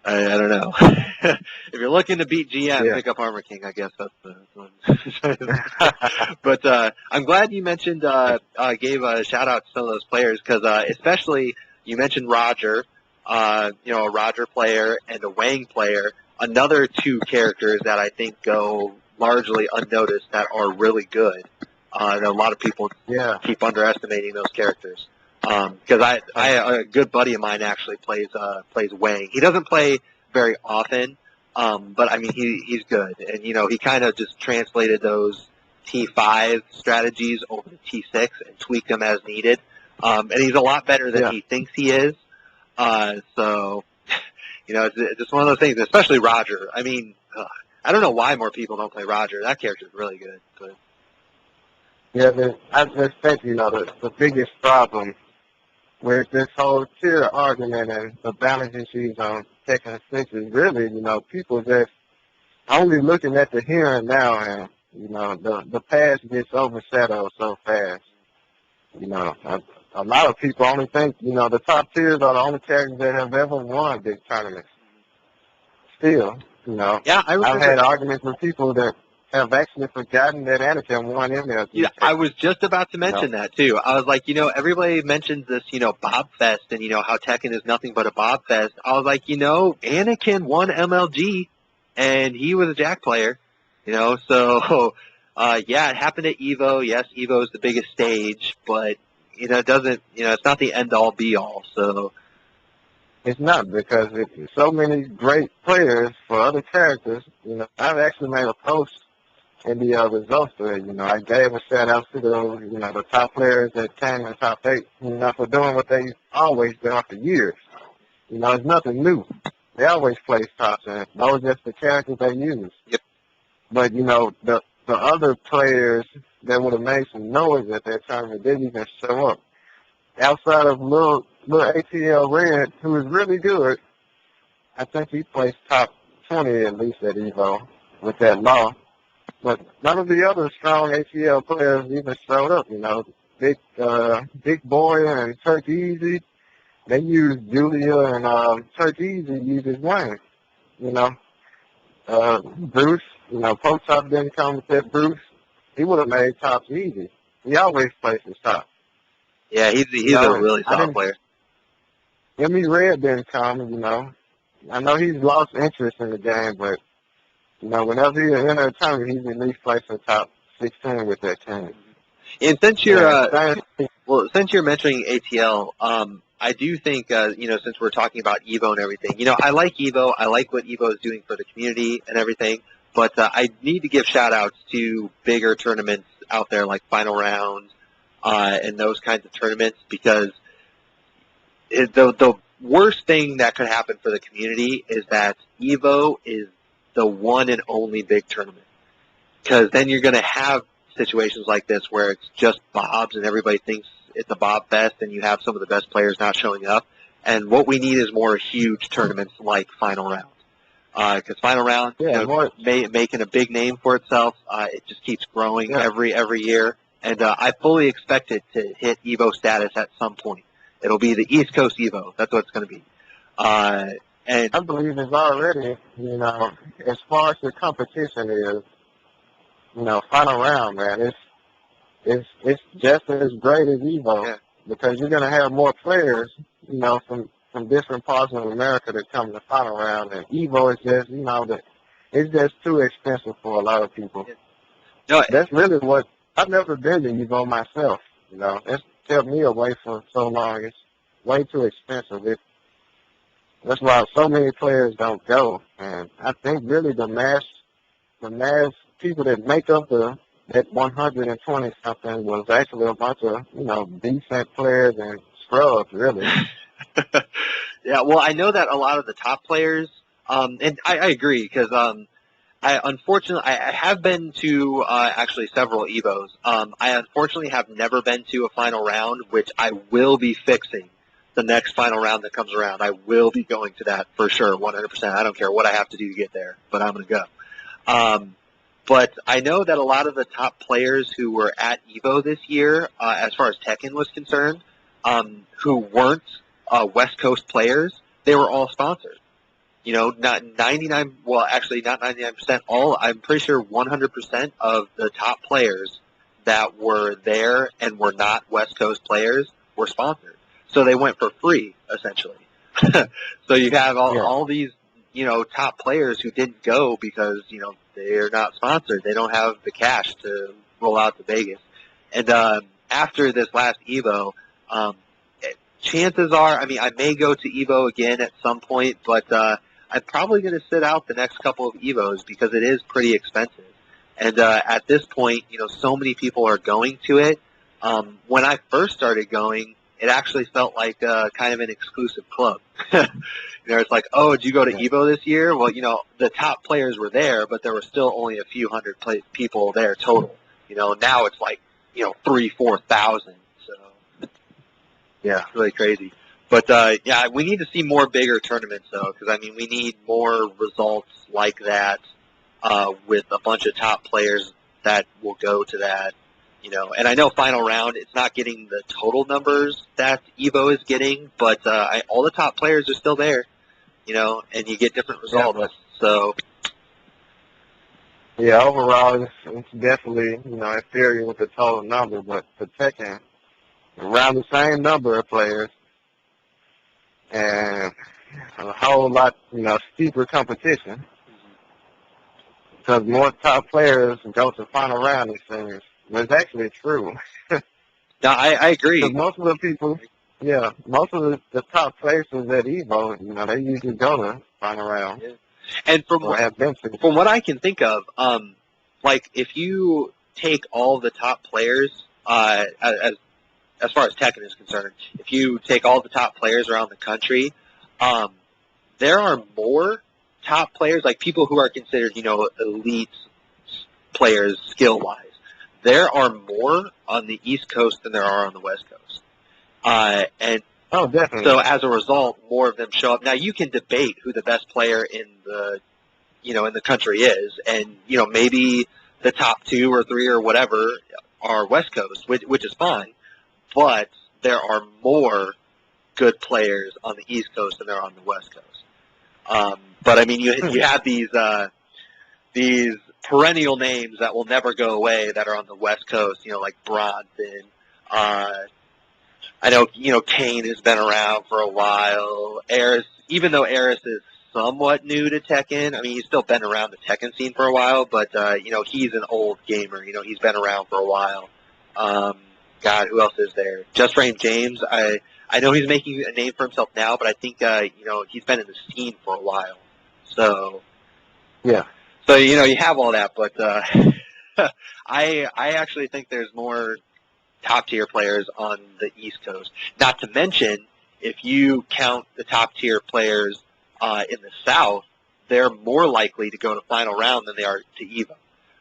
I don't know. If you're looking to beat GM, pick up Armor King, I guess that's the But I'm glad you mentioned, gave a shout-out to some of those players, because especially you mentioned Roger, you know, a Roger player and a Wang player, another two characters that I think go largely unnoticed that are really good. And a lot of people keep underestimating those characters. Because a good buddy of mine actually plays Wang. He doesn't play very often, but I mean he's good, and you know he kind of just translated those T5 strategies over to T6 and tweaked them as needed. And he's a lot better than he thinks he is. So, you know, it's just one of those things, especially Roger. I mean, I don't know why more people don't play Roger. That character's really good. But. Yeah, I just think, you know, the biggest problem with this whole tier argument and the balance issues on Tekken 6 is really, you know, people just only looking at the here and now, and, you know, the past gets overshadowed so fast. You know, a lot of people only think, you know, the top tiers are the only characters that have ever won big tournaments. Still, you know, I've had arguments with people that have actually forgotten that Anakin won MLG. Yeah, I was just about to mention that, too. I was like, you know, everybody mentions this, you know, Bob Fest and, you know, how Tekken is nothing but a Bob Fest. I was like, you know, Anakin won MLG, and he was a Jack player, you know, so, yeah, it happened at EVO. Yes, EVO is the biggest stage, but, you know, it doesn't, you know, it's not the end-all, be-all, so. It's not, because it's so many great players for other characters. You know, I've actually made a post in the results there. You know, I gave a shout out to the top players that came in top 8, for doing what they always done for years. You know, it's nothing new. They always place top 10. Those are just the characters they use. Yep. But, the other players that would have made some noise at that tournament didn't even show up. Outside of little ATL Red, who is really good, I think he placed top 20 at least at EVO with that law. But none of the other strong ATL players even showed up, Big Boy and Turk Easy, they used Julia, and Turk Easy uses Wayne, Bruce, Post Top didn't come with that Bruce. He would have made tops easy. He always places top. Yeah, he's a really solid player. Jimmy Red didn't come, I know he's lost interest in the game, but, whenever he's in a tournament, he's at least placing top 16 with that team. And since you're mentioning ATL, I do think, since we're talking about EVO and everything, I like EVO. I like what EVO is doing for the community and everything, but I need to give shout-outs to bigger tournaments out there like Final Round and those kinds of tournaments, because the worst thing that could happen for the community is that EVO is the one and only big tournament, because then you're going to have situations like this where it's just Bobs and everybody thinks it's a Bob Fest and you have some of the best players not showing up. And what we need is more huge tournaments like Final Round. Because Final Round, making a big name for itself, it just keeps growing every year. And I fully expect it to hit EVO status at some point. It'll be the East Coast EVO. That's what it's going to be. And I believe it's already, as far as the competition is, Final Round, man, it's just as great as EVO, because you're going to have more players, from different parts of America that come to Final Round, and EVO is just, it's just too expensive for a lot of people. No, that's really what, I've never been to EVO myself, It's kept me away for so long. It's way too expensive. That's why so many players don't go, and I think really the mass people that make up that 120 something was actually a bunch of decent players and scrubs, really. Yeah, well, I know that a lot of the top players, and I agree, because unfortunately I have been to actually several EVOs. I unfortunately have never been to a Final Round, which I will be fixing. The next Final Round that comes around, I will be going to that for sure, 100%. I don't care what I have to do to get there, but I'm going to go. But I know that a lot of the top players who were at EVO this year, as far as Tekken was concerned, who weren't West Coast players, they were all sponsored. Not 99, well, actually not 99%, I'm pretty sure 100% of the top players that were there and were not West Coast players were sponsored. So they went for free, essentially. So you have all these, top players who didn't go because, they're not sponsored. They don't have the cash to roll out to Vegas. And after this last EVO, chances are, I may go to EVO again at some point, but I'm probably going to sit out the next couple of EVOs because it is pretty expensive. And at this point, so many people are going to it. When I first started going, it actually felt like kind of an exclusive club. It's like, oh, did you go to EVO this year? Well, the top players were there, but there were still only a few hundred people there total. Now it's like, 3,000-4,000. So, yeah, it's really crazy. But, we need to see more bigger tournaments, though, because, we need more results like that with a bunch of top players that will go to that. And I know Final Round, it's not getting the total numbers that EVO is getting, but all the top players are still there, and you get different results. Yeah, So, yeah, overall, it's definitely, inferior with the total number, but for Tekken, around the same number of players and a whole lot, steeper competition, because more top players go to Final Round, it seems. But it's actually true. No, I agree. Most of the people Yeah, most of the top places at Evo, you know, they usually go to final round. Yeah. And Or have been to. from what I can think of, like if you take all the top players, as far as Tekken is concerned, if you take all the top players around the country, there are more top players, like people who are considered, you know, elite players skill-wise. There are more on the East Coast than there are on the West Coast. And Oh, definitely. so as a result, more of them show up. Now you can debate who the best player in the, you know, in the country is, and you know maybe the top 2 or 3 or whatever are West Coast, which is fine. But there are more good players on the East Coast than there are on the West Coast. But I mean, you have these perennial names that will never go away that are on the West Coast. You know, like Bronson. I know, you know, Kane has been around for a while. Eris, even though Eris is somewhat new to Tekken, I mean, he's still been around the Tekken scene for a while, but, you know, he's an old gamer. You know, he's been around for a while. God, who else is there? Just Rain James. I know he's making a name for himself now, but I think, you know, he's been in the scene for a while. So, yeah. So, you know, you have all that, but, I actually think there's more top-tier players on the East Coast. Not to mention, if you count the top-tier players in the South, they're more likely to go to final round than they are to EVO.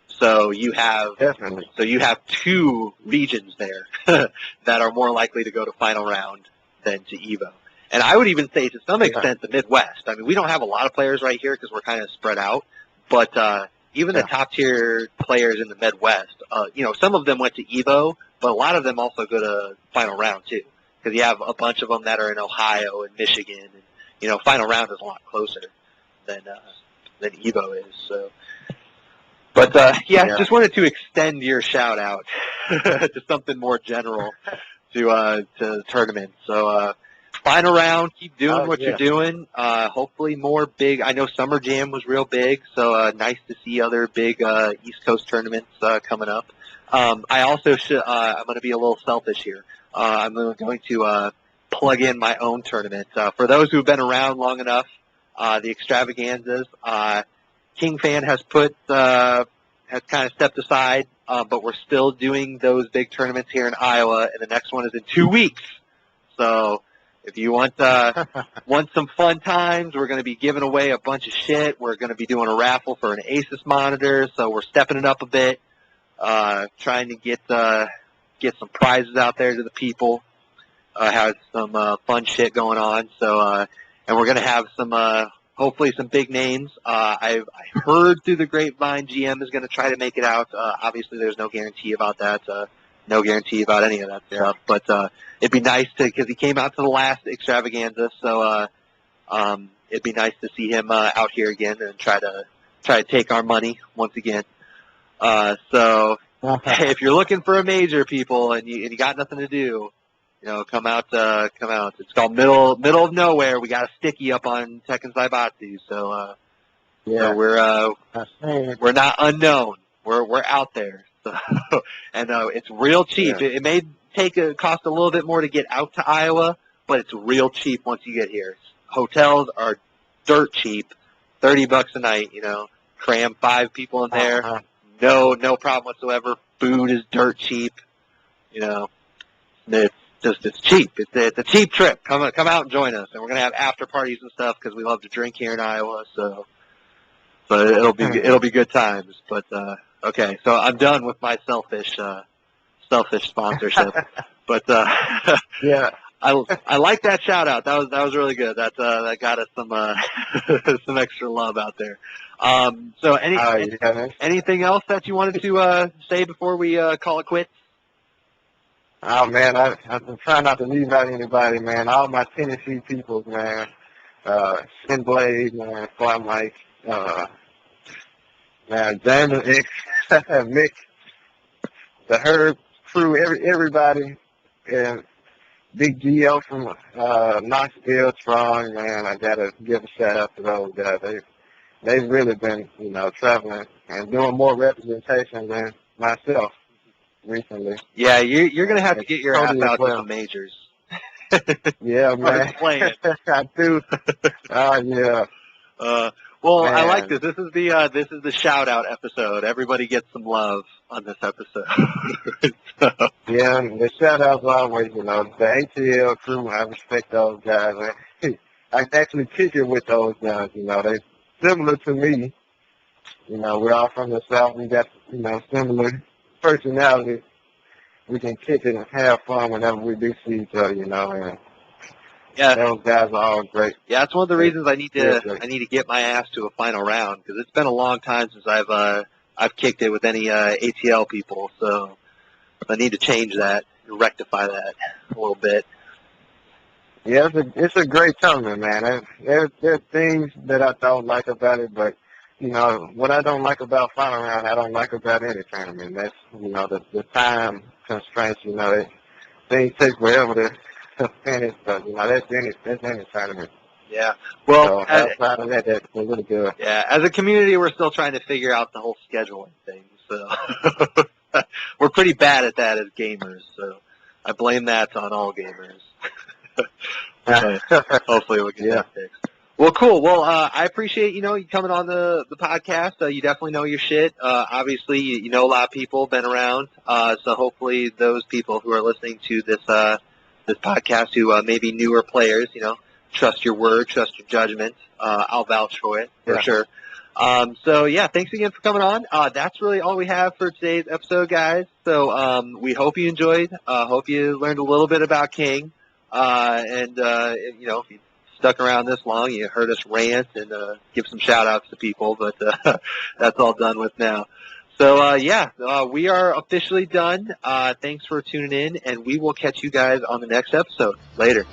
So you have Definitely. So you have 2 regions there that are more likely to go to final round than to EVO. And I would even say, to some extent, the Midwest. I mean, we don't have a lot of players right here because we're kind of spread out, but even the top-tier players in the Midwest, you know, some of them went to EVO, but a lot of them also go to final round too, because you have a bunch of them that are in Ohio and Michigan, and you know, final round is a lot closer than EVO is. So, but just wanted to extend your shout out to something more general to the tournament. So, final round, keep doing what you're doing. Hopefully more big. I know Summer Jam was real big, so nice to see other big East Coast tournaments coming up. I also I'm going to be a little selfish here. I'm going to plug in my own tournament. For those who've been around long enough, the extravaganzas, King Fan has has kind of stepped aside, but we're still doing those big tournaments here in Iowa, and the next one is in 2 weeks. So if you want some fun times, we're going to be giving away a bunch of shit. We're going to be doing a raffle for an Asus monitor, so we're stepping it up a bit. Trying to get some prizes out there to the people, have some fun shit going on. So, and we're gonna have some hopefully some big names. I heard through the grapevine GM is gonna try to make it out. Obviously, there's no guarantee about that. No guarantee about any of that stuff. But it'd be nice because he came out to the last extravaganza. So it'd be nice to see him out here again and try to take our money once again. So if you're looking for a major, people, and you got nothing to do, you know, come out. It's called Middle of Nowhere. We got a sticky up on Tekken Zaibatsu, so so we're not unknown. We're out there. So and it's real cheap. Yeah. It may cost a little bit more to get out to Iowa, but it's real cheap once you get here. Hotels are dirt cheap, $30 a night. You know, cram 5 people in there. No problem whatsoever. Food is dirt cheap. You know, it's cheap. It's a cheap trip. Come out and join us. And we're gonna have after parties and stuff because we love to drink here in Iowa. So it'll be good times. But okay, so I'm done with my selfish sponsorship. But yeah, I like that shout out. That was really good. That got us some some extra love out there. So anything else that you wanted to say before we call it quits? Oh man, I've been trying not to leave out anybody, man. All my Tennessee people, man. Shinblade, man, Fly Mike, man, James X, Mick, the Herb crew, everybody, and Big GL from Knoxville, Strong, man. I gotta give a shout out to those guys. They've really been, you know, traveling and doing more representation than myself recently. Yeah, you're gonna have to get your ass out to some majors. Yeah, Starts man. playing. I do. Yeah. Well, I Man. like this. This is the shout out episode. Everybody gets some love on this episode. So, Yeah, the shout outs always, the ATL crew, I respect those guys. I can actually kick it with those guys, they're similar to me. We're all from the South. We got, similar personalities. We can kick it and have fun whenever we do see each other, and yeah, those guys are all great. yeah, that's one of the reasons I need Yeah, to get my ass to a final round because it's been a long time since I've kicked it with any ATL people. So I need to change that and rectify that a little bit. Yeah, it's a great tournament, man. There are things that I don't like about it, but what I don't like about final round, I don't like about any tournament. That's the time constraints. Things take forever to finish, but that's any tournament. Yeah. Well, So outside of that, that's really good. yeah. As a community, we're still trying to figure out the whole scheduling thing. So we're pretty bad at that as gamers. So I blame that on all gamers. But hopefully we'll get that fixed. Well, cool. Well, I appreciate, you coming on the podcast. You definitely know your shit. Obviously, you know a lot of people, been around. So hopefully those people who are listening to this podcast who may be newer players, trust your word, trust your judgment. I'll vouch for it, for sure. So, yeah, thanks again for coming on. That's really all we have for today's episode, guys. So we hope you enjoyed. Hope you learned a little bit about King. If you stuck around this long, you heard us rant and give some shout-outs to people, but that's all done with now. So, we are officially done. Thanks for tuning in, and we will catch you guys on the next episode. Later.